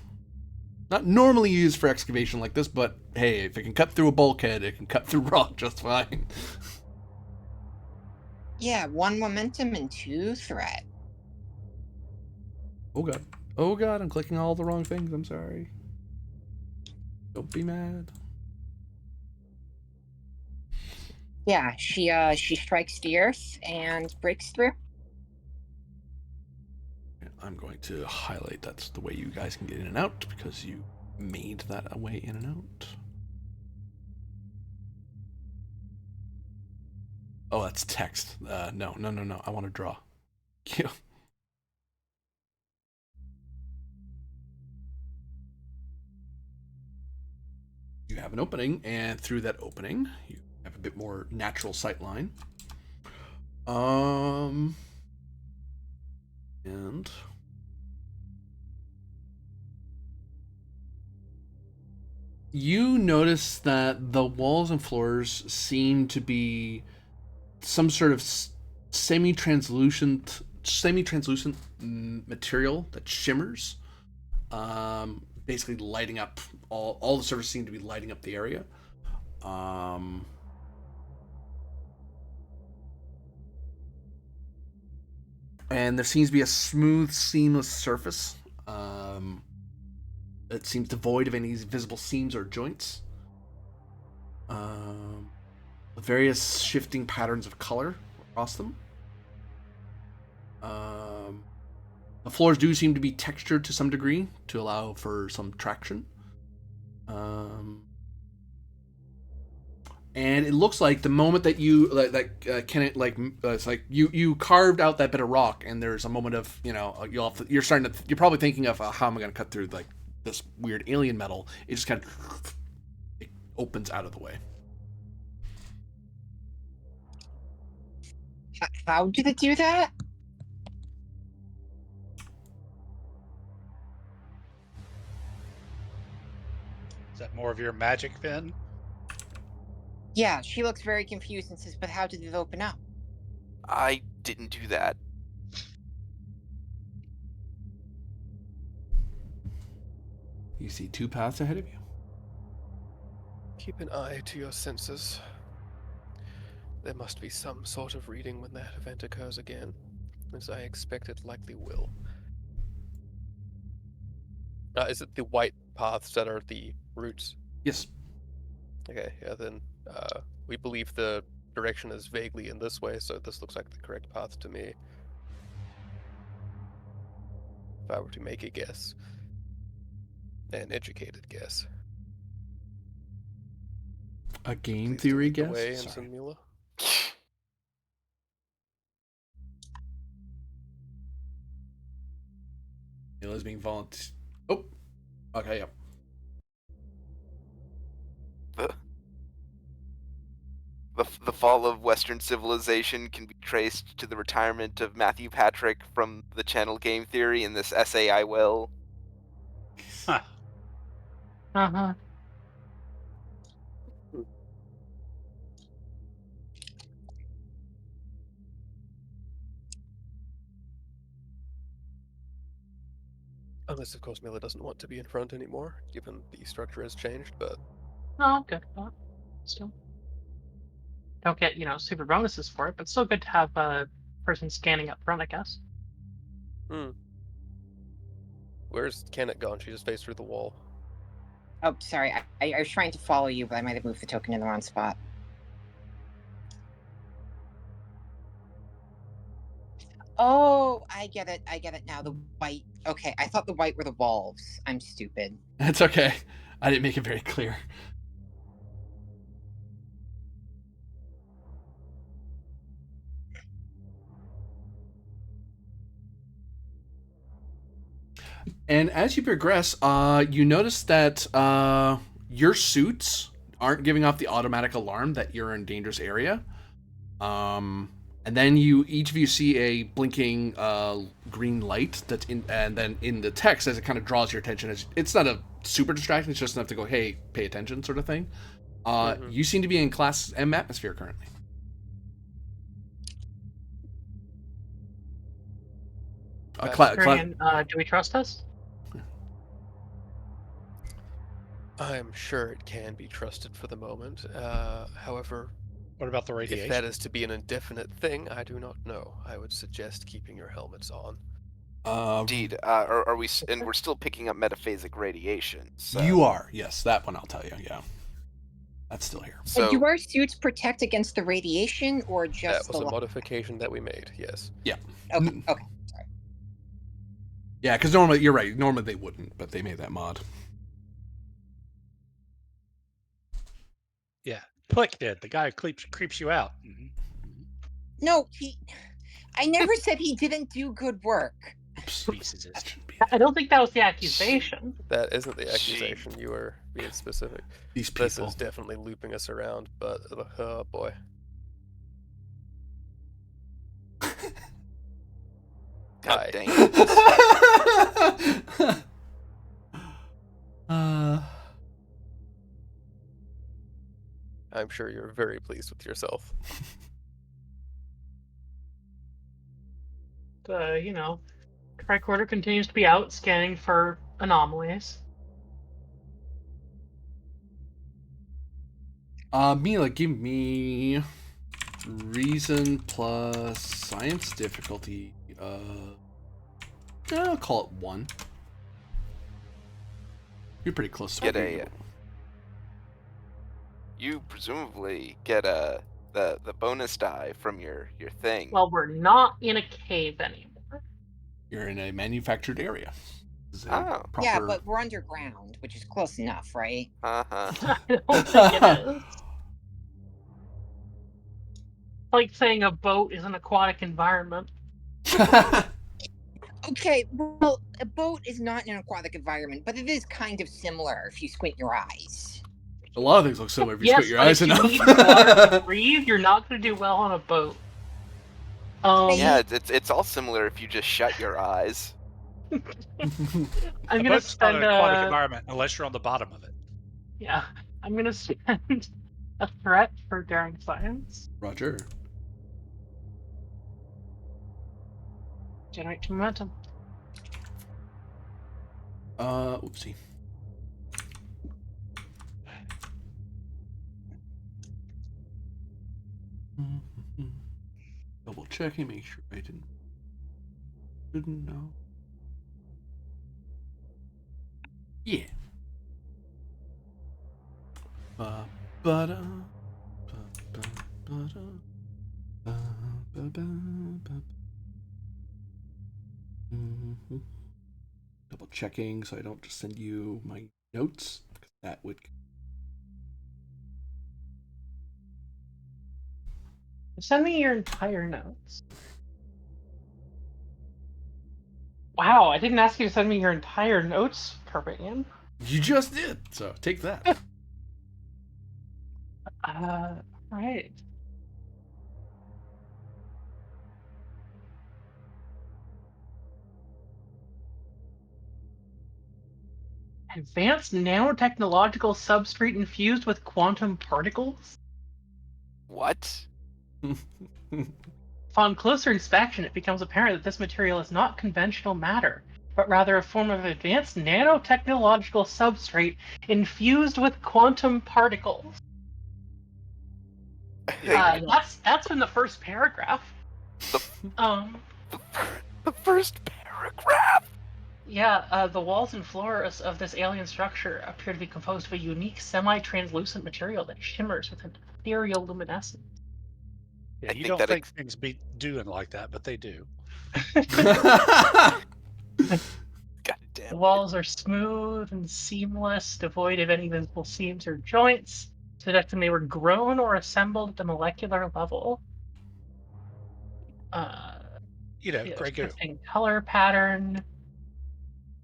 not normally used for excavation like this, but hey, if it can cut through a bulkhead, it can cut through rock just fine. Yeah, 1 momentum and 2 threat. Oh god. Oh god, I'm clicking all the wrong things. I'm sorry. Don't be mad. Yeah, she strikes the earth and breaks through. I'm going to highlight that's the way you guys can get in and out because you made that a way in and out. Oh, that's text. No. I want to draw. Yeah. You have an opening, and through that opening, you have a bit more natural sight line. And you notice that the walls and floors seem to be some sort of semi-translucent material that shimmers, basically lighting up all the surfaces seem to be lighting up the area. And there seems to be a smooth, seamless surface. It seems devoid of any visible seams or joints. With various shifting patterns of color across them. The floors do seem to be textured to some degree to allow for some traction. And it looks like the moment that you it's like you carved out that bit of rock, and there's a moment of you're probably thinking of how am I going to cut through like this weird alien metal. It just kind of it opens out of the way. How did it do that? Is that more of your magic, Vin? Yeah, she looks very confused and says, "But how did it open up?" I didn't do that. You see 2 paths ahead of you. Keep an eye to your senses. There must be some sort of reading when that event occurs again, as I expect it likely will. Is it the white paths that are the routes? Yes. Okay, yeah, then we believe the direction is vaguely in this way, so this looks like the correct path to me. if I were to make a guess. An educated guess. A game Please do theory lead the guess? way, Sorry. Ensign Mila. Mila's being volunteer. Oh, okay, yeah. The fall of Western civilization can be traced to the retirement of Matthew Patrick from the channel Game Theory in this essay I will. Huh. Uh-huh. Unless, of course, Mila doesn't want to be in front anymore, given the structure has changed, but No, good. But still, don't get super bonuses for it, but still good to have a person scanning up front, I guess. where's Kenneth gone? She just faced through the wall. Oh, sorry. I was trying to follow you, but I might have moved the token in the wrong spot. Oh, I get it. I get it now. The white. Okay, I thought the white were the wolves. I'm stupid. That's okay. I didn't make it very clear. And as you progress, you notice that your suits aren't giving off the automatic alarm that you're in dangerous area. And then each of you see a blinking green light that's in, and then in the text as it kind of draws your attention. It's not a super distracting. It's just enough to go, hey, pay attention, sort of thing. You seem to be in Class M atmosphere currently. Tyrion, do we trust us? I'm sure it can be trusted for the moment. However, What about the radiation? if that is to be an indefinite thing, I do not know. I would suggest keeping your helmets on. Indeed, are we? And we're still picking up metaphasic radiation. So. You are, yes, that one I'll tell you. Yeah, that's still here. So do our suits protect against the radiation, or That just was the a light? modification that we made. Yes. Yeah. Okay. Okay. Yeah, because normally you're right. Normally they wouldn't, but they made that mod. Yeah, Plick did. The guy who creeps you out. No, I never said he didn't do good work. Pieces of- That shouldn't be I don't think that was the accusation. That isn't the accusation. You were being specific. these This people. is definitely looping us around, but oh boy. God Hi. dang it. I'm sure you're very pleased with yourself. Tricorder continues to be out scanning for anomalies. Mila, give me reason plus science difficulty. I'll call it 1. You're pretty close to Get a. reasonable. You presumably get the bonus die from your thing. Well, we're not in a cave anymore. You're in a manufactured area. This is a Oh. proper... Yeah, but we're underground, which is close enough, right? Uh-huh. I don't think it is. Like saying a boat is an aquatic environment. Okay, well, a boat is not an aquatic environment, but it is kind of similar if you squint your eyes. A lot of things look similar if you Yes, squint your but eyes if enough. you need water to breathe, you're not going to do well on a boat. Yeah, it's all similar if you just shut your eyes. I'm A going to boat's not spend an aquatic environment unless you're on the bottom of it. Yeah, I'm going to spend a threat for daring science. Roger. Generate 2 momentum. Oopsie. Double checking, make sure I didn't know. Yeah. Ba-da, ba-ba-da, ba-ba-ba-ba. checking so I don't just send you my notes. That would. Send me your entire notes. Wow, I didn't ask you to send me your entire notes, Carpathian. You just did, so take that. Right. Advanced nanotechnological substrate infused with quantum particles? What? Upon closer inspection, it becomes apparent that this material is not conventional matter, but rather a form of advanced nanotechnological substrate infused with quantum particles. That's from the first paragraph. The first paragraph. Yeah, the walls and floors of this alien structure appear to be composed of a unique semi-translucent material that shimmers with an ethereal luminescence. Yeah, I you think don't that think things be doing like that, but they do. God damn The it. walls are smooth and seamless, devoid of any visible seams or joints, suggesting they were grown or assembled at the molecular level. Grey goo. Shifting color pattern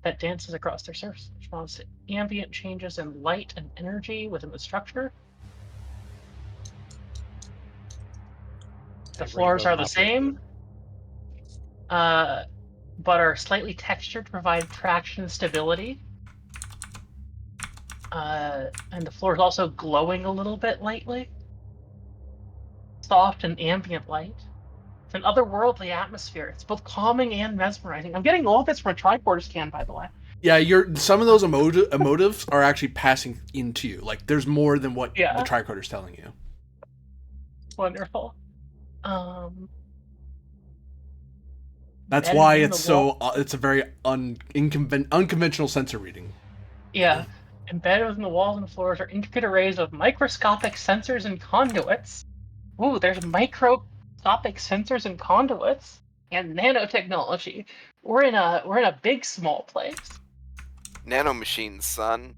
that dances across their surface, responds to ambient changes in light and energy within the structure. The floors are the same, but are slightly textured to provide traction and stability. And the floor is also glowing a little bit lately. Soft and ambient light. It's an otherworldly atmosphere. It's both calming and mesmerizing. I'm getting all this from a tricorder scan, by the way. Yeah, some of those emotives are actually passing into you. Like, there's more than what the tricorder's telling you. Wonderful. That's why it's so. It's a very unconventional sensor reading. Yeah. Embedded within the walls and floors are intricate arrays of microscopic sensors and conduits. Ooh, there's microscopic sensors and conduits and nanotechnology. We're in a big small place. Nanomachines, son.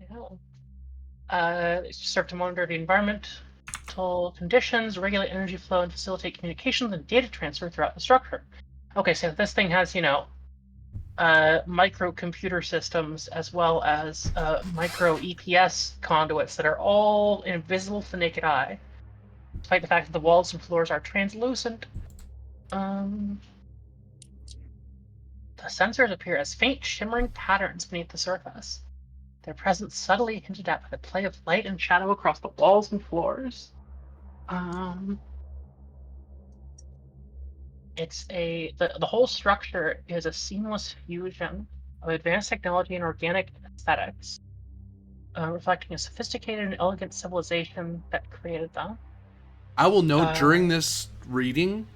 Yeah. They serve to monitor the environmental conditions, regulate energy flow, and facilitate communications and data transfer throughout the structure. Okay, so this thing has, microcomputer systems as well as micro EPS conduits that are all invisible to the naked eye, despite the fact that the walls and floors are translucent. The sensors appear as faint shimmering patterns beneath the surface. Their presence subtly hinted at by the play of light and shadow across the walls and floors. The whole structure is a seamless fusion of advanced technology and organic aesthetics, reflecting a sophisticated and elegant civilization that created them. I will note during this reading,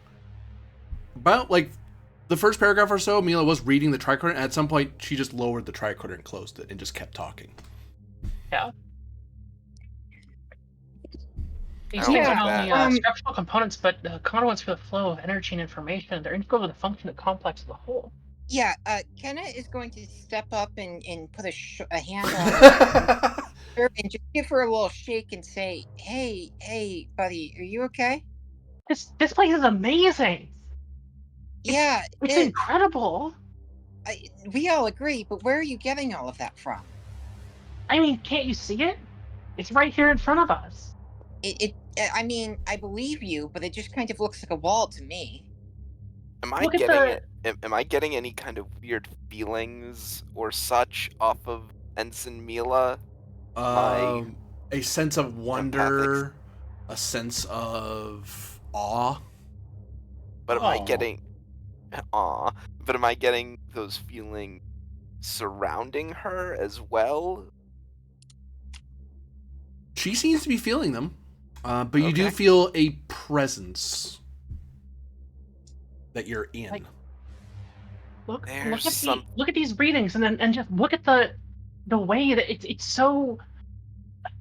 about like the first paragraph or so, Mila was reading the tricorder, and at some point she just lowered the tricorder and closed it and just kept talking. Yeah. These things are not only structural components, but conduits for the flow of energy and information. They're integral to the function of the complex as a whole. Yeah, Kenna is going to step up and put a hand on her and just give her a little shake and say, hey, buddy, are you okay? This place is amazing. Yeah, it's incredible. We all agree, but where are you getting all of that from? I mean, can't you see it? It's right here in front of us. I mean, I believe you, but it just kind of looks like a wall to me. Am I getting any kind of weird feelings or such off of Ensign Mila? A sense of wonder, a sense of awe. But am I getting awe? But am I getting those feelings surrounding her as well? She seems to be feeling them, but you do feel a presence that you're in. Like, look at these readings, and just look at the way that it's so.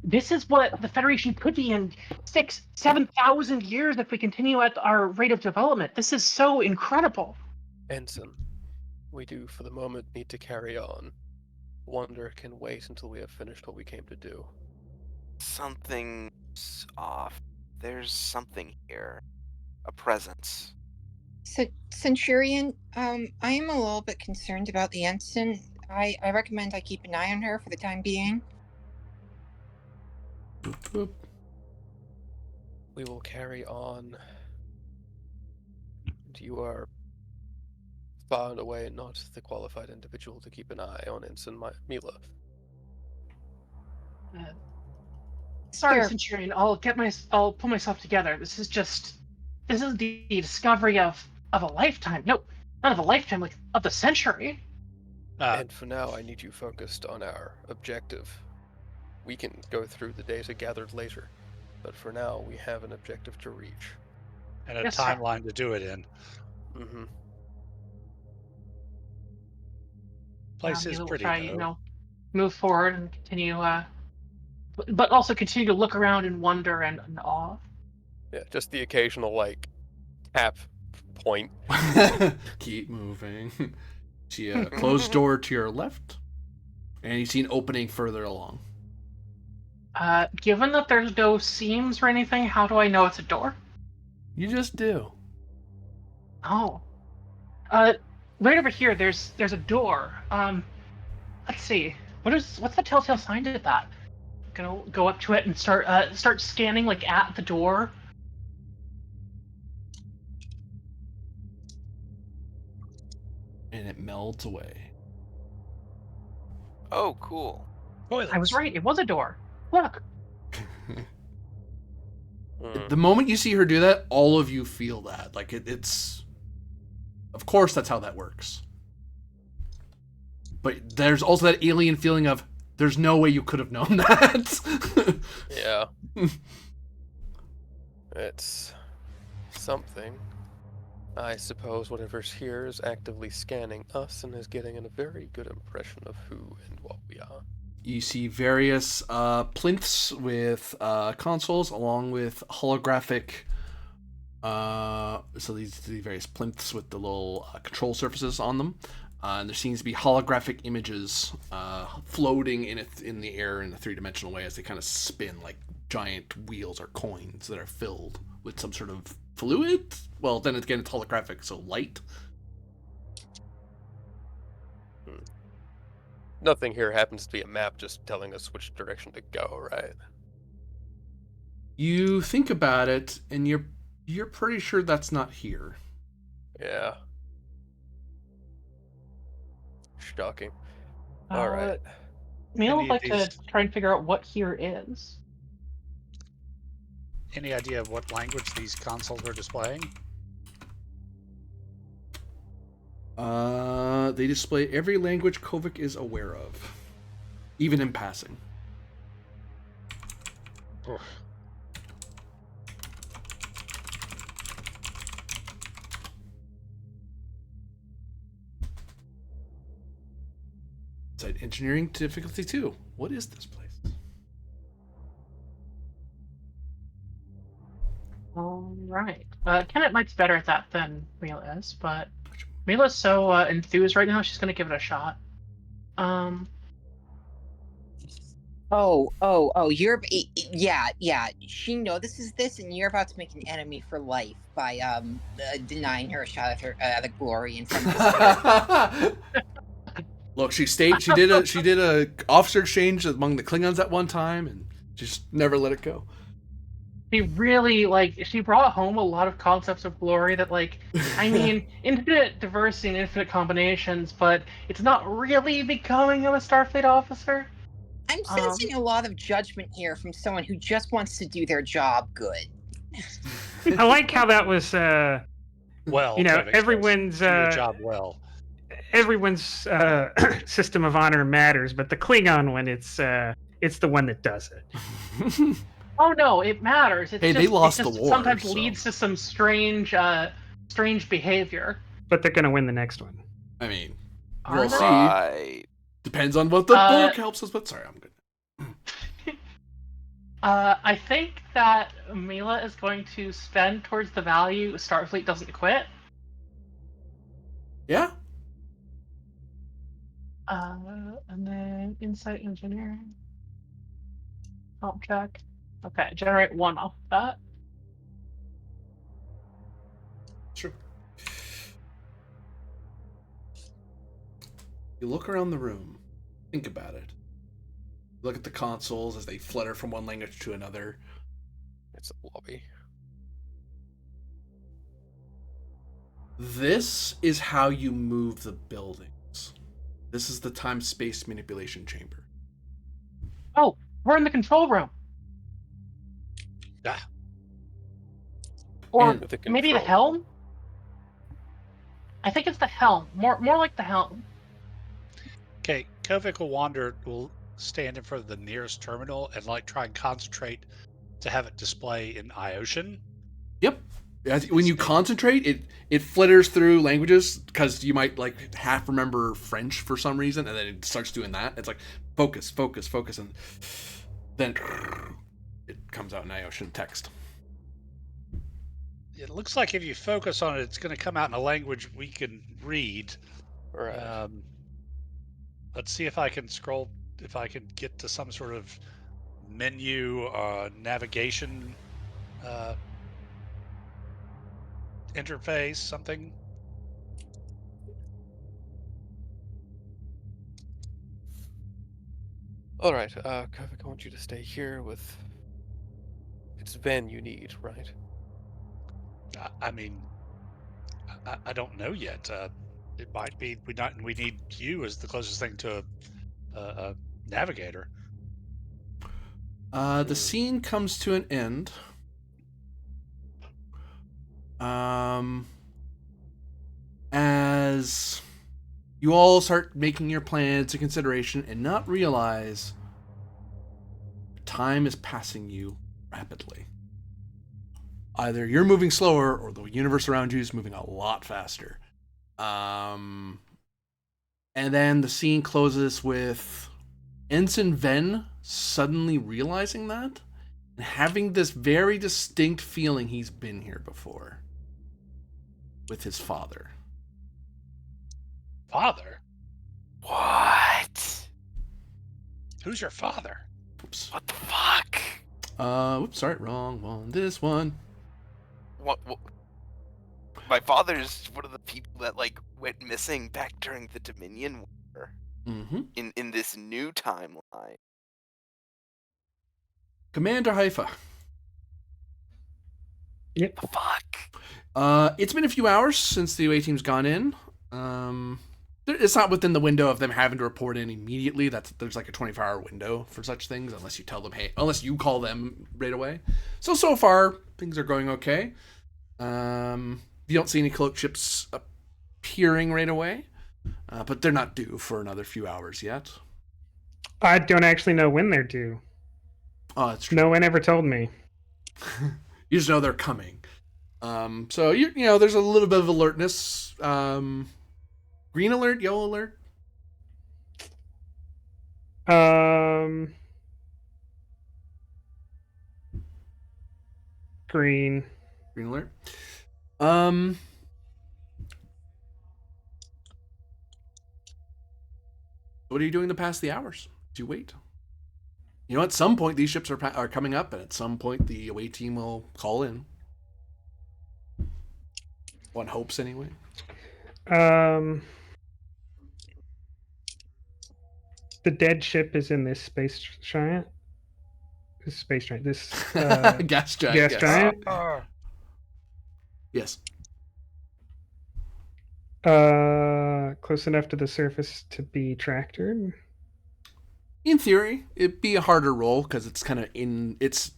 This is what the Federation could be in 6,000-7,000 years if we continue at our rate of development. This is so incredible. Ensign, We do, for the moment, need to carry on. Wonder can wait until we have finished what we came to do. Something's off. There's something here. A presence. So, Centurion, I am a little bit concerned about the ensign. I recommend I keep an eye on her for the time being. Boop, boop. We will carry on. And you are far and away not the qualified individual to keep an eye on Ensign Mila. Sorry, Sure. Centurion. I'll pull myself together. This is the discovery of a lifetime. No, not of a lifetime, like of the century. And for now, I need you focused on our objective. We can go through the data gathered later, but for now, we have an objective to reach. And a Yes, sir. timeline to do it in. Mm-hmm. Place is Mila will pretty, try, though. move forward and continue, but also continue to look around in wonder and awe. Yeah, just the occasional, like, tap point. Keep moving. See a closed door to your left, and you see an opening further along. Given that there's no seams or anything, how do I know it's a door? You just do. Oh. Right over here, there's a door. Let's see. What's the telltale sign to that? I'm gonna go up to it and start scanning like at the door. And it melds away. Oh, cool. Toilets. I was right. It was a door. Look. Mm. The moment you see her do that, all of you feel that. Like it's. Of course, that's how that works. But there's also that alien feeling of there's no way you could have known that. Yeah. It's something. I suppose whatever's here is actively scanning us and is getting a very good impression of who and what we are. You see various plinths with consoles, along with holographic. So these various plinths with the little control surfaces on them, and there seems to be holographic images floating in the air in a 3-dimensional way as they kind of spin like giant wheels or coins that are filled with some sort of fluid. Well, then again, it's holographic, so light. Nothing here happens to be a map just telling us which direction to go, right? You think about it, and you're pretty sure that's not here. Yeah. Shocking. All right. Mila would Any of like to these- try and figure out what here is. Any idea of what language these consoles are displaying? They display every language Kovic is aware of, even in passing. Oof. Site engineering difficulty 2. What is this place? All right. Kenneth might's better at that than Mila is, but Mila's so enthused right now, she's gonna give it a shot. Yeah. She notices this, and you're about to make an enemy for life by denying her a shot at the glory in front of the spirit. Look, she did a officer exchange among the Klingons at one time, and just never let it go. She really she brought home a lot of concepts of glory that I mean infinite diversity and infinite combinations, but it's not really becoming of a Starfleet officer. I'm sensing a lot of judgment here from someone who just wants to do their job good. I like how that was. Well, You know, Kevin, everyone's do your job well. Everyone's system of honor matters, but the Klingon one, it's the one that does it. Oh no, it matters. It's Hey, just, they lost it just the war, sometimes so- leads to some strange behavior. But they're gonna win the next one. I mean, Are we'll they? see. Right. Depends on what the book helps us with. Sorry, I'm good. I think that Mila is going to spend towards the value Starfleet doesn't quit. Yeah. And then insight engineering. Help check. Okay, generate 1 off that. Sure. You look around the room. Think about it. Look at the consoles as they flutter from one language to another. It's a lobby. This is how you move the buildings. This is the time-space manipulation chamber. Oh, we're in the control room. Ah, Or And- With the maybe the control. helm? I think it's the helm. More like the helm. okay, Kovic will stand in front of the nearest terminal and like try and concentrate to have it display in iOcean. Yep. When you concentrate, it flitters through languages because you might like half remember French for some reason, and then it starts doing that. It's like focus, focus, focus, and then it comes out in iOcean text. It looks like if you focus on it, it's going to come out in a language we can read. Right. Let's see if I can scroll, if I can get to some sort of menu navigation interface, something. All right, Kovic, I want you to stay here with. It's Ven you need, right? I mean, I don't know yet. It might be we need you as the closest thing to a navigator. The scene comes to an end. As you all start making your plans to consideration and not realize time is passing you rapidly. Either you're moving slower or the universe around you is moving a lot faster. And then the scene closes with Ensign Ven suddenly realizing that and having this very distinct feeling he's been here before with his father. Father? What? Who's your father? Oops. What the fuck? Oops, sorry, wrong one. This one. What? My father's one of the people that like went missing back during the Dominion War. Mm-hmm. In this new timeline. Commander Haifa. The fuck? It's been a few hours since the away team's gone in. It's not within the window of them having to report in immediately. There's like a 24-hour window for such things, unless you tell them, hey, unless you call them right away. So far things are going okay. You don't see any cloak ships appearing right away, but they're not due for another few hours yet. I don't actually know when they're due. Oh, it's true. No one ever told me. You just know they're coming. So you know there's a little bit of alertness. Green alert, yellow alert. Green. Green alert. What are you doing to pass the hours? Do you wait? You know, at some point these ships are coming up, and at some point the away team will call in. One hopes, anyway. The dead ship is in this space giant. This space giant. This Gas giant. gas yes. giant. Yes. Close enough to the surface to be tractored. In theory, it'd be a harder roll because it's kind of it's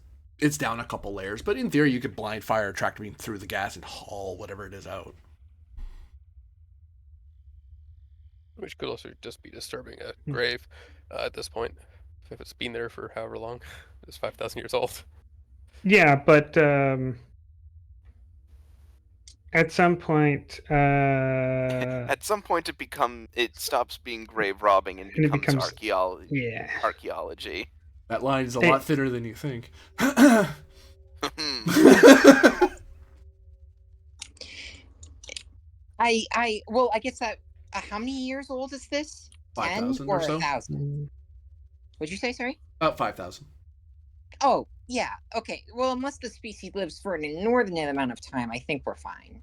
down a couple layers. But in theory, you could blind fire a tractor beam through the gas and haul whatever it is out. Which could also just be disturbing a grave at this point. If it's been there for however long. It's 5,000 years old. Yeah, but at some point, At some point, it stops being grave robbing and it becomes becomes- archaeology. yeah. Archaeology. That line is a Hey. lot thinner than you think. I guess that how many years old is this? 10 5,000 or or so. 1,000? Mm, What'd you say? Sorry. About 5,000. Oh, yeah. Okay. Well, unless the species lives for an inordinate amount of time, I think we're fine.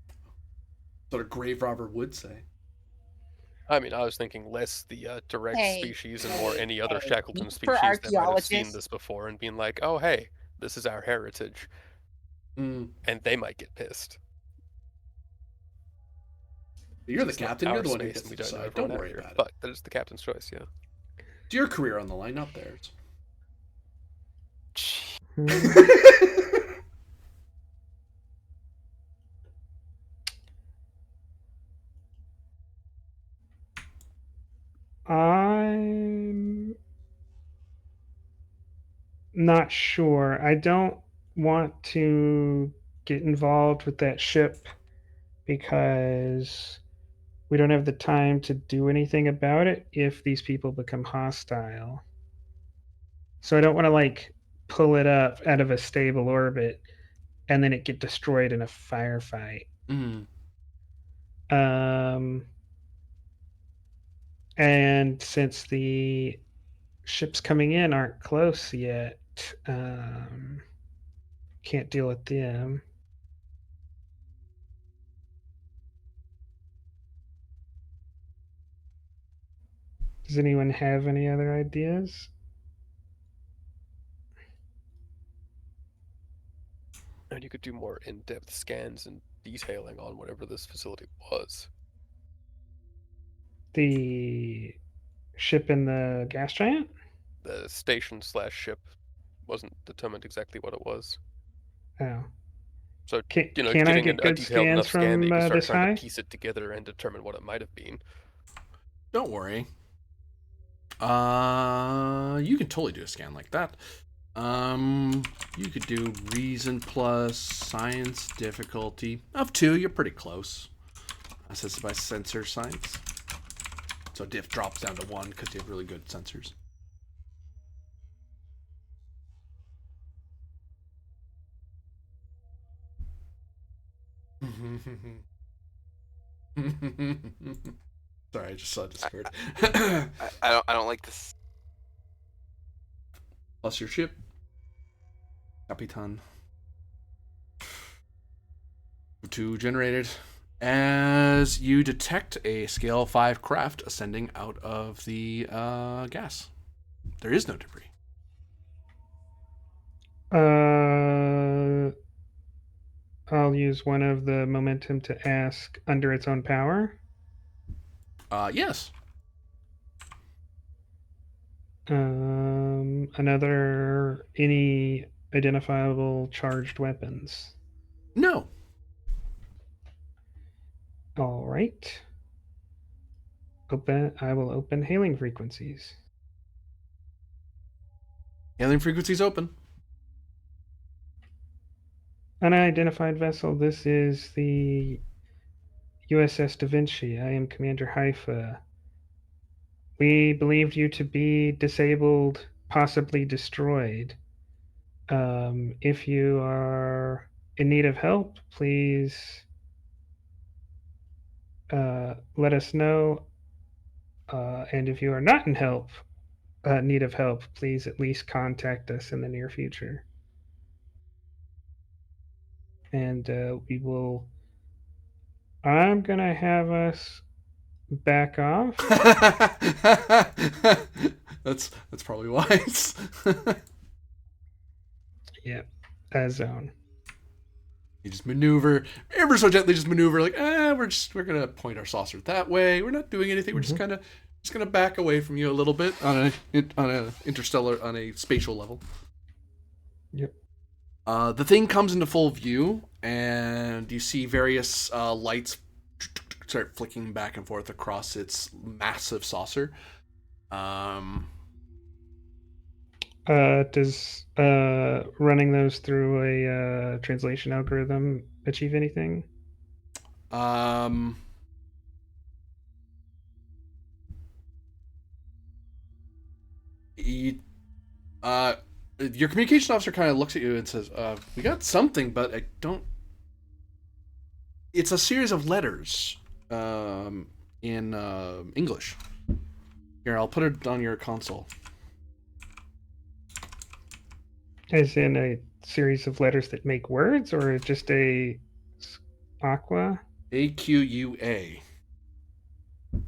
That's what a grave robber would say. I mean, I was thinking less the direct Hey, species and more any other hey. Shackleton For species that might have seen archaeologists, this before and being like, oh, hey, this is our heritage. Mm. And they might get pissed. You're the It's not captain. You're our the one who space gets and to we don't know decide. everyone Don't out worry here. about it. But that is the captain's choice, yeah. It's your career on the line, not theirs. mm. I'm not sure. I don't want to get involved with that ship because we don't have the time to do anything about it if these people become hostile. So I don't want to like pull it up out of a stable orbit and then it get destroyed in a firefight. Mm. And since the ships coming in aren't close yet, can't deal with them. Does anyone have any other ideas? And you could do more in-depth scans and detailing on whatever this facility was. The ship in the gas giant? The station/ship wasn't determined exactly what it was. Oh. So, Can, you know, can I getting get a good detailed scans enough scan that from you can start this trying high? to piece it together and determine what it might have been. Don't worry. You can totally do a scan like that. You could do reason plus science difficulty of 2. You're pretty close. Assisted by sensor science. So diff drops down to 1 because you have really good sensors. Sorry, I just saw it disappeared. I don't like this. Plus your ship. Capitan. 2 generated. As you detect a scale 5 craft ascending out of the gas. There is no debris. I'll use one of the momentum to ask under its own power. Yes. Another any identifiable charged weapons. No. All right. I will open hailing frequencies. Alien frequencies open. Unidentified vessel, this is the USS Da Vinci. I am Commander Haifa. We believed you to be disabled, possibly destroyed. If you are in need of help, please let us know. And if you are not in need of help, please at least contact us in the near future. And we will. I'm gonna have us back off. That's probably wise. Yep, a zone. You just maneuver ever so gently. Just maneuver like, we're gonna point our saucer that way. We're not doing anything. We're just gonna back away from you a little bit on a interstellar, on a spatial level. Yep. The thing comes into full view, and you see various lights start flicking back and forth across its massive saucer. Does running those through a translation algorithm achieve anything? Your communication officer kind of looks at you and says, "We got something, but I don't." It's a series of letters, in English. Here, I'll put it on your console. As in a series of letters that make words, or just a aqua? AQUA.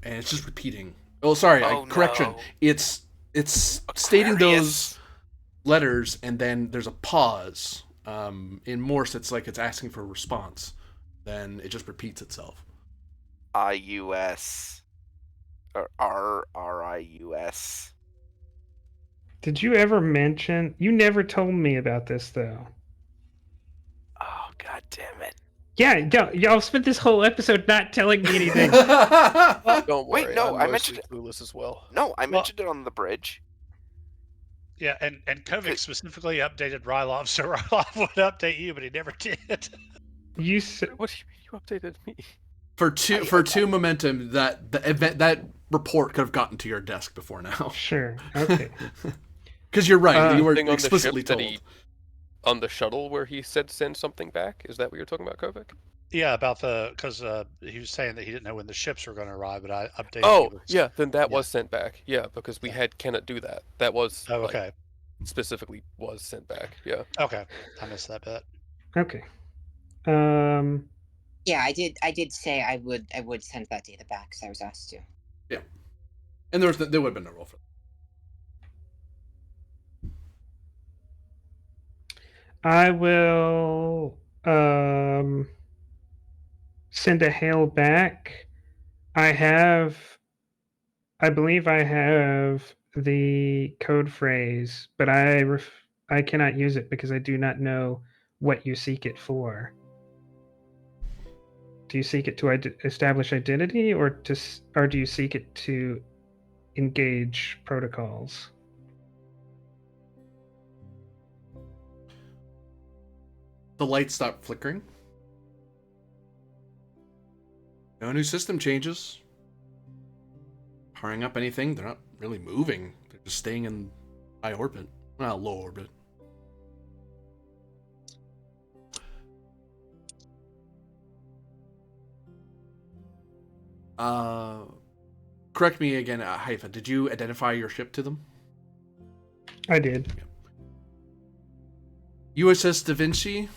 And it's just repeating. Oh, sorry. Oh, Correction. no. It's stating those Aquarius. letters, and then there's a pause. In Morse, it's like it's asking for a response. Then it just repeats itself. IUS. Or RIUS. Did you ever mention? You never told me about this, though. Oh, god damn it. Yeah, y'all spent this whole episode not telling me anything. Don't Wait, worry, no, I'm I mostly mentioned clueless as well. No, I mentioned it on the bridge. Yeah, and Kovic specifically updated Rylov, so Rylov would update you, but he never did. You said What do you mean you updated me? For two momentum, that report could have gotten to your desk before now. sure. Okay. Because you're right, you were Thing on the explicitly ship that told. he- On the shuttle where he said send something back? Is that what you're talking about, Kovic? Yeah, about because he was saying that he didn't know when the ships were going to arrive, but I updated. Oh, you with- yeah, then that yeah. was sent back. Yeah, because we had cannot do that. That was Oh, like, okay. specifically was sent back. Yeah. Okay, I missed that bit. Okay. Yeah, I did say I would send that data back because I was asked to. Yeah. And there would have been no role for that. I will send a hail back. I believe I have the code phrase, but I cannot use it because I do not know what you seek it for. Do you seek it to establish identity, or do you seek it to engage protocols? The lights stop flickering. No new system changes. Powering up anything, they're not really moving. They're just staying in high orbit. Well, low orbit. Correct me again, Haifa. Did you identify your ship to them? I did. USS Da Vinci.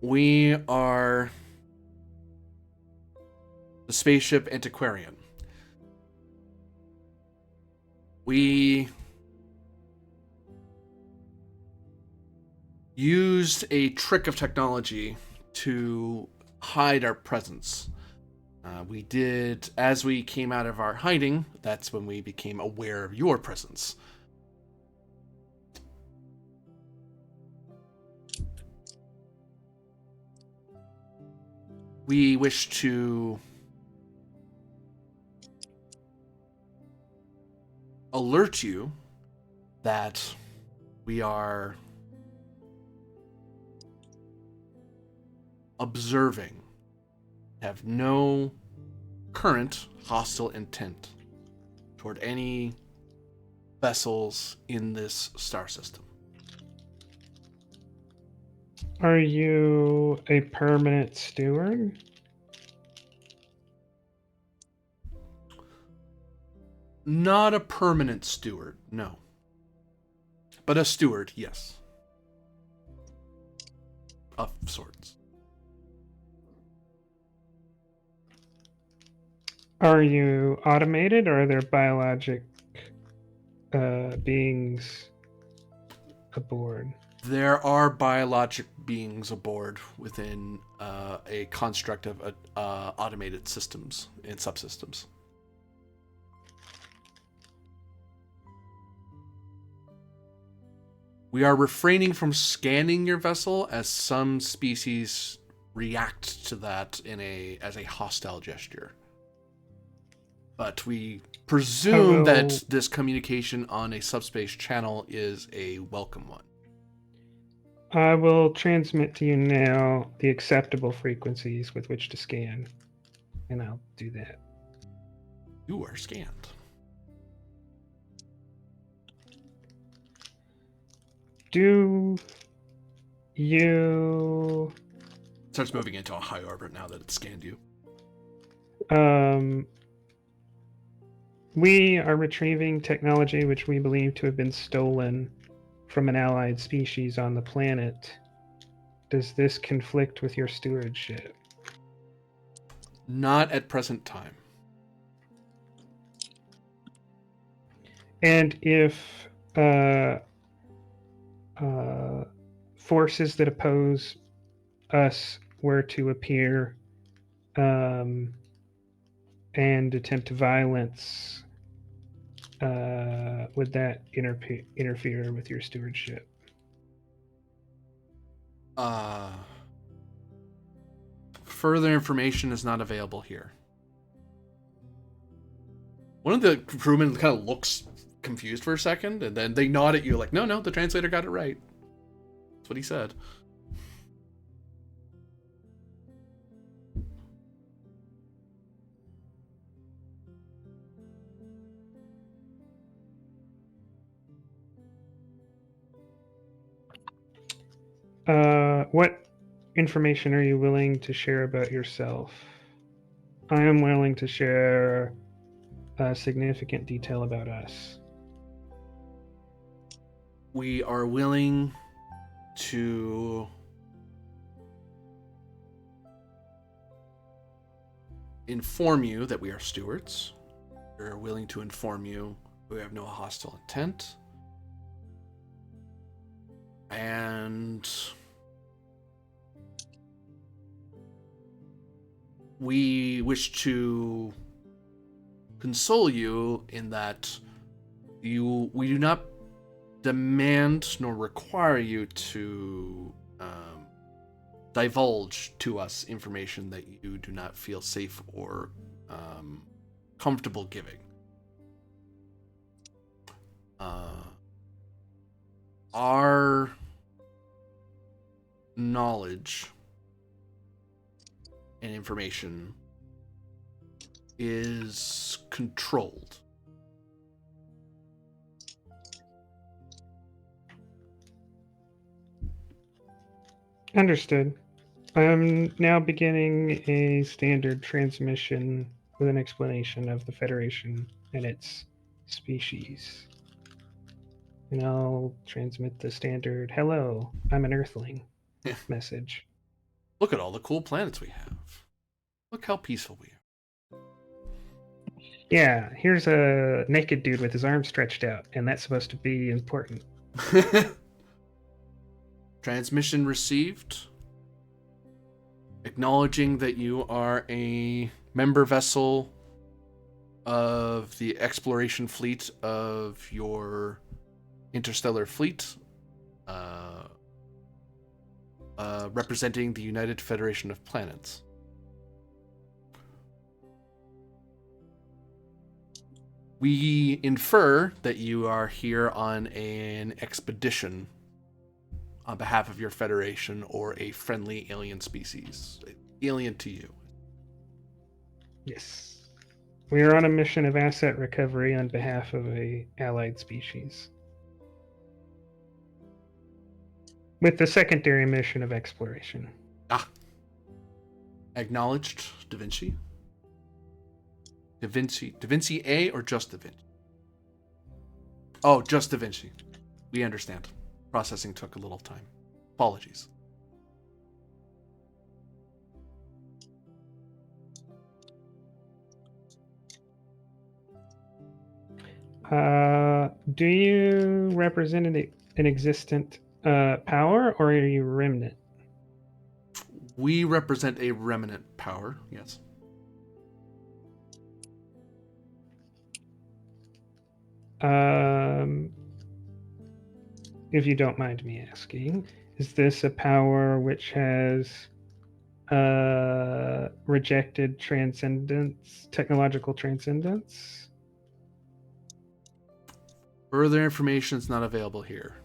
We are the spaceship Antiquarian. We used a trick of technology to hide our presence. We did, as we came out of our hiding, that's when we became aware of your presence. We wish to alert you that we are observing, have no current hostile intent toward any vessels in this star system. Are you a permanent steward? Not a permanent steward, no. But a steward, yes. Of sorts. Are you automated, or are there biologic beings aboard? There are biologic beings aboard within a construct of automated systems and subsystems. We are refraining from scanning your vessel, as some species react to that as a hostile gesture. But we presume that this communication on a subspace channel is a welcome one. I will transmit to you now the acceptable frequencies with which to scan, and I'll do that. You are scanned. Do you It starts moving into a high orbit now that it's scanned you. We are retrieving technology which we believe to have been stolen from an allied species on the planet. Does this conflict with your stewardship? Not at present time. And if forces that oppose us were to appear and attempt violence, would that interfere with your stewardship? Further information is not available here. One of the crewmen kind of looks confused for a second, and then they nod at you like, no, the translator got it right. That's what he said. What information are you willing to share about yourself? I am willing to share significant detail about us. We are willing to inform you that we are stewards. We are willing to inform you we have no hostile intent. And we wish to console you in that we do not demand nor require you to divulge to us information that you do not feel safe or comfortable giving. Our knowledge and information is controlled. Understood. I'm now beginning a standard transmission with an explanation of the Federation and its species. And I'll transmit the standard, "Hello, I'm an Earthling" message. Look at all the cool planets we have. Look how peaceful we are. Yeah, here's a naked dude with his arms stretched out, and that's supposed to be important. Transmission received. Acknowledging that you are a member vessel of the exploration fleet of your interstellar fleet, representing the United Federation of Planets. We infer that you are here on an expedition on behalf of your Federation or a friendly alien species. Alien to you. Yes. We are on a mission of asset recovery on behalf of a allied species, with the secondary mission of exploration. Acknowledged, Da Vinci. Da Vinci A or just Da Vinci? Oh, just Da Vinci. We understand. Processing took a little time. Apologies. Do you represent an existent power, or are you remnant? We represent a remnant power, yes. If you don't mind me asking, is this a power which has rejected transcendence, technological transcendence? Further information is not available here.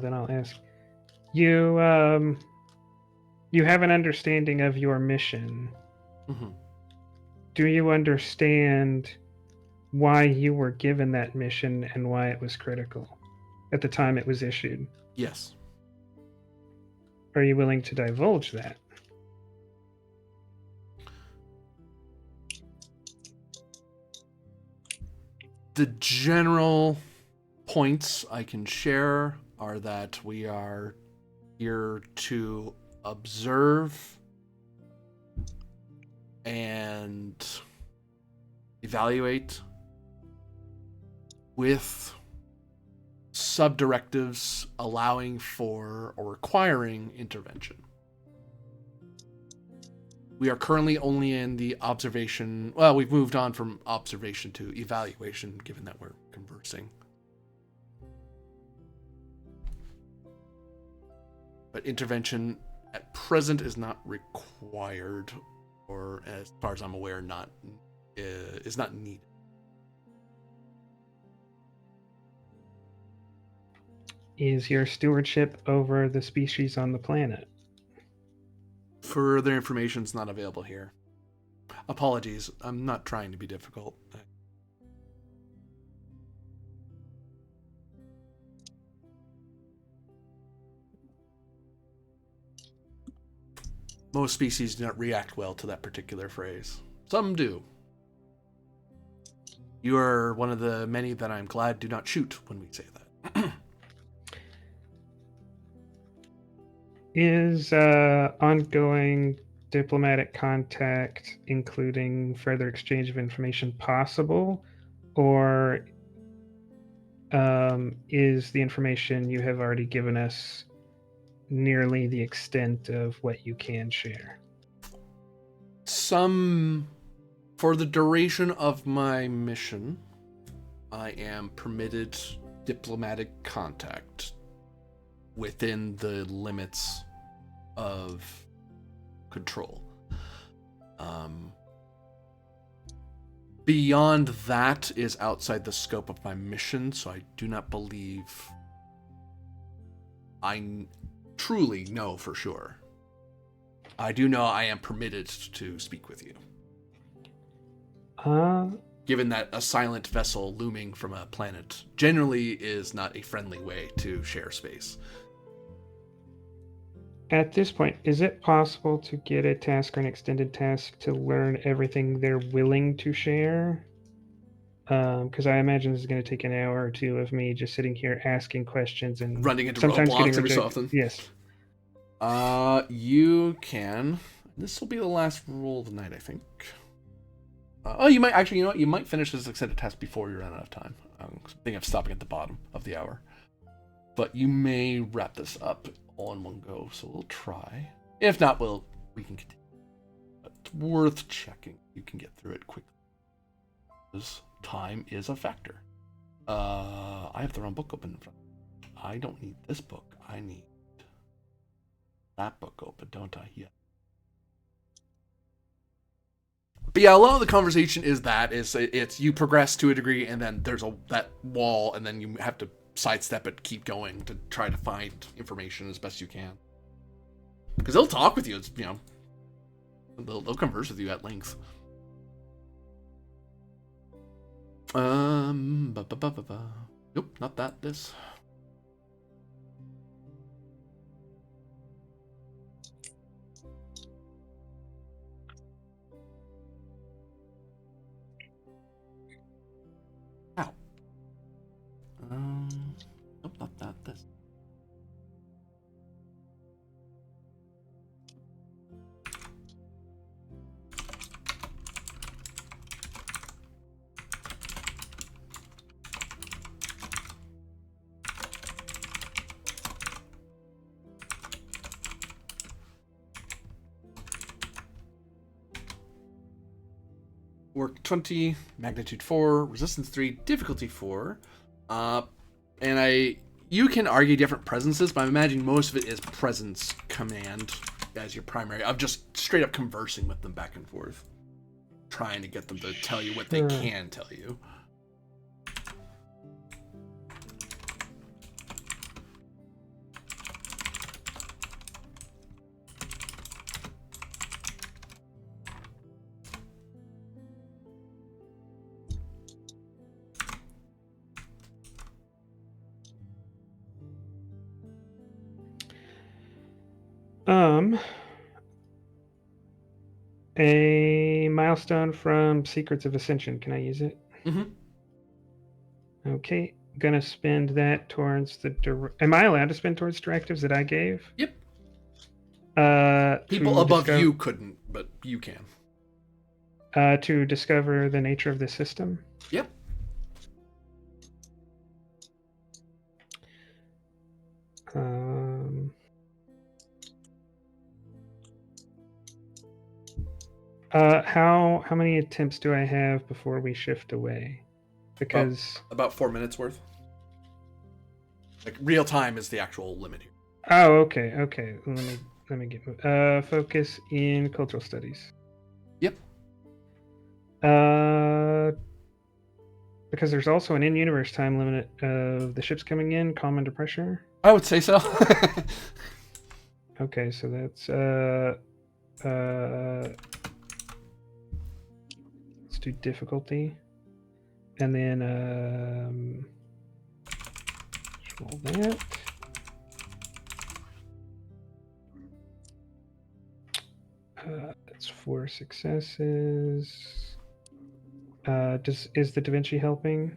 Then I'll ask you. You have an understanding of your mission Mhm. Do you understand why you were given that mission and why it was critical at the time it was issued? Yes. Are you willing to divulge that? The general points I can share are that we are here to observe and evaluate with subdirectives allowing for or requiring intervention. We are currently only in the observation. Well, we've moved on from observation to evaluation, given that we're conversing. But intervention at present is not required, or as far as I'm aware, is not needed. Is your stewardship over the species on the planet? Further information is not available here. Apologies, I'm not trying to be difficult. Most species do not react well to that particular phrase. Some do. You are one of the many that I'm glad do not shoot when we say that. Is ongoing diplomatic contact, including further exchange of information, possible? Or is the information you have already given us nearly the extent of what you can share? For the duration of my mission, I am permitted diplomatic contact within the limits of control. Beyond that is outside the scope of my mission, so I do not believe I truly know for sure. I do know I am permitted to speak with you. Given that a silent vessel looming from a planet generally is not a friendly way to share space. At this point, is it possible to get a task or an extended task to learn everything they're willing to share? Because I imagine this is going to take an hour or two of me just sitting here asking questions and Running into sometimes getting roadblocks every so rejected. often. Yes. You can. This will be the last rule of the night, I think. You might actually. You know what? You might finish this extended task before you run out of time. I'm thinking of stopping at the bottom of the hour, but you may wrap this up all in one go. So we'll try. If not, we can continue. But it's worth checking. You can get through it quickly. Because time is a factor. I have the wrong book open in front of me. I don't need this book. I need that book open, don't I? Yeah. But yeah, a lot of the conversation is it's you progress to a degree, and then there's that wall, and then you have to sidestep it, keep going to try to find information as best you can. Because they'll talk with you, it's, they'll converse with you at length. Nope, not that. This. Ow. Nope, not that. This. Work 20, magnitude 4, resistance 3, difficulty 4. And you can argue different presences, but I'm imagining most of it is presence command as your primary, of just straight up conversing with them back and forth. Trying to get them to tell you what they can tell you. A milestone from Secrets of Ascension. Can I use it? Mm-hmm. Okay, gonna spend that towards the. Am I allowed to spend towards directives that I gave? Yep. To People above discover- you couldn't, but you can. To discover the nature of the system. Yep. How many attempts do I have before we shift away? Because About 4 minutes worth. Like real time is the actual limit here. oh, okay. Let me get focus in cultural studies. Yep. Because there's also an in-universe time limit of the ships coming in, calm under pressure. I would say so. Okay, so that's let's do difficulty, and then roll that. That's 4 successes. Is the Da Vinci helping?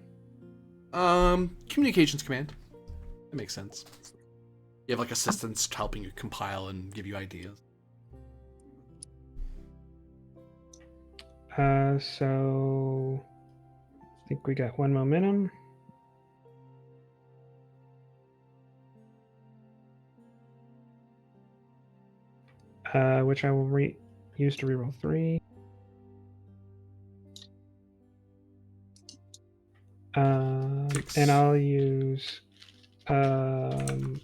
Communications command. That makes sense. You have like assistants helping you compile and give you ideas. So I think we got 1 momentum. Which I will use to reroll 3. And I'll use 1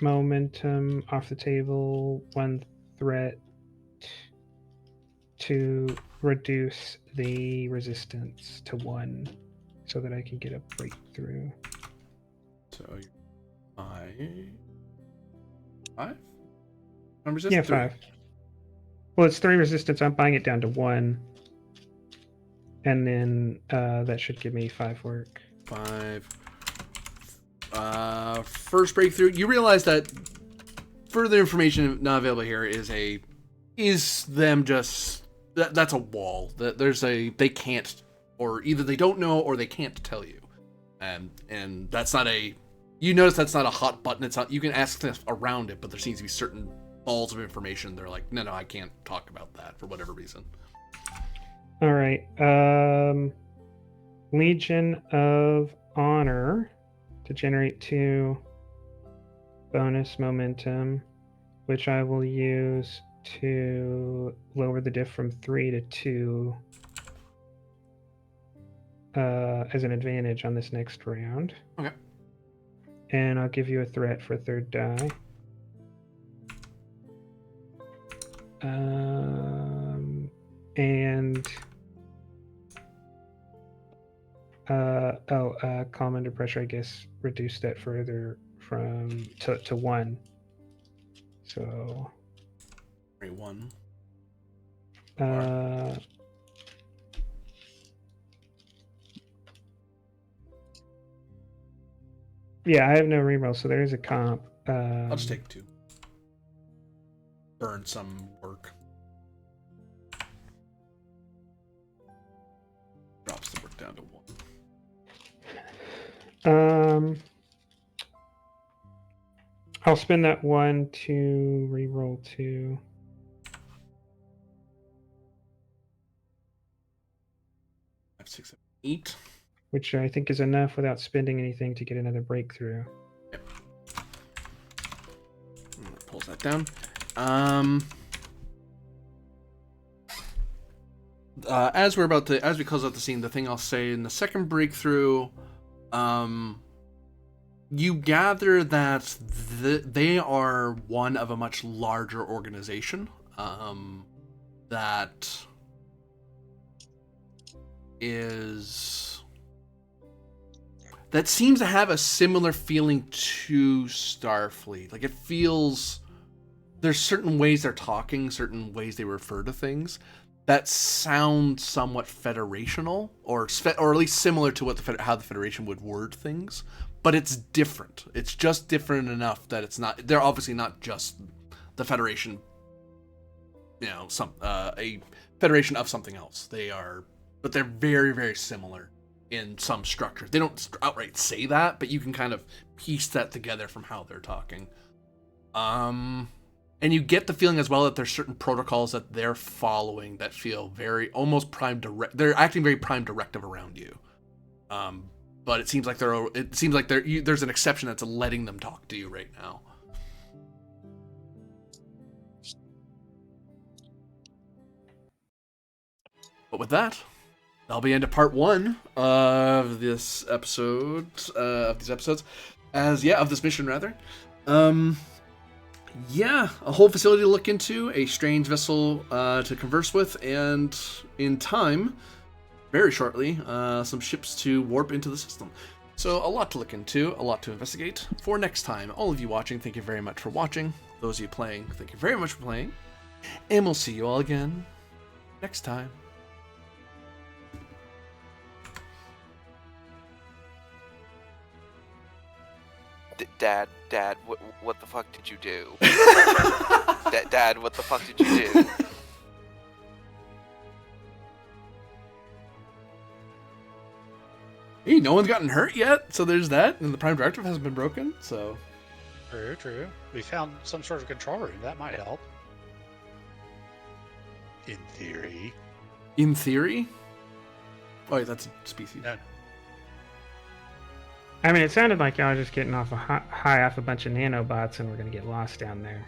momentum off the table, 1 threat to reduce the resistance to 1 so that I can get a breakthrough. So you're 5? Yeah, 5. Well, it's 3 resistance. I'm buying it down to 1. And then that should give me 5 work. 5. First breakthrough. You realize that further information not available here is them just that's a wall. That they can't, or either they don't know or they can't tell you, and that's not a. You notice that's not a hot button. It's not. You can ask stuff around it, but there seems to be certain balls of information. They're like, no, I can't talk about that for whatever reason. All right. Legion of Honor to generate 2 bonus momentum, which I will use to lower the diff from 3 to 2 as an advantage on this next round. Okay. And I'll give you a threat for 3rd die. Calm under pressure, I guess, reduce that further from to 1. So 1. Yeah, I have no reroll, so there is a comp. I'll just take 2. Burn some work. Drops the work down to 1. I'll spend that 1 to reroll 2. 5, 6, 7, 8. Which I think is enough without spending anything to get another breakthrough. Yep. Pulls that down. As we close out the scene, the thing I'll say in the second breakthrough, you gather that they are one of a much larger organization that seems to have a similar feeling to Starfleet. Like, it feels there's certain ways they're talking, certain ways they refer to things that sound somewhat federational, or at least similar to what how the Federation would word things. But it's different. It's just different enough that it's not. They're obviously not just the Federation, a Federation of something else. But they're very, very similar in some structures. They don't outright say that, but you can kind of piece that together from how they're talking. And you get the feeling as well that there's certain protocols that they're following that feel very almost they're acting very prime directive around you. But it seems like there's an exception that's letting them talk to you right now. But with that, that'll be into part 1 of this episode, of this mission rather. A whole facility to look into, a strange vessel to converse with, and in time, very shortly, some ships to warp into the system. So a lot to look into, a lot to investigate. For next time, all of you watching, thank you very much for watching. Those of you playing, thank you very much for playing. And we'll see you all again next time. Dad, what the fuck did you do? Dad, what the fuck did you do? Hey, no one's gotten hurt yet, so there's that, and the Prime Directive hasn't been broken, so... True. We found some sort of control room. That might help. In theory. In theory? Oh, yeah, that's a species. No. I mean, it sounded like y'all were just getting off high off a bunch of nanobots and we're going to get lost down there.